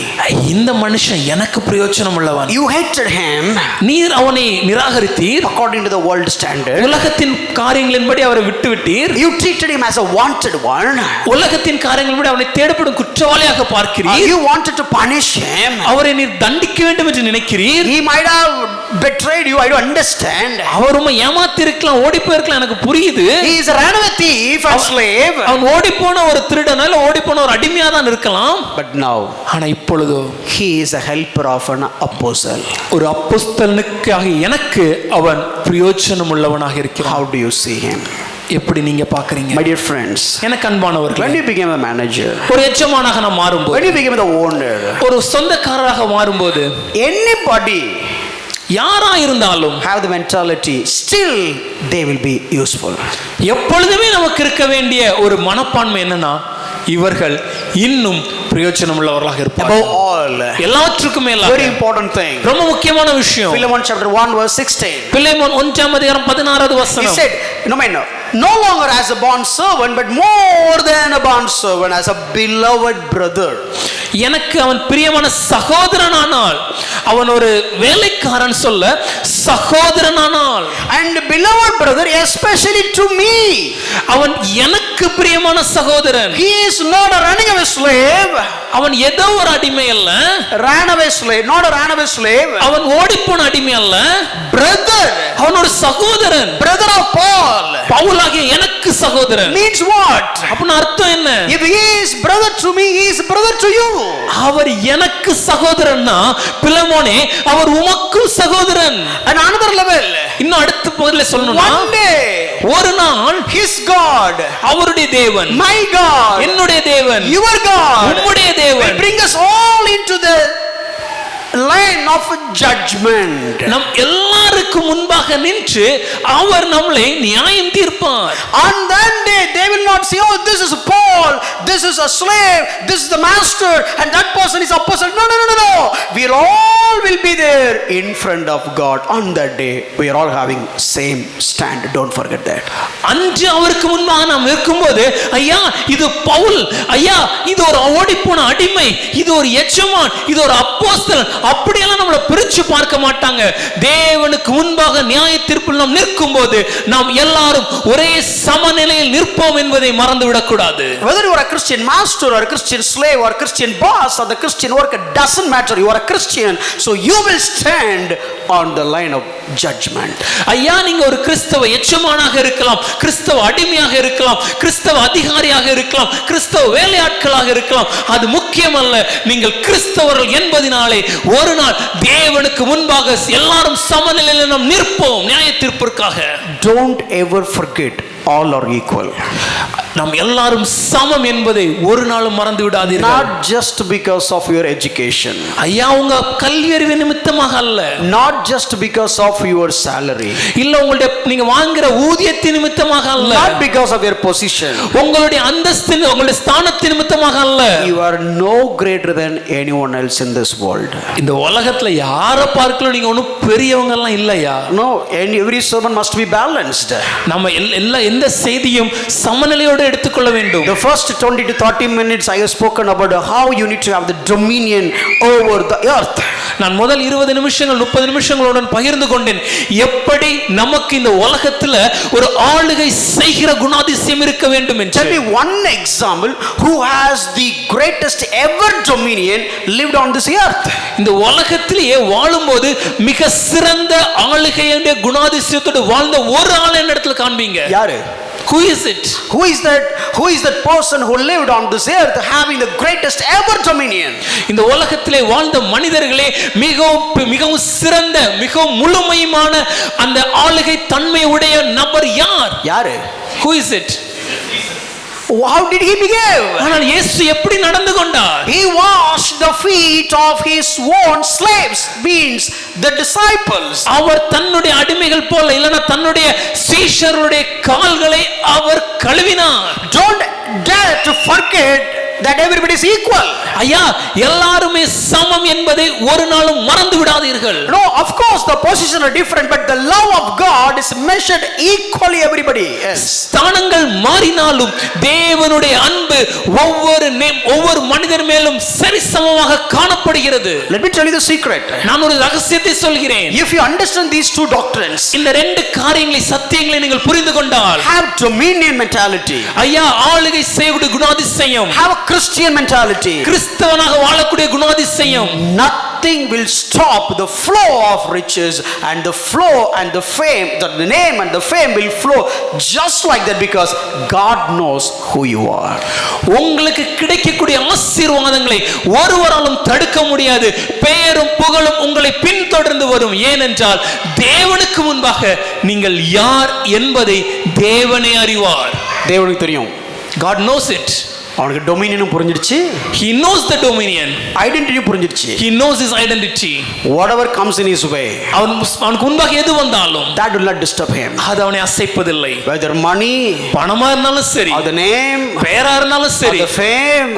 இந்த மனுஷன் எனக்கு பிரயோஜனம் உள்ளவன். You hated him நீர் அவனை நிராகரித்தீர், according to the world standard. உலகத்தின் காரியங்களின்படி அவரை விட்டுவிட்டீர். You treated him as a wanted one. உலகத்தின் காரியங்களின்படி அவனை தேடப்படும் குற்றவாளியாக பார்க்கிறீர். You wanted to punish him. அவரை நீர் தண்டிக்க வேண்டும் என்று நினைக்கிறீர். He might have betrayed you. I don't understand. அவர் உம்மை ஏமாத்தி இருக்கலாம், ஓடி போயிருக்கலாம், எனக்கு புரியுது. He is a runaway thief and slave. அவன் ஓடி போன ஒரு திருடனா இல்ல ஓடி போன ஒரு அடிமையா தான் இருக்கலாம். But now ஆனா இப்பொழுதோ he is a helper of an apostle. ஒரு அப்போஸ்தலனுக்காக எனக்கு அவன் பிரயோஜனம் உள்ளவனாக இருக்கிறான். How do you see him? எப்படி நீங்க பாக்குறீங்க? My dear friends, எனக்கு அன்பானவர்களே, when you became a manager, ஒரு எஜமானாக நான் மாறும்போது, when you became the owner, ஒரு சொந்தக்காரராக மாறும்போது, anybody யாரா இருந்தாலும் have the mentality, still they will be useful. எப்பொழுதுமே நமக்கு இருக்க வேண்டிய ஒரு மனப்பான்மை என்னன்னா, இவர்கள் இன்னும் பிரயோஜனம் உள்ளவர்களாக இருப்பார்கள். Above all, எல்லாவற்றுக்கும் மேலாக very important thing, ரொம்ப முக்கியமான விஷயம், Philemon chapter 1 verse 16. Philemon 1:16 He வசனம். said, no longer as a bond servant, but more than a bond servant, as a beloved brother. எனக்கு அவன் பிரியமான சகோதரனானால், அவன் ஒரு வேலைக்காரன் சொல்ல சகோதரனானால், And beloved brother, especially to me. அவன் எனக்கு பிரியமான சகோதரன். He is not a running away slave. அவன் ஏதோ ஒரு அடிமை அல்ல, Ran away slave, not a runaway slave. அவன் ஓடிப்போன அடிமை அல்ல, Brother, அவன் ஒரு சகோதரன். brother of Paul. பவுலாகிய எனக்கு சகோதரன். Means what? அப்படின்னா அர்த்தம் என்ன? If he is brother to me, he is brother to you. அவர் எனக்கு சகோதரன்னா, பிலமோனே அவர் உமக்கும் சகோதரன். And another level, இன்னும் அடுத்த பகுதியில சொல்லணும்னா, one day ஒரு நாள் his God, அவருடைய தேவன், my God, என்னுடைய தேவன், your God, உம்முடைய will தேவன் bring us all into the line of judgment. நம் எல்லாருக்கும் முன்பாக நின்று அவர் நம்மை நியாயம் தீர்ப்பார். On that day they will not say, oh, this is Paul, this is a slave, this is the master, and that person is apostle. No. We all will be there in front of God. On that day we are all having same stand. Don't forget that. அன்று அவருக்கு முன்பாக நாம் இருக்கும்போது, ஐயா இது பவுல், ஐயா இது ஒரு ஓடிப்போன அடிமை, இது ஒரு எஜமான், இது ஒரு அப்போஸ்தலன், அப்படியெல்லாம் நம்மளை பிரிச்சு பார்க்க மாட்டாங்க. தேவனுக்கு முன்பாக நியாய தீர்ப்பில் நாம் நிற்கும் போது நாம் எல்லாரும் ஒரே சமநிலையில் நிற்போம் என்பதை மறந்துவிடக் கூடாது. Whether you are a Christian master or a Christian slave or a Christian boss or the Christian worker, doesn't matter. You are a Christian, so you will stand on the line of judgment. ஐயா நீங்க ஒரு கிறிஸ்தவ எஜமானாக இருக்கலாம், கிறிஸ்தவ அடிமையாக இருக்கலாம், கிறிஸ்தவ அதிகாரியாக இருக்கலாம், கிறிஸ்தவ வேலையாட்களாக இருக்கலாம், அது முக்கியமல்ல. நீங்கள் கிறிஸ்தவர்கள் என்பதினாலே ஒரு நாள் தேவனுக்கு முன்பாக எல்லாரும் சமநிலையில் நாம் நிற்போம் நியாய தீர்ப்பிற்காக. Don't ever forget, all are equal. நாம் எல்லாரும் சமம் என்பதை ஒரு நாளும் மறந்து விடாதீர்கள். Not just because of your education, ஐயா உங்க கல்வி அறிவு நிமித்தமாக அல்ல, not just because of your salary, இல்ல உங்களுடைய நீங்க வாங்குற ஊதியத்தின் நிமித்தமாக அல்ல, not because of your position, உங்களுடைய அந்தஸ்தின் உங்களுடைய ஸ்தானத்தின் நிமித்தமாக அல்ல. you are no greater than anyone else in this world. இந்த உலகத்துல யாரை பார்க்கலாம் நீங்க ஒன்றும் பெரியவங்க எல்லாம் இல்லையா? No, and every sermon must be balanced. நம்ம எந்த செய்தியும் சமநிலையோடு என்று எடுத்துக்கொள்ள வேண்டும். The first 20 to 30 minutes I have spoken about how you need to have the dominion over the earth. நான் முதல் 20 நிமிஷங்கள் 30 நிமிஷங்களுடன் பகிர்ந்து கொண்டேன் எப்படி நமக்கு இந்த உலகத்துல ஒரு ஆளுகை செய்கிற குணாதிசயம் இருக்க வேண்டும் என்று. Tell me one example who has the greatest ever dominion lived on this earth. இந்த உலகத்திலேயே வாழும்போது மிக சிறந்த ஆளுகையுடைய குணாதிசயத்தோடு வாழ்ந்த ஒரு ஆள் என்ன இடத்துல காண்பீங்க? யாரு? Who is it? Who is that person who lived on this earth having the greatest ever dominion? இந்த உலகத்திலே வாழ்ந்த மனிதர்களே மிகவும் சிறந்த மிகவும் முழுமையான அந்த ஆளுகை தன்மை உடைய நபர் யார்? யாரு? Who is it? How did he behave? ஆனால் இயேசு எப்படி நடந்து கொண்டார்? He washed the feet of his own slaves, means the disciples. அவர் தன்னுடைய அடிமைகள் போல இல்லனா தன்னுடைய சீஷர்களுடைய கால்களை அவர் கழுவினார். Don't dare to forget that everybody is equal. ஐயா எல்லாரும் சமம் என்பதை ஒரு நாளும் மறந்து விடாதீர்கள். No, of course the positions are different, but the love of God is measured equally everybody. Yes. ஸ்தானங்கள் மாறினாலும் தேவனுடைய அன்பு ஒவ்வொரு மனிதர் மேலும் சரிசமமாக காணப்படுகிறது. Let me tell you the secret. நான் ஒரு ரகசியத்தை சொல்கிறேன். If you understand these two doctrines, இந்த ரெண்டு காரியங்களை சத்தியங்களை நீங்கள் புரிந்து கொண்டால், have dominion mentality, ஐயா ஆளுகை செய்யக்கூடிய குணாதிசயம், have a Christian mentality, கிறிஸ்தவனாக வாழக்கூடிய குணாதிசயம், nothing will stop the flow of riches and the flow and the fame, the name and the fame will flow just like that because God knows who you are. உங்களுக்கு கிடைக்கக்கூடிய ஆசீர்வாதங்களை ஒருவராலும் தடுக்க முடியாது. பெயரும் புகழும் உங்களை பின்தொடர்ந்து வரும். ஏனென்றால் தேவனுக்கு முன்பாக நீங்கள் யார் என்பதை தேவனே அறிவார். தேவனுக்கு தெரியும். God knows it. அவனுக்கு டொமினியனும் புரிஞ்சிடுச்சு. He knows the dominion. Identity புரிஞ்சிடுச்சு. He knows his identity. Whatever comes in his way, அவனுக்கு முன்பாக எது வந்தாலும் that will not disturb him. அது அவனை அசைப்பதில்லை. Whether money, பணமா இருந்தாலும் சரி, or the name, பெயரா இருந்தாலும் சரி, or the fame,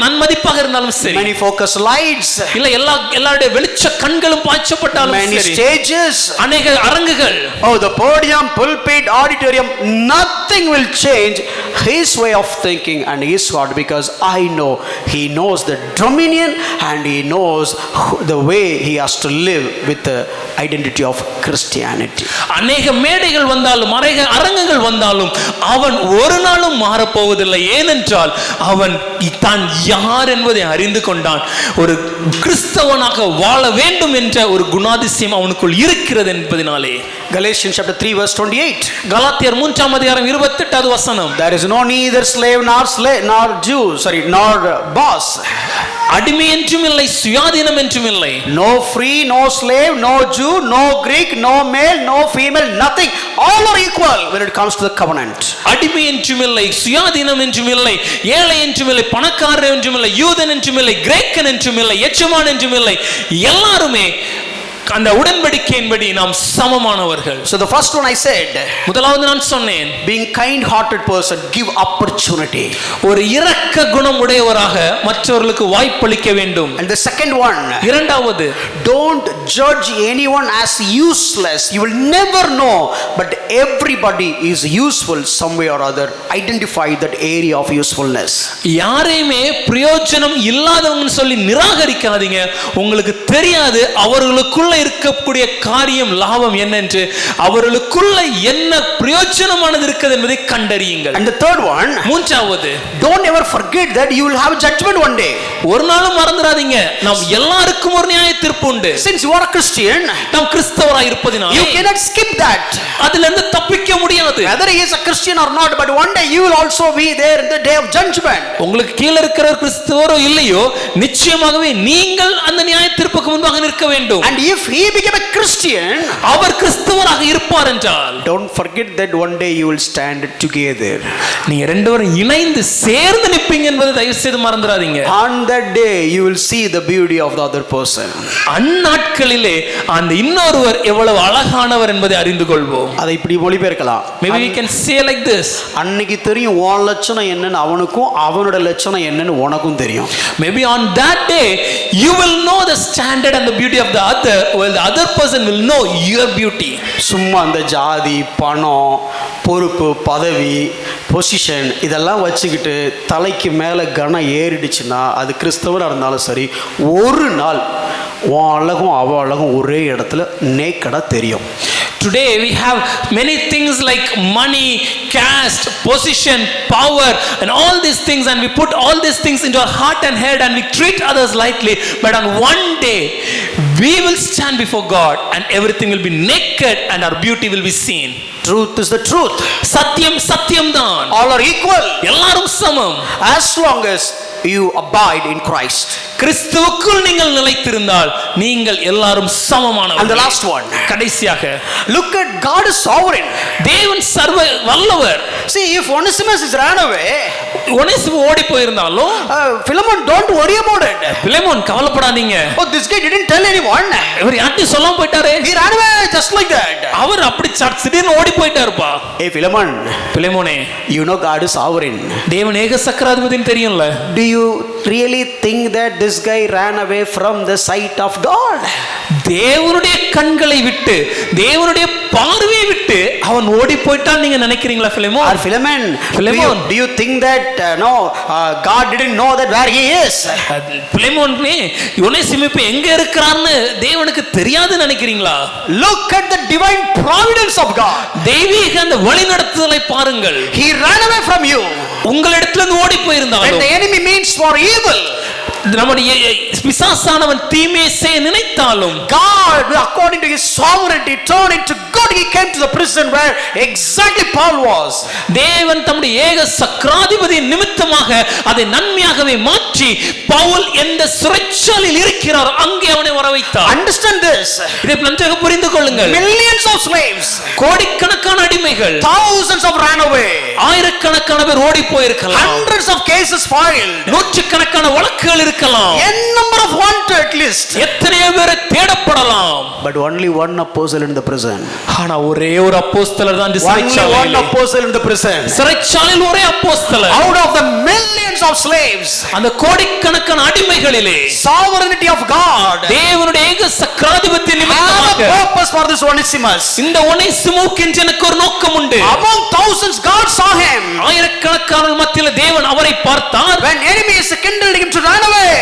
நன்மதிப்பாக இருந்தாலும் சரி, many focus lights, இல்ல எல்லாருடைய வெளிச்ச கண்களும் பாய்ச்சப்பட்டாலும் many சரி, stages, அநேக அரங்குகள், oh the podium, pulpit, auditorium, nothing will change his way of thinking and his heart because I know he knows the dominion and he knows the way he has to live with the identity of Christianity. அநேக மேடைகள் வந்தாலும் அநேக அரங்குகள் வந்தாலும் அவன் ஒரு நாளும் மாறப்போவதில்லை. ஏனென்றால் அவன் தான் யார் என்பதை அறிந்து கொண்டான். ஒரு கிறிஸ்தவனாக வாழ வேண்டும் என்ற ஒரு குணாதிசயம் அவனுக்குள் இருக்கிறது என்பதனாலே. Galatians chapter 3 verse 28. கலாத்தியர் 3ஆம் அதிகாரம் 28வது வசனம். There is no neither slave nor Jew, nor boss. அடிமை என்றும் இல்லை, சுயாதீனம் என்றும் இல்லை. No free, no slave, no Jew, no Greek, no male, no female, nothing. All are equal when it comes to the covenant. அடிமை என்றும் இல்லை, சுயாதீனம் என்றும் இல்லை, ஏழை என்றும் இல்லை, பணக்காரர் என்றும் இல்லை, யூதன் என்றும் இல்லை, கிரேக்கன் என்றும் இல்லை, எஜமான் என்றும் இல்லை, எல்லாருமே அந்த உடன்படிக்கையின்படி நாம் சமமானவர்கள். So the first one I said, முதலாவது நான் சொன்னேன், being kind hearted person give opportunity. ஒரு இரக்க குணம் உடையவராக மற்றவர்களுக்கு வாய்ப்பளிக்க வேண்டும். And the second one, இரண்டாவது, don't judge anyone as useless. You will never know, but everybody is useful some way or other. Identify that area of usefulness. யாரையுமே பிரயோஜனம் இல்லாதவங்கன்னு சொல்லி நிராகரிக்காதீங்க. உங்களுக்கு தெரியாது அவர்களுக்குள்ள இருக்கக்கூடிய காரியம் லாபம் என்னென்று, அவர்களுக்குள்ள என்ன பிரயோஜனமானது இருக்கிறது என்பதை கண்டறியுங்கள். And the third one, மூன்றாவது, don't ever forget that you will have judgment one day. ஒரு நாளும் மறந்துடாதீங்க, நாம் எல்லாருக்கும் ஒரு நியாய தீர்ப்பு உண்டு. Since you are a Christian, நாம் கிறிஸ்தவராய் இருப்பதினால் you cannot skip that. அதிலிருந்து தப்பிக்க முடியாது. Whether he is a Christian or not, but one day you will also be there in the day of judgment. உங்களுக்கு கீழ இருக்கிற கிறிஸ்தவரோ இல்லையோ நிச்சயமாகவே நீங்கள் அந்த நியாய தீர்ப்புக்கு முன்பாக நிற்க வேண்டும். And if he became a Christian, அவர் கிறிஸ்தவராக இருப்பார் என்றால், don't forget that one day you will stand together. நீங்க ரெண்டு பேரும் இணைந்து சேர்ந்து நிப்பீங்க என்பதை தயவு செய்து மறந்துடாதீங்க. On that day you will see the beauty of the other person. அந்நாட்களிலே அந்த இன்னொருவர் எவ்வளவு அழகானவர் என்பதை அறிந்து கொள்வோம். அதை இப்படி மொழிபெயர்க்கலாம். Maybe we can say like this. அன்னைக்கு தெரியும் உன் லட்சணம் என்னன்னு அவனுக்கும் அவனோட லட்சணம் என்னன்னு உனக்கும் தெரியும். Maybe on that day you will know the standard and the beauty of the other, while the other person will know your beauty. சும்மா அந்த ஜாதி, பணம், பொறுப்பு, பதவி பொசிஷன் இதெல்லாம் வச்சுக்கிட்டு தலைக்கு மேலே கனம் ஏறிடுச்சுன்னா அது கிறிஸ்தவராக இருந்தாலும் சரி, ஒரு நாள் உன் அழகும் அவ அழகும் ஒரே இடத்துல நேக்கடாக தெரியும். Today we have many things like money, caste, position, power and all these things, and we put all these things into our heart and head and we treat others lightly, but on one day we will stand before God and everything will be naked and our beauty will be seen. Truth is the truth. Satyam satyam dhan. All are equal. Ellarum samam. As long as you abide in Christ. கிறிஸ்துவுக்குள் நீங்கள் நிலைத்திருந்தால் நீங்கள் எல்லாரும் சமமானவர்கள். And the last one. கடைசியாக, look at God is sovereign. தேவன் சர்வ வல்லவர். See, if Onesimus is ran away, ஒனேசிமு ஓடி போயிருந்தாலும், Philemon, don't worry about it. Philemon கவலைப்படாதீங்க. Oh, this guy didn't tell anyone. இவர் யார்ட்டையும் சொல்லாம போயிட்டாரே. He ran away just like that. அவர் அப்படி திடீர்னு ஓடி போயிட்டாருப்பா. Hey Philemon, பிலேமோனே, you know God is sovereign. தேவன் ஏக சக்கராதிபதின்னு தெரியும்ல. Do you really think that this guy ran away from the sight of God? தேவனுடைய கண்களை விட்டு, தேவனுடைய பார்வையை விட்டு அவன் ஓடி போய்ட்டான் நீங்க நினைக்கிறீங்களா Philemon? Or Philemon, Philemon, do you think that God didn't know that where he is? பிலேமோனே, ஒனேசிமு இப்ப எங்க இருக்கிறான்னு தேவனுக்கு தெரியாது நினைக்கிறீங்களா? Look at the divine providence of God. தெய்வீக அந்த வழிநடத்துதலை பாருங்கள். He ran away from you. உங்களிடத்திலிருந்து ஓடி போயிருந்தாலும், when the enemy means for evil, நம்முடைய பிசாசானவன் தீமையை செய்ய நினைத்தாலும், God according to his sovereignty turned into good. He came to the prison where exactly Paul was. தேவன் தம்முடைய ஏக சக்கராதிபதியின் நிமித்தமாக அதை நன்மையாகவே மாற்றி பவுல் எந்த சிறைச்சாலையில் இருக்கிறார் அங்கே அவனை வர வைத்தார். Understand this. இதை நன்றாக புரிந்து கொள்ளுங்கள். Millions of slaves, கோடிக்கணக்கான அடிமைகள், thousands of ran away, ஆயிரக்கணக்கான பேர் ஓடி போயிருக்கலாம், hundreds of cases filed, நூற்றுக்கணக்கான வழக்குகள் இருக்கலாம், n number of wanted list, எத்தனையோ பேர் தேடப்படலாம், but only one apostle in the prison. ஆனா ஒரே ஒரு அப்போஸ்தலர் தான் Only one apostle in the prison. சிறைச்சாலையில் ஒரே அப்போஸ்தலர். Out of the millions of slaves, அந்த கோடிக்கணக்கான அடிமைகளிலே sovereignty of God, தேவனுடைய ஏக சக்கராதிபத்திய have a நிமித்தமாக purpose for this Onesimus. இந்த ஒனேசிமுவுக்கு எனக்கு ஒரு நோக்கம் உண்டு. Among thousands God saw him. ஆயிரக்கணக்கான மத்தியில் தேவன் அவரை பார்த்தார். When enemies kindled him to run away,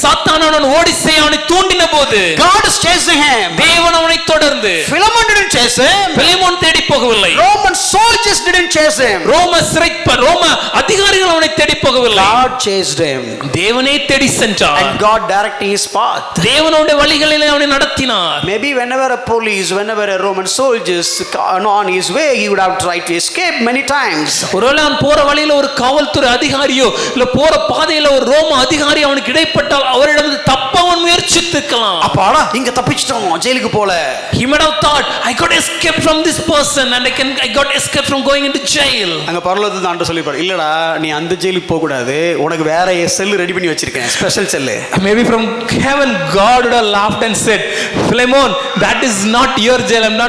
சாத்தான் அவனை ஓடி செய்ய அவனை தூண்டின போது God is chasing him. தேவன் அவனை தொடர்ந்து, Philemon didn't chase him. Philemon தேடி போகவில்லை, Roman soldiers didn't chase him. ரோம அதிகாரிகள் அவனை தேடி போகவில்லை, God chased him. தேவனே தேடி சென்றார். And God directing his path. தேவனுடைய வழிகளிலே அவனை நடத்தினார். Maybe whenever a police, whenever a Roman soldiers on his way, he would have tried to escape many times. ஒருவேளை அவன் போற வழியில ஒரு காவல்துறை அதிகாரியோ இல்ல போற பாதையில ஒரு ரோம அதிகாரி அவனுக்கு இடைப்பட்டால் அவரிடம் தப்ப அவன் முயற்சித்திருக்கலாம். அப்பாடா இங்க தப்பிச்சிட்டோம், ஜெயிலுக்கு போல. He might have thought, I got escaped from this person and I got escaped from going into jail. அங்க பரலோகத்துல தான் ஆண்டவர் சொல்லிப்பாரு, இல்லடா நீ அந்த ஜெயிலுக்கு போக கூடாது, உனக்கு வேற செல் ரெடி பண்ணி வச்சிருக்கேன், special sell. Maybe from heaven God would have laughed and said, Philemon, that is not your jail. I'm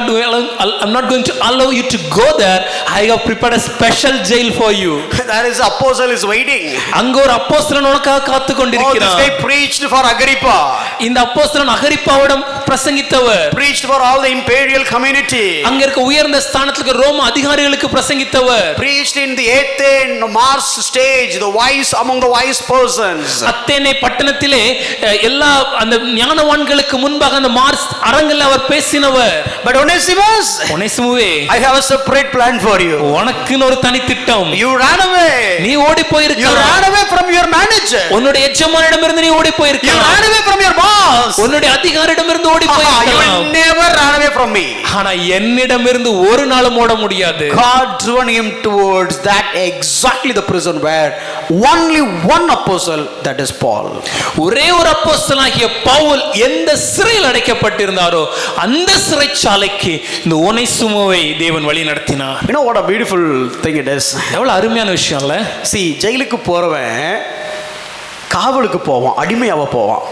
not going to allow you to go there. I have prepared a special jail for you. There is apostle is waiting. அங்க ஒரு அப்போஸ்தலன் உனக்காக காத்து கொண்டிருக்கிறான். This guy preached for Agrippa. இந்த அப்போஸ்தலன் அகிரிப்பாவிடம் பிரசங்கித்தவர். Preached for all the imperial community. அங்க இருக்க உயர்ந்த ஸ்தானத்துல ரோம அதிகாரிகளுக்கு பிரசங்கித்தவர். Preached in the Athens Mars stage, the wise among the wise persons. அத்தேனே பட்டணத்திலே எல்லா அந்த ஞானவான்களுக்கு முன்பாக அந்த மார்ஸ் அரங்கில் அவர் பேசினவர். But Onesimus, ஒனேசிமுவே, I have a separate plan for you. உனக்குன்னு ஒரு தனி திட்டம். You ran away. நீ ஓடி போயிருக்க. You ran away from your manager. உன்னுடைய எஜமானிடமிருந்து நீ ஓடி போயிருக்க. You ran away from your boss. உன்னுடைய அதிகாரியிடமிருந்து ஓடி You போயிருக்கலாம். will never run away from me. ஆனா என்னிடமிருந்து ஒரு நாளும் ஓட முடியாது. God driven him towards that exactly the prison where only one apostle, that is Paul. ஒரே ஒரு அப்போஸ்தலனாகிய பவுல் எந்த சிறையில் அடைக்கப்பட்டிருந்தாரோ அந்த சிறைச்சாலைக்கு இந்த ஒனேசிமுவை தேவன் வழி நடத்தினார். You know what a beautiful thing it is. எவ்வளவு அருமையான விஷயம் இல்ல? See, ஜெயிலுக்கு போறவன் காவலுக்கு போவான், அடிமையாவ போவான்.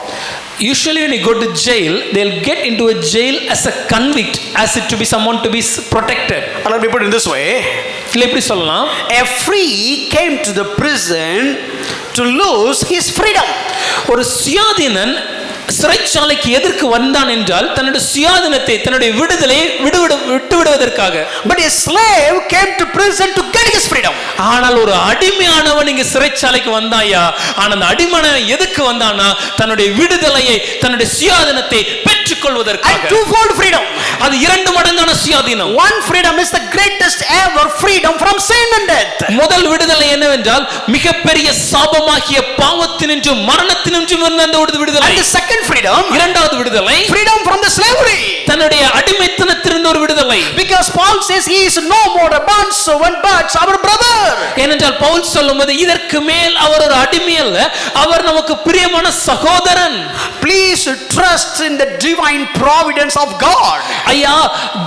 Usually when you go to jail, they'll get into a jail as a convict, as it to be someone to be protected. Let me put it in this way. எப்படி சொல்லலாம்? A free came to the prison to lose his freedom. ஒரு சுயாதீனன் சிறைச்சாலைக்கு எதற்கு வந்தான் என்றால் தன்னுடைய சுயாதீனத்தை தன்னுடைய விடுதலை விட்டுவிடுவதற்காக. But a slave came to prison to get his freedom. ஆனால் ஒரு அடிமையானவன் இங்க சிறைச்சாலைக்கு வந்தாயா, ஆனா அந்த அடிமையானவன் எதுக்கு வந்தானா தன்னுடைய விடுதலையை தன்னுடைய சுயாதீனத்தை பெற்றுக்கொள்வதற்காக. And twofold freedom. அது இரண்டு மடங்கான சுயாதீனம். One freedom is the greatest ever freedom from sin and death. முதல் விடுதலை என்னவென்றால் மிகப்பெரிய சாபமாகிய பாவத்தினின்றும் மரணத்தினின்றும் இருந்த அந்த விடுதலை. And the second freedom, இரண்டாவது விடுதலை freedom from the slavery. தன்னுடைய அடிமைத்தனத்திலிருந்து ஒரு விடுதலை. Because Paul says he is no more a bond servant but our brother. ஏனென்றால் பவுல் சொல்லும்போது இதற்கு மேல் அவர் ஒரு அடிமை அல்ல, அவர் நமக்கு பிரியமான சகோதரன். Please trust in the divine providence of God. ஐயா,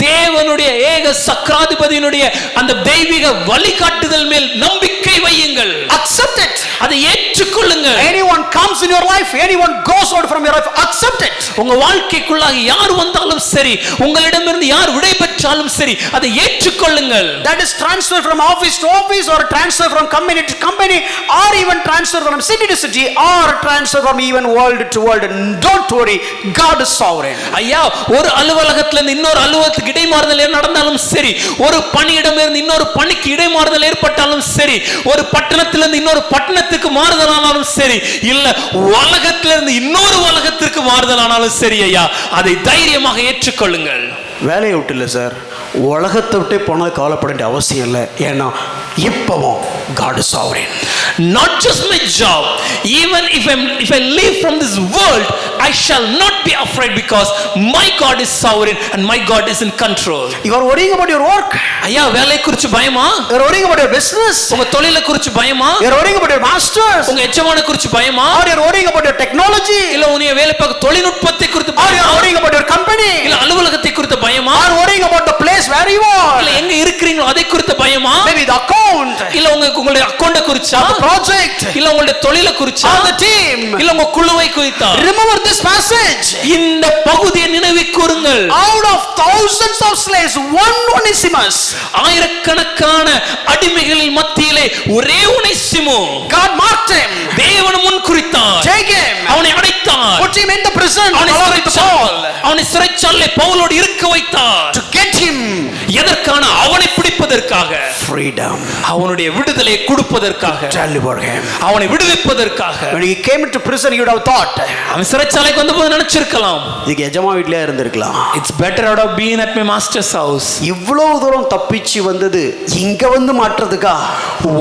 தேவனுடைய ஏக சக்கராதிபதியினுடைய அந்த தெய்வீக வழிகாட்டுதல் மேல் நம்பிக்கை வையுங்கள். Accept it. அதை ஏற்றுக்கொள்ளுங்கள். Anyone comes in your life, anyone goes out from your life, accept it. உங்க வாழ்க்கைக்குள்ளாக யார் வந்தாலும் சரி, உங்களிடமிருந்து யார் விடை பெற்றாலும் சரி, அதை ஏற்றுக்கொள்ளுங்கள். That is transfer from office to office, or transfer from company to company, or even transfer from city to city, or transfer from even world to world. Don't worry, God is sovereign. ஐயா, ஒரு அலுவலகத்துல இருந்து இன்னொரு அலுவலகத்துக்கு இடைமாறுதல் நடந்தாலும் சரி, ஒரு பணியிடமிருந்து இன்னொரு பணிக்கு இடைமாறுதல் ஏற்பட்டாலும் சரி, ஒரு பட்டணத்திலிருந்து இன்னொரு பட்டணத்துக்கு மாறுதல் ஆனாலும் சரி, இல்ல உலகத்திலிருந்து இன்னொரு உலகத்திற்கு மாறுதல் ஆனாலும் சரி, ஐயா அதை தைரியமாக ஏற்றுக்கொள்ளுங்கள். வேலையை விட்டு இல்லை சார், உலகத்தை விட்டே போனால் கவலைப்பட வேண்டிய அவசியம் இல்லை. ஏன்னா இப்பவும் God is sovereign. Not just my job, even if I leave from this world, I shall not be afraid because my God is sovereign and my God is in control. You are worrying about your work. ஐயா, வேலை குறித்து பயமா? You are worrying about your business. உங்க தொழிலை குறித்து பயமா? You are worrying about your masters. உங்க எஜமான குறித்து பயமா? Or you are worrying about your technology. இல்ல உங்க வேலை பார்க்க தொழில்நுட்பத்தை குறித்து Or you பயமா? are worrying about your company. இல்ல அலுவலகத்தை குறித்து பயமா? Or worrying about the place where you are. இல்ல எங்க இருக்கீங்களோ அதை குறித்து பயமா? Maybe the account. இல்ல உங்களுடைய அக்கவுண்ட குறிச்சா? The project. இல்ல உங்களுடைய தொழிலை குறிச்சா? Or the team. இல்ல உங்க குழுவை குறித்தா? Remember this passage. இந்த பகுதியை நினைவு கூருங்கள். Out of thousands of slaves, one Onesimus. ஆயிரக்கணக்கான அடிமைகளின் மத்தியிலே ஒரே ஒனேசிமு. God marked him. தேவன் முன் குறித்தார். Take him. அவனை அடைத்தார். Put him in the prison. அவனை சிறைச்சாலையிலே பவுலோடு இருக்க வைத்தார். To get him. எதற்கான? அவனை பிடிப்பதற்காக. Freedom. அவனுடைய விடுதலையை கொடுப்பதற்காக. Deliver him. அவனை விடுவிப்பதற்காக. When he came into prison, you would have thought, அவன் சிறைச்சாலைக்கு வந்தபோது நினைச்சிருக்கலாம், இதுக்கு எஜமா வீட்லயே இருந்திருக்கலாம். It's better I would have been at my master's house. இவ்வளவு தூரம் தப்பிச்சு வந்தது இங்க வந்து மாற்றதுக்கா?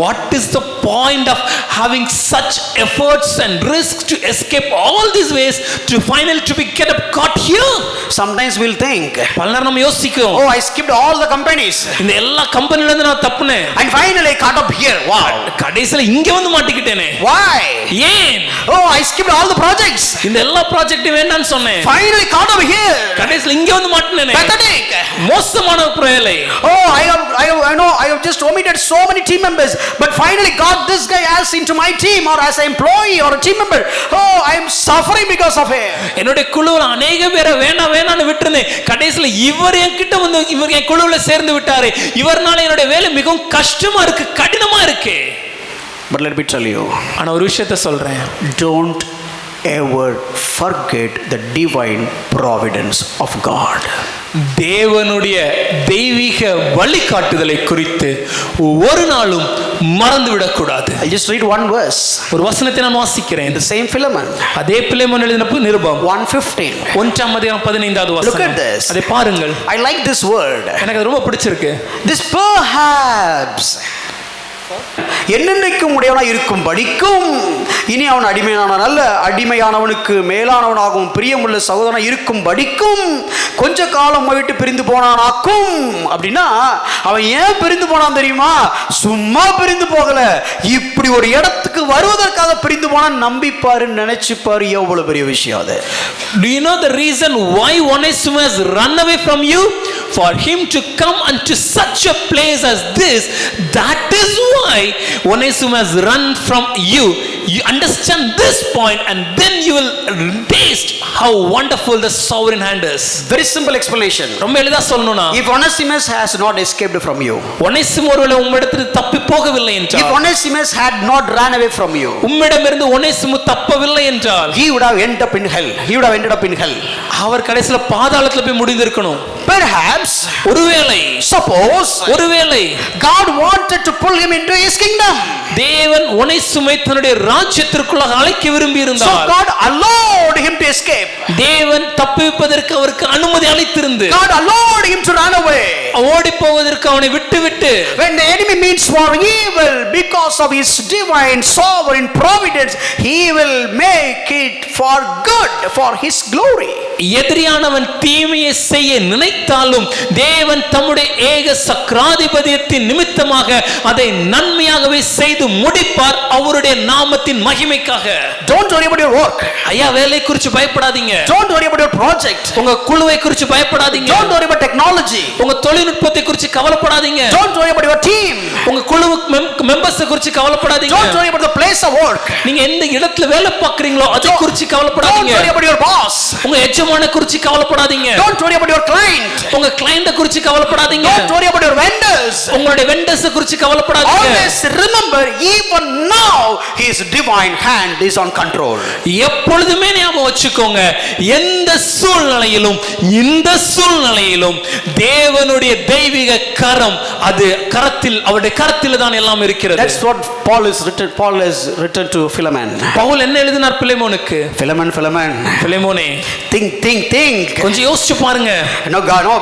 What is the point of having such efforts and risks to escape all these ways to finally to be get up caught here? Sometimes we'll think, பலர் நம்ம யோசிக்கிறோம், oh, I skipped all the companies இந்த எல்லா கம்பெனில இருந்து நான் தப்புனேன், and finally caught up here. Wow. கடைசில இங்க வந்து மாட்டிக்கிட்டேனே. Why? ஏன்? Oh, I skipped all the projects. இந்த எல்லா ப்ராஜெக்ட்டும் வேண்டாம்னு சொன்னேன், Finally caught up here. கடைசில இங்க வந்து மாட்டினேனே. Pathetic. மோசமான வேலை. Oh, I have just omitted so many team members, but finally got this guy as into my team or as an employee or a team member. Oh, I am suffering because of him. என்னோட குழுவுல अनेक பேரை வேணான்னு விட்டுருந்தேன், கடைசில இவர் என்கிட்ட வந்து இவர் என் குழுவுல சேர்ந்து விட்டாரு, இவர்னால என்னோட வேலை மிகவும் கஷ்டமா இருக்கு, கடினமா இருக்கு. But let me tell you, ஆனா ஒரு விஷயத்தை சொல்றேன், don't ever forget the divine providence of God. தேவனுடைய தெய்வீக வழிகாட்டுதலை குறித்து ஒரு நாளும் மறந்து விடக்கூடாது. I'll just read one verse. ஒரு வசனத்தை நான் வாசிக்கிறேன். The same Philemon. அதே பிலேமோன் எழுதின நிருபம் 1:15. 1:15 வசனம். Look at this. அதை பாருங்கள். I like this word. எனக்கு அது ரொம்ப பிடிச்சிருக்கு. This perhaps என்னென்னைக்கும் உடையவனாய் இருக்கும் படிக்கும் இனி அவன் அடிமையானவன் அல்ல, அடிமையானவனுக்கு மேலானவனாகவும் பிரியமுள்ள சகோதரனாய் இருக்கும் படிக்கும் கொஞ்ச காலம் விட்டு பிரிந்து போனானாக்கும். அப்படின்னா அவன் ஏன் பிரிந்து போனான் தெரியுமா? சும்மா பிரிந்து போகல, இப்படி ஒரு இடத்துக்கு வருவதற்காக பிரிந்து போனான். நம்பிப்பாரு, நினைச்சுப்பாரு, எவ்வளவு பெரிய விஷயம் அது. Do you know the reason why Onesimus run away from you? For him to come unto such a place as this, that is why Onesimus run from you. you understand this point, and then you will taste how wonderful the sovereign hand is. Very simple explanation. ரொம்ப எளிதா சொல்லணும்னா, If Onesimus has not escaped from you, ஒனேசிமு ஒருவேளை உம்மிடத்தில் தப்பி போகவில்லை if என்றால், Onesimus had not ran away from you, உம்மிடமிருந்து ஒனேசிமு தப்பவில்லை என்றால், he would have ended up in hell. He would have ended up in hell. அவர் கடைசில பாதாளத்துல போய் முடிந்திருக்கணும். Perhaps, ஒருவேளை, suppose, ஒருவேளை God wanted to pull him into his kingdom. தேவன் ஒனேசிமை தன்னுடைய ராஜ்யத்திற்குள்ளாக அழைக்க விரும்பி So இருந்தால், God allowed him to escape. தேவன் தப்பிப்பதற்கு அவருக்கு அனுமதி அளித்திருந்து, God allowed him to run away. ஓடி போவதற்கு அவனை விட்டு When the enemy means for evil, because of his divine sovereign providence, he will make it for good, for his glory. எதிரியானவன் தீமையை செய்ய நினைத்தாலும் தேவன் தம்முடைய ஏக சக்ராதிபதியத்தின் நிமித்தமாக அதை நன்மையாகவே செய்து முடிப்பார், அவருடைய நாமத்தின் மகிமைக்காக. Don't worry about your work. ஐயா, வேலை குறித்து பயப்படாதீங்க. Don't worry about your project. உங்க குழுவை குறித்து பயப்படாதீங்க. Don't worry about technology. உங்க தொழில்நுட்பத்தை குறித்து கவலைப்படாதீங்க. Don't worry about your team. உங்க குழு மெம்பர்ஸ் குறித்து கவலைப்படாதீங்க. Don't worry about the place of work. நீங்க எந்த இடத்துல வேலை பார்க்கறீங்களோ அதை குறித்து Don't கவலைப்படாதீங்க. worry about your boss. உங்க எஜமான குறித்து கவலைப்படாதீங்க. Don't worry about your client. உங்க கிளையண்ட குறித்து கவலைப்படாதீங்க. Don't worry about your vendors. உங்களுடைய வெண்டர்ஸ் குறித்து கவலைப்படாதீங்க. Always remember, even now his divine hand is on control. எப்பொழுதுமே ஞாபகம் வச்சுக்கோங்க, எந்த சூழ்நிலையிலும் இந்த சூழ்நிலையிலும் தேவனுடைய தெய்வீக கரம், அது கரத்தில், அவருடைய கரத்தில் தான் எல்லாம் இருக்கிறது. That's what Paul has written to Philemon. Pavul என்ன எழுதினார் பிலேமோனுக்கு? Philemon, பிலேமோனே, think. கொஞ்சம் யோசிச்சு பாருங்க. No,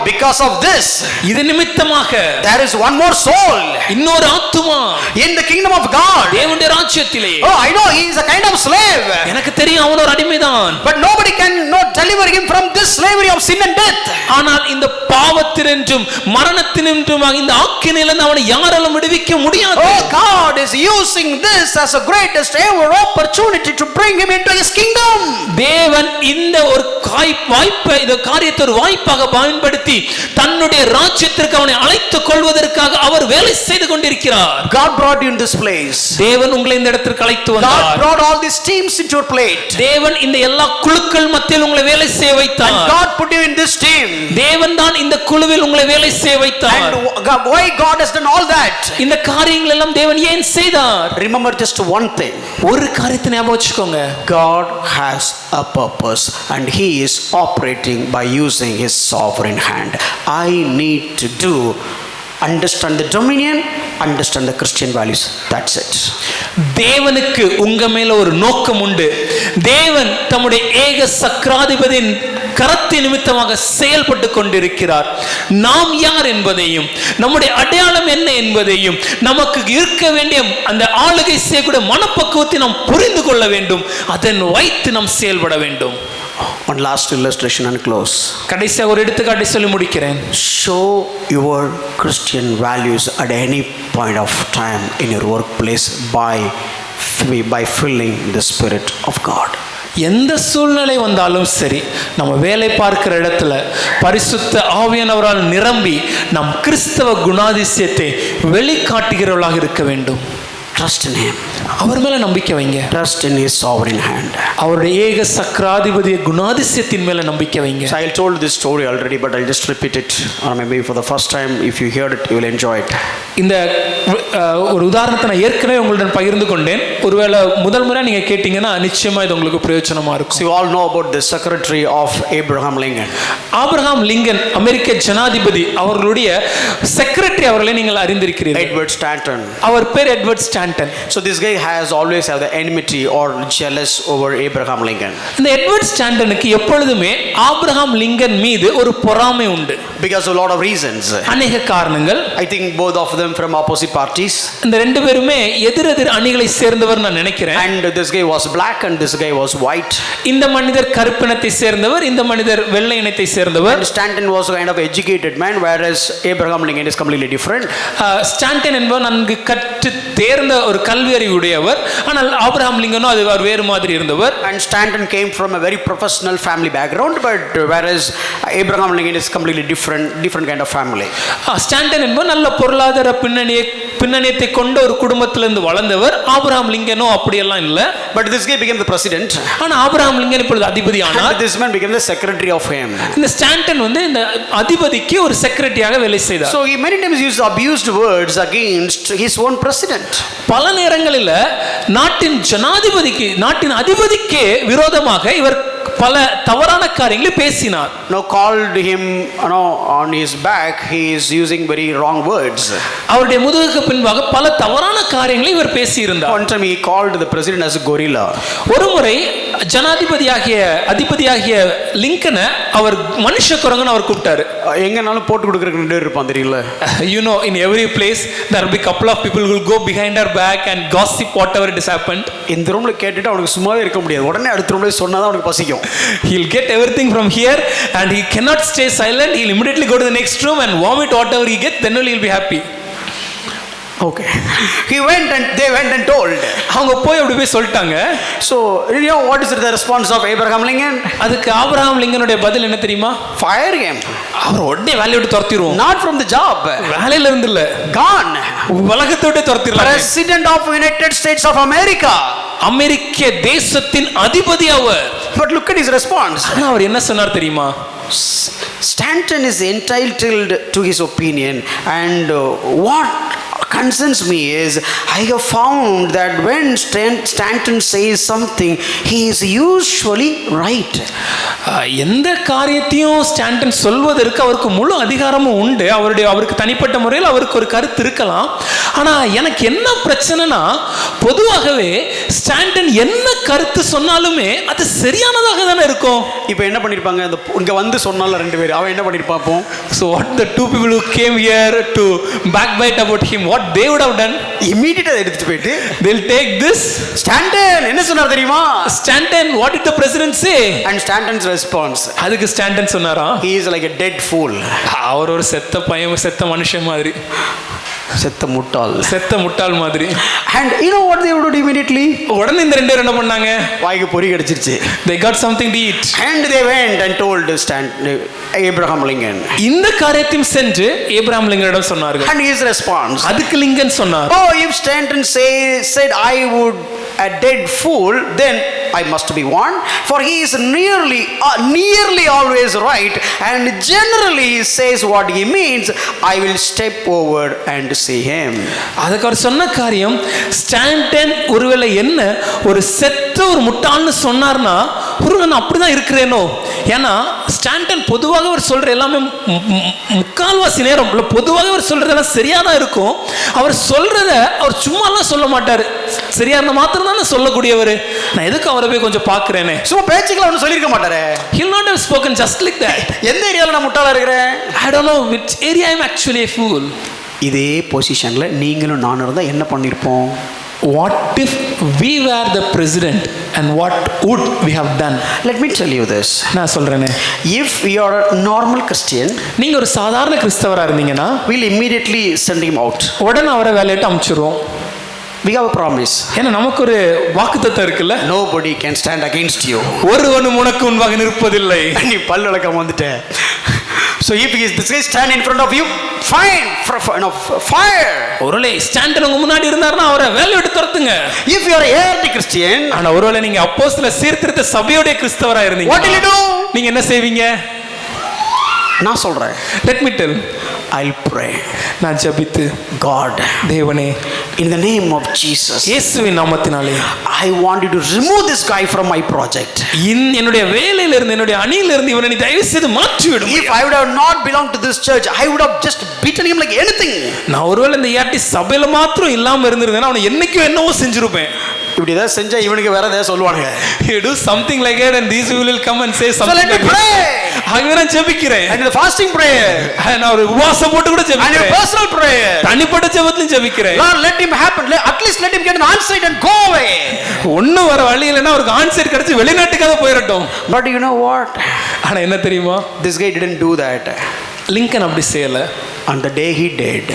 because of this, இது நிமித்தமாக there is one more soul இன்னொரு ஆத்துமா in the kingdom of God. தேவனுடைய ராஜ்யத்திலே. Oh, I know he is a kind of slave, எனக்கு தெரியும் அவன் ஒரு அடிமைதான். but nobody can not deliver him from this slavery of sin and death. ஆனால் இந்த பாவத்தினின்றும் மரணத்தினின்றும் இந்த ஆக்கினையிலிருந்து அவனை யாராலும் விடுவிக்க முடியாது. Oh, God is using this as a greatest ever opportunity to bring him into his kingdom. தேவன் இந்த ஒரு வாய்ப்பை, இந்த காரியத்தை ஒரு வாய்ப்பாக பயன்படுத்தி தன்னுடைய ராஜ்யத்திற்கு அவனை அழைத்துக் கொள்வதற்காக அவர் வேலை செய்து கொண்டிருக்கிறார். God brought you in this place. தேவன் உங்களை இந்த இடத்திற்கு அழைத்து வந்தார். God brought all these teams into your plate. தேவன் இந்த எல்லா குழுக்கள் மத்தியில் உங்களை வேலை செய்ய வைத்தார். And God put you in this team. தேவன் தான் இந்த குழுவில் உங்களை வேலை செய்ய வைத்தார். And why God has done all that? இந்த காரியங்கள் எல்லாம் தேவன் ஏன் செய்தார்? Remember just one thing. ஒரு காரியத்தை ஞாபகம் வச்சுக்கோங்க. God has a purpose and he is operating by using his sovereign hand. I need to understand the dominion, understand the Christian values. That's it. தேவனுக்கு உங்க மேல ஒரு நோக்கம் உண்டு. தேவன் தம்முடைய ஏக சக்ராதிபதியின் கரத்தின் நிமித்தமாக செயல்பட்டு கொண்டிருக்கிறார். நாம் யார் என்பதையும், நம்முடைய அடையாளம் என்ன என்பதையும், நமக்கு இருக்க வேண்டிய அந்த ஆளுகை செய்யக்கூடிய மனப்பக்குவத்தை நாம் புரிந்து கொள்ள வேண்டும். அதன் வைத்து நாம் செயல்பட வேண்டும். One last illustration and close. கடைசியாக ஒரு எடுத்துக்காட்டை சொல்லி முடிக்கிறேன். Show your Christian values at any point of time in your workplace by filling the Spirit of God. எந்த சூழ்நிலை வந்தாலும் சரி, நம்ம வேலை பார்க்கிற இடத்துல பரிசுத்த ஆவியானவரால் நிரம்பி நம் கிறிஸ்தவ குணாதிசயத்தை வெளிக்காட்டுகிறவர்களாக இருக்க வேண்டும். Trust in him. அவர் மேல நம்பிக்கை வைங்க. Trust in his sovereign hand. அவருடைய ஏக சக்ராதிபதிய குணாதிசயத்தின் மேல நம்பிக்கை வைங்க. So I told this story already, but I'll just repeat it, or maybe for the first time, if you heard it, you will enjoy it. இந்த ஒரு உதாரணத்தை நான் ஏற்கனவே உங்களுடன் பகிர்ந்து கொண்டேன். ஒருவேளை முதல் முறை நீங்க கேட்டீங்கன்னா நிச்சயமா இது உங்களுக்கு பிரயோஜனமா இருக்கும். So you all know about the secretary of Abraham Lincoln. Abraham Lincoln, அமெரிக்க ஜனாதிபதி, அவர்களுடைய செக்ரட்டரி அவர்களை நீங்கள் அறிந்திருக்கிறீர்கள். Edward Stanton. அவர் பேர் Edward Stanton. So this guy has always had the enmity or jealous over Abraham Lincoln. இந்த எட்வர்ட் ஸ்டாண்டனுக்கு எப்பொழுதுமே ஆபிரகாம் லிங்கன் மீது ஒரு பொறாமை உண்டு. Because of a lot of reasons. அநேக காரணங்கள். I think both of them from opposite parties. இந்த ரெண்டு பேருமே எதிரெதிர் அணிகளை சேர்ந்தவர் நான் நினைக்கிறேன். And this guy was black and this guy was white. இந்த மனிதர் கருப்பினத்தை சேர்ந்தவர், இந்த மனிதர் வெள்ளை இனத்தை சேர்ந்தவர். And Stanton was a kind of educated man, whereas Abraham Lincoln is completely different. Stanton என்பவர் நன்கு கற்று தேர்ந்த ஒரு கல்வி அறிவுடையவர். ஆனால் ஆபிரகாம் லிங்கனோ அது வேறு மாதிரி இருந்தவர். And Stanton came from a very professional family background, but whereas Abraham Lincoln is completely different different kind of family. Stanton என்பவர் நல்ல பொருளாதார பின்னணியத்தை கொண்ட ஒரு குடும்பத்திலிருந்து வளர்ந்தவர். ஆபிரகாம் லிங்கனோ அப்படியெல்லாம் இல்ல. But this guy became the president. ஆனா ஆபிரகாம் லிங்கன் இப்பொழுது அதிபதி ஆனார். This man became the secretary of him. இந்த ஸ்டாண்டன் வந்து இந்த அதிபதிக்கு ஒரு செக்ரட்டரியாக வேலை செய்தார். So he many times used abused words against his own president. பல நேரங்களில் நாட்டின் ஜனாதிபதிக்கு நாட்டின் அதிபதிக்கே விரோதமாக இவர் பல தவறான காரியங்களை பேசினார். Now called him, on his back he is using very wrong words. அவருடைய முதுகுக்கு பின்பாக பல தவறான காரியங்களை இவர் பேசி இருந்தார். One time he called the president as a gorilla. ஒருமுறை அதிபதியாகிய லிங்கனை அவர் மனுஷ குரங்குன்னு அவர் கூப்பிட்டாரு. எங்கனாலும் போட்டு கொடுக்கறதுக்கு ரெண்டு பேர் இருப்பான் தெரியல. In every place there will be couple of people who will go behind our back and gossip whatever it has happened. இந்த ரூம்ல கேட்டுட்டு அவனுக்கு சும்மாவே இருக்க முடியாது. உடனே அடுத்த ரூம்ல சொன்னாதான் அவனுக்கு பசிக்கும். He'll get everything from here and he cannot stay silent. He'll immediately go to the next room and vomit whatever he gets, then only he'll be happy. Okay. They went and told. அவங்க போய் அப்படி போய் சொல்லிட்டாங்க. So what is the response of Abraham Lincoln? அதுக்கு Abraham லிங்கனுடைய பதில் என்ன தெரியுமா? Fire him. அவர் உடனே வேலையை விட்டு துரத்திடுவோம். Not from the job. வேலையில இருந்து இல்ல. Gone. உலகத்தை விட்டு துரத்திடலாம். President of United States of America. அமெரிக்க தேசத்தின் அதிபதி அவர். But look at his response. ஆனா அவர் என்ன சொன்னார் தெரியுமா? Stanton is entitled to his opinion, and what concerns me is I have found that when Stanton says something, he is usually right. எந்த காரியத்தையும் Stanton சொல்வதற்கு அவருக்கு முழு அதிகாரமும் உண்டு. அவருக்கு தனிப்பட்ட முறையில் அவருக்கு ஒரு கருத்து இருக்கலாம். ஆனா எனக்கு என்ன பிரச்சனைனா, பொதுவாகவே ஸ்டாண்டன் என்ன கருத்து சொன்னாலுமே அது சரியானதாக தானே இருக்கும். இப்போ என்ன பண்ணிருப்பாங்க, இங்க வந்து சொன்னால ரெண்டு பேர், அவன் என்ன பண்ணிருப்பான்? So what the two people who came here to backbite about him, what they would have done? Immediately எடுத்துட்டு போயிட்டு they'll take this. Stanton என்ன சொன்னார் தெரியுமா? Stanton, what did the president say? And Stanton's response, அதுக்கு Stanton சொன்னாரா, he is like a dead fool. அவர் ஒரு செத்த மனுஷன் மாதிரி, செத்த முட்டாள் மாதிரி. And you know what they would do immediately? உடனே இந்த ரெண்டு பேரும் என்ன பண்ணாங்க? வாய்க்கு பொறி கிடைச்சிருச்சு. They got something to eat. And they went and told Abraham Lincoln. இந்த காரியத்தையும் சென்று ஏப்ரஹாம் லிங்கனிடம் சொன்னார்கள். And his response, அதுக்கு லிங்கன் சொன்னார், oh, if Stanton said I would a dead fool, then I must be one, for he is nearly always right, and generally he says what he means. I will step over and see him. அதுக்கு அவர் சொன்ன காரியம், Stanton ஒருவேளை என்ன ஒரு ஒரு முட்டாள்னு சொன்னார்னா ஒருவேளை நான் அப்படிதான் இருக்கிறேனோ. ஏன்னா ஸ்டாண்டன் பொதுவாக அவர் சொல்ற எல்லாமே முக்கால்வாசி நேரம் பொதுவாக அவர் சொல்றதெல்லாம் சரியா தான் இருக்கும். அவர் சொல்றத அவர் சும்மாலாம் சொல்ல மாட்டாரு, சரியா இருந்தா மாத்திரம் தானே சொல்லக்கூடியவர். நான் எதுக்கு அவரை போய் கொஞ்சம் பார்க்கிறேனே, சும்மா பேச்சுக்களை ஒன்றும் சொல்லியிருக்க மாட்டாரு. He'll not have spoken just like that. எந்த ஏரியாவில் நான் முட்டாளா இருக்கிறேன்? I don't know which area I'm actually a fool. இதே பொசிஷன்ல நீங்களும் நானும் இருந்தா என்ன பண்ணிருப்போம்? What if we were the president and what would we have done? Let me tell you this. நான் சொல்றேனே, if you are a normal Christian, நீங்க ஒரு சாதாரண கிறிஸ்தவரா இருந்தீங்கன்னா we'll immediately send him out. உடனே அவரை வேலையிட்டு அனுப்பிச்சிருவோம். We have a promise. ஏன்னா நமக்கு ஒரு வாக்குத்தத்தம் இருக்குல்ல, nobody can stand against you. ஒருவனும் உனக்கு முன்பாக நிற்பதில்லை. நீ பல் விளக்கம் வந்துட்ட. So if this guy stand in front of you, fine, fire. ஒருவேளை ஸ்டாண்டன் உங்க முன்னாடி இருந்தாருன்னா அவரை வேலையை விட்டு துரத்துங்க. If you are a early Christian, ஆனா ஒருவேளை நீங்க அப்போஸ்தல சீர்திருத்த சபையோட கிறிஸ்தவரா இருந்தீங்க, what will you do? நீங்க என்ன செய்வீங்க? நான் சொல்றேன். Let me tell. I'll pray. நான் ஜெபித்து, God, தேவனே, in the name of Jesus, இயேசுவின் நாமத்தினாலே, I want you to remove this guy from my project. என்னுடைய வேலையில இருந்து என்னுடைய அணியில இருந்து இவனை நீ தயவு செய்து மாற்றி விடு. If I would have not belonged to this church, I would have just beaten him like anything. நான் ஒருவேளை இந்த யாட்டி சபையில மாத்திரம் இல்லாம இருந்திருந்தேன்னா அவனை என்னைக்கும் என்னவோ செஞ்சிருப்பேன். இப்படி ஏதாவது செஞ்சா இவனுக்கு வேற ஏதாவது சொல்லுவானுங்க. You do something like that and these will come and say something. So let me pray. ஆகவே நான் ஜெபிக்கிறேன். And the fasting prayer. நான் ஒரு உபவாசம் போட்டு கூட ஜெபிக்கிறேன். And a personal prayer. தனிப்பட்ட ஜெபத்திலும் ஜெபிக்கிறேன். Lord, let him happen. At least let him get an answer and go away. ஒண்ணும் வர வழி இல்லைன்னா அவருக்கு ஆன்சர் கிடைச்சு வெளிநாட்டுக்காக போயிரட்டும். But you know what? ஆனா என்ன தெரியுமா? This guy didn't do that. Lincoln அப்படி செய்யல. On the day he did,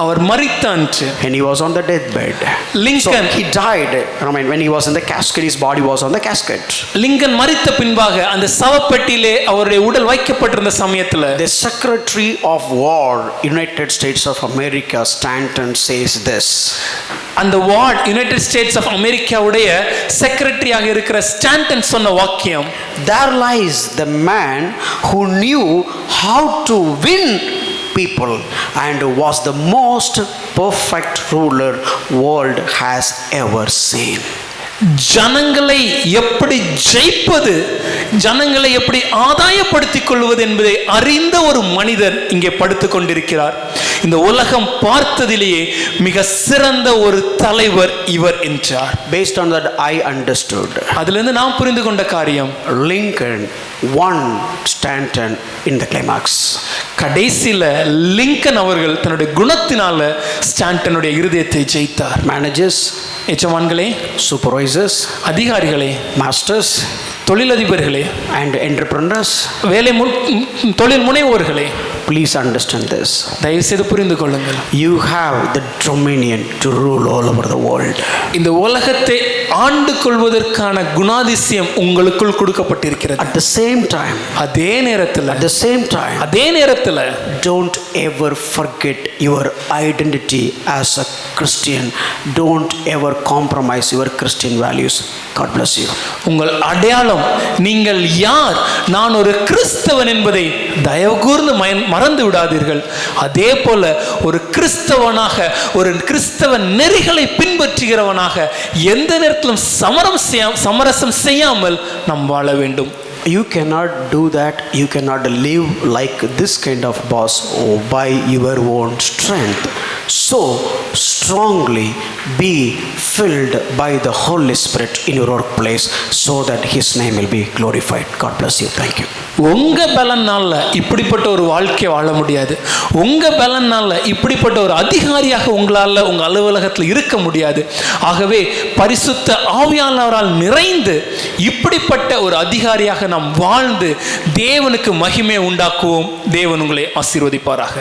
அவர் மரித்தான்று. and he was on the deathbed. Lincoln So he died. I mean, when he was in the casket, his body was on the casket. Lincoln மரித்த பின்பாக அந்த சவப்பெட்டியிலே அவருடைய உடல் வைக்கப்பட்டிருந்த சமயத்துல The Secretary of War, United States of America, Stanton, says this. அந்த ward United states of அமெரிக்காவுடைய செக்ரட்டரியாக இருக்கிற ஸ்டாண்டன் சொன்ன வாக்கியம், There lies the man who knew how to win people and was the most perfect ruler world has ever seen. ஜனங்களை எப்படி ஜெயிப்பது, ஜனங்களை எப்படி ஆதாயப்படுத்திக் கொள்வது என்பதை அறிந்த ஒரு மனிதர் இங்கே படுத்துக் கொண்டிருக்கிறார். இந்த உலகம் பார்த்ததிலேயே மிக சிறந்த ஒரு தலைவர் இவர் என்றார். Based on that, I understood. அதிலிருந்து நாம் புரிந்து கொண்ட காரியம், Lincoln won Stanton in the climax. கடைசியில லிங்கன் அவர்கள் தன்னுடைய குணத்தினால ஸ்டாண்டனுடைய இருதயத்தை ஜெயித்தார். Managers, எஜமான்களே, supervisors, அதிகாரிகளே, masters, தொழிலதிபர்களே, and entrepreneurs, தொழில் முனைவோர்களே, please understand this. தயவு செய்து புரிந்து கொள்ளுங்கள். You have the dominion to rule all over the world. இந்த உலகத்தை ஆண்டு கொள்வதற்கான குணாதிசயம் உங்களுக்குள் கொடுக்கப்பட்டிருக்கிறது. At the same time, அதே நேரத்தில் don't ever forget your identity as a Christian. Don't ever compromise your Christian values. God bless you. உங்கள் அடையாளம், நீங்கள் யார், நான் ஒரு கிறிஸ்தவன் என்பதை தயவு கூர்ந்து மறந்து விடாதீர்கள். அதே போல ஒரு கிறிஸ்தவனாக, ஒரு கிறிஸ்தவ நெறிகளை பின்பற்றுகிறவனாக எந்த நேரத்திலும் சமரசம் செய்யாமல் நாம் வாழ வேண்டும். You cannot do that. You cannot live like this kind of boss by your own strength. So strongly be filled by the Holy Spirit in your workplace so that His name will be glorified. God bless you. Thank you. உங்க பலனால இப்படிப்பட்ட ஒரு வாழ்க்கை வாழ முடியாது. உங்க பலனால இப்படிப்பட்ட ஒரு அதிகாரியாக உங்களால உங்க அலுவலகத்தில் இருக்க முடியாது. ஆகவே பரிசுத்த ஆவியானவரால் நிறைந்து இப்படிப்பட்ட ஒரு அதிகாரியாக நாம் வாழ்ந்து தேவனுக்கு மகிமை உண்டாக்குவோம். தேவன் உங்களை ஆசீர்வதிப்பாராக.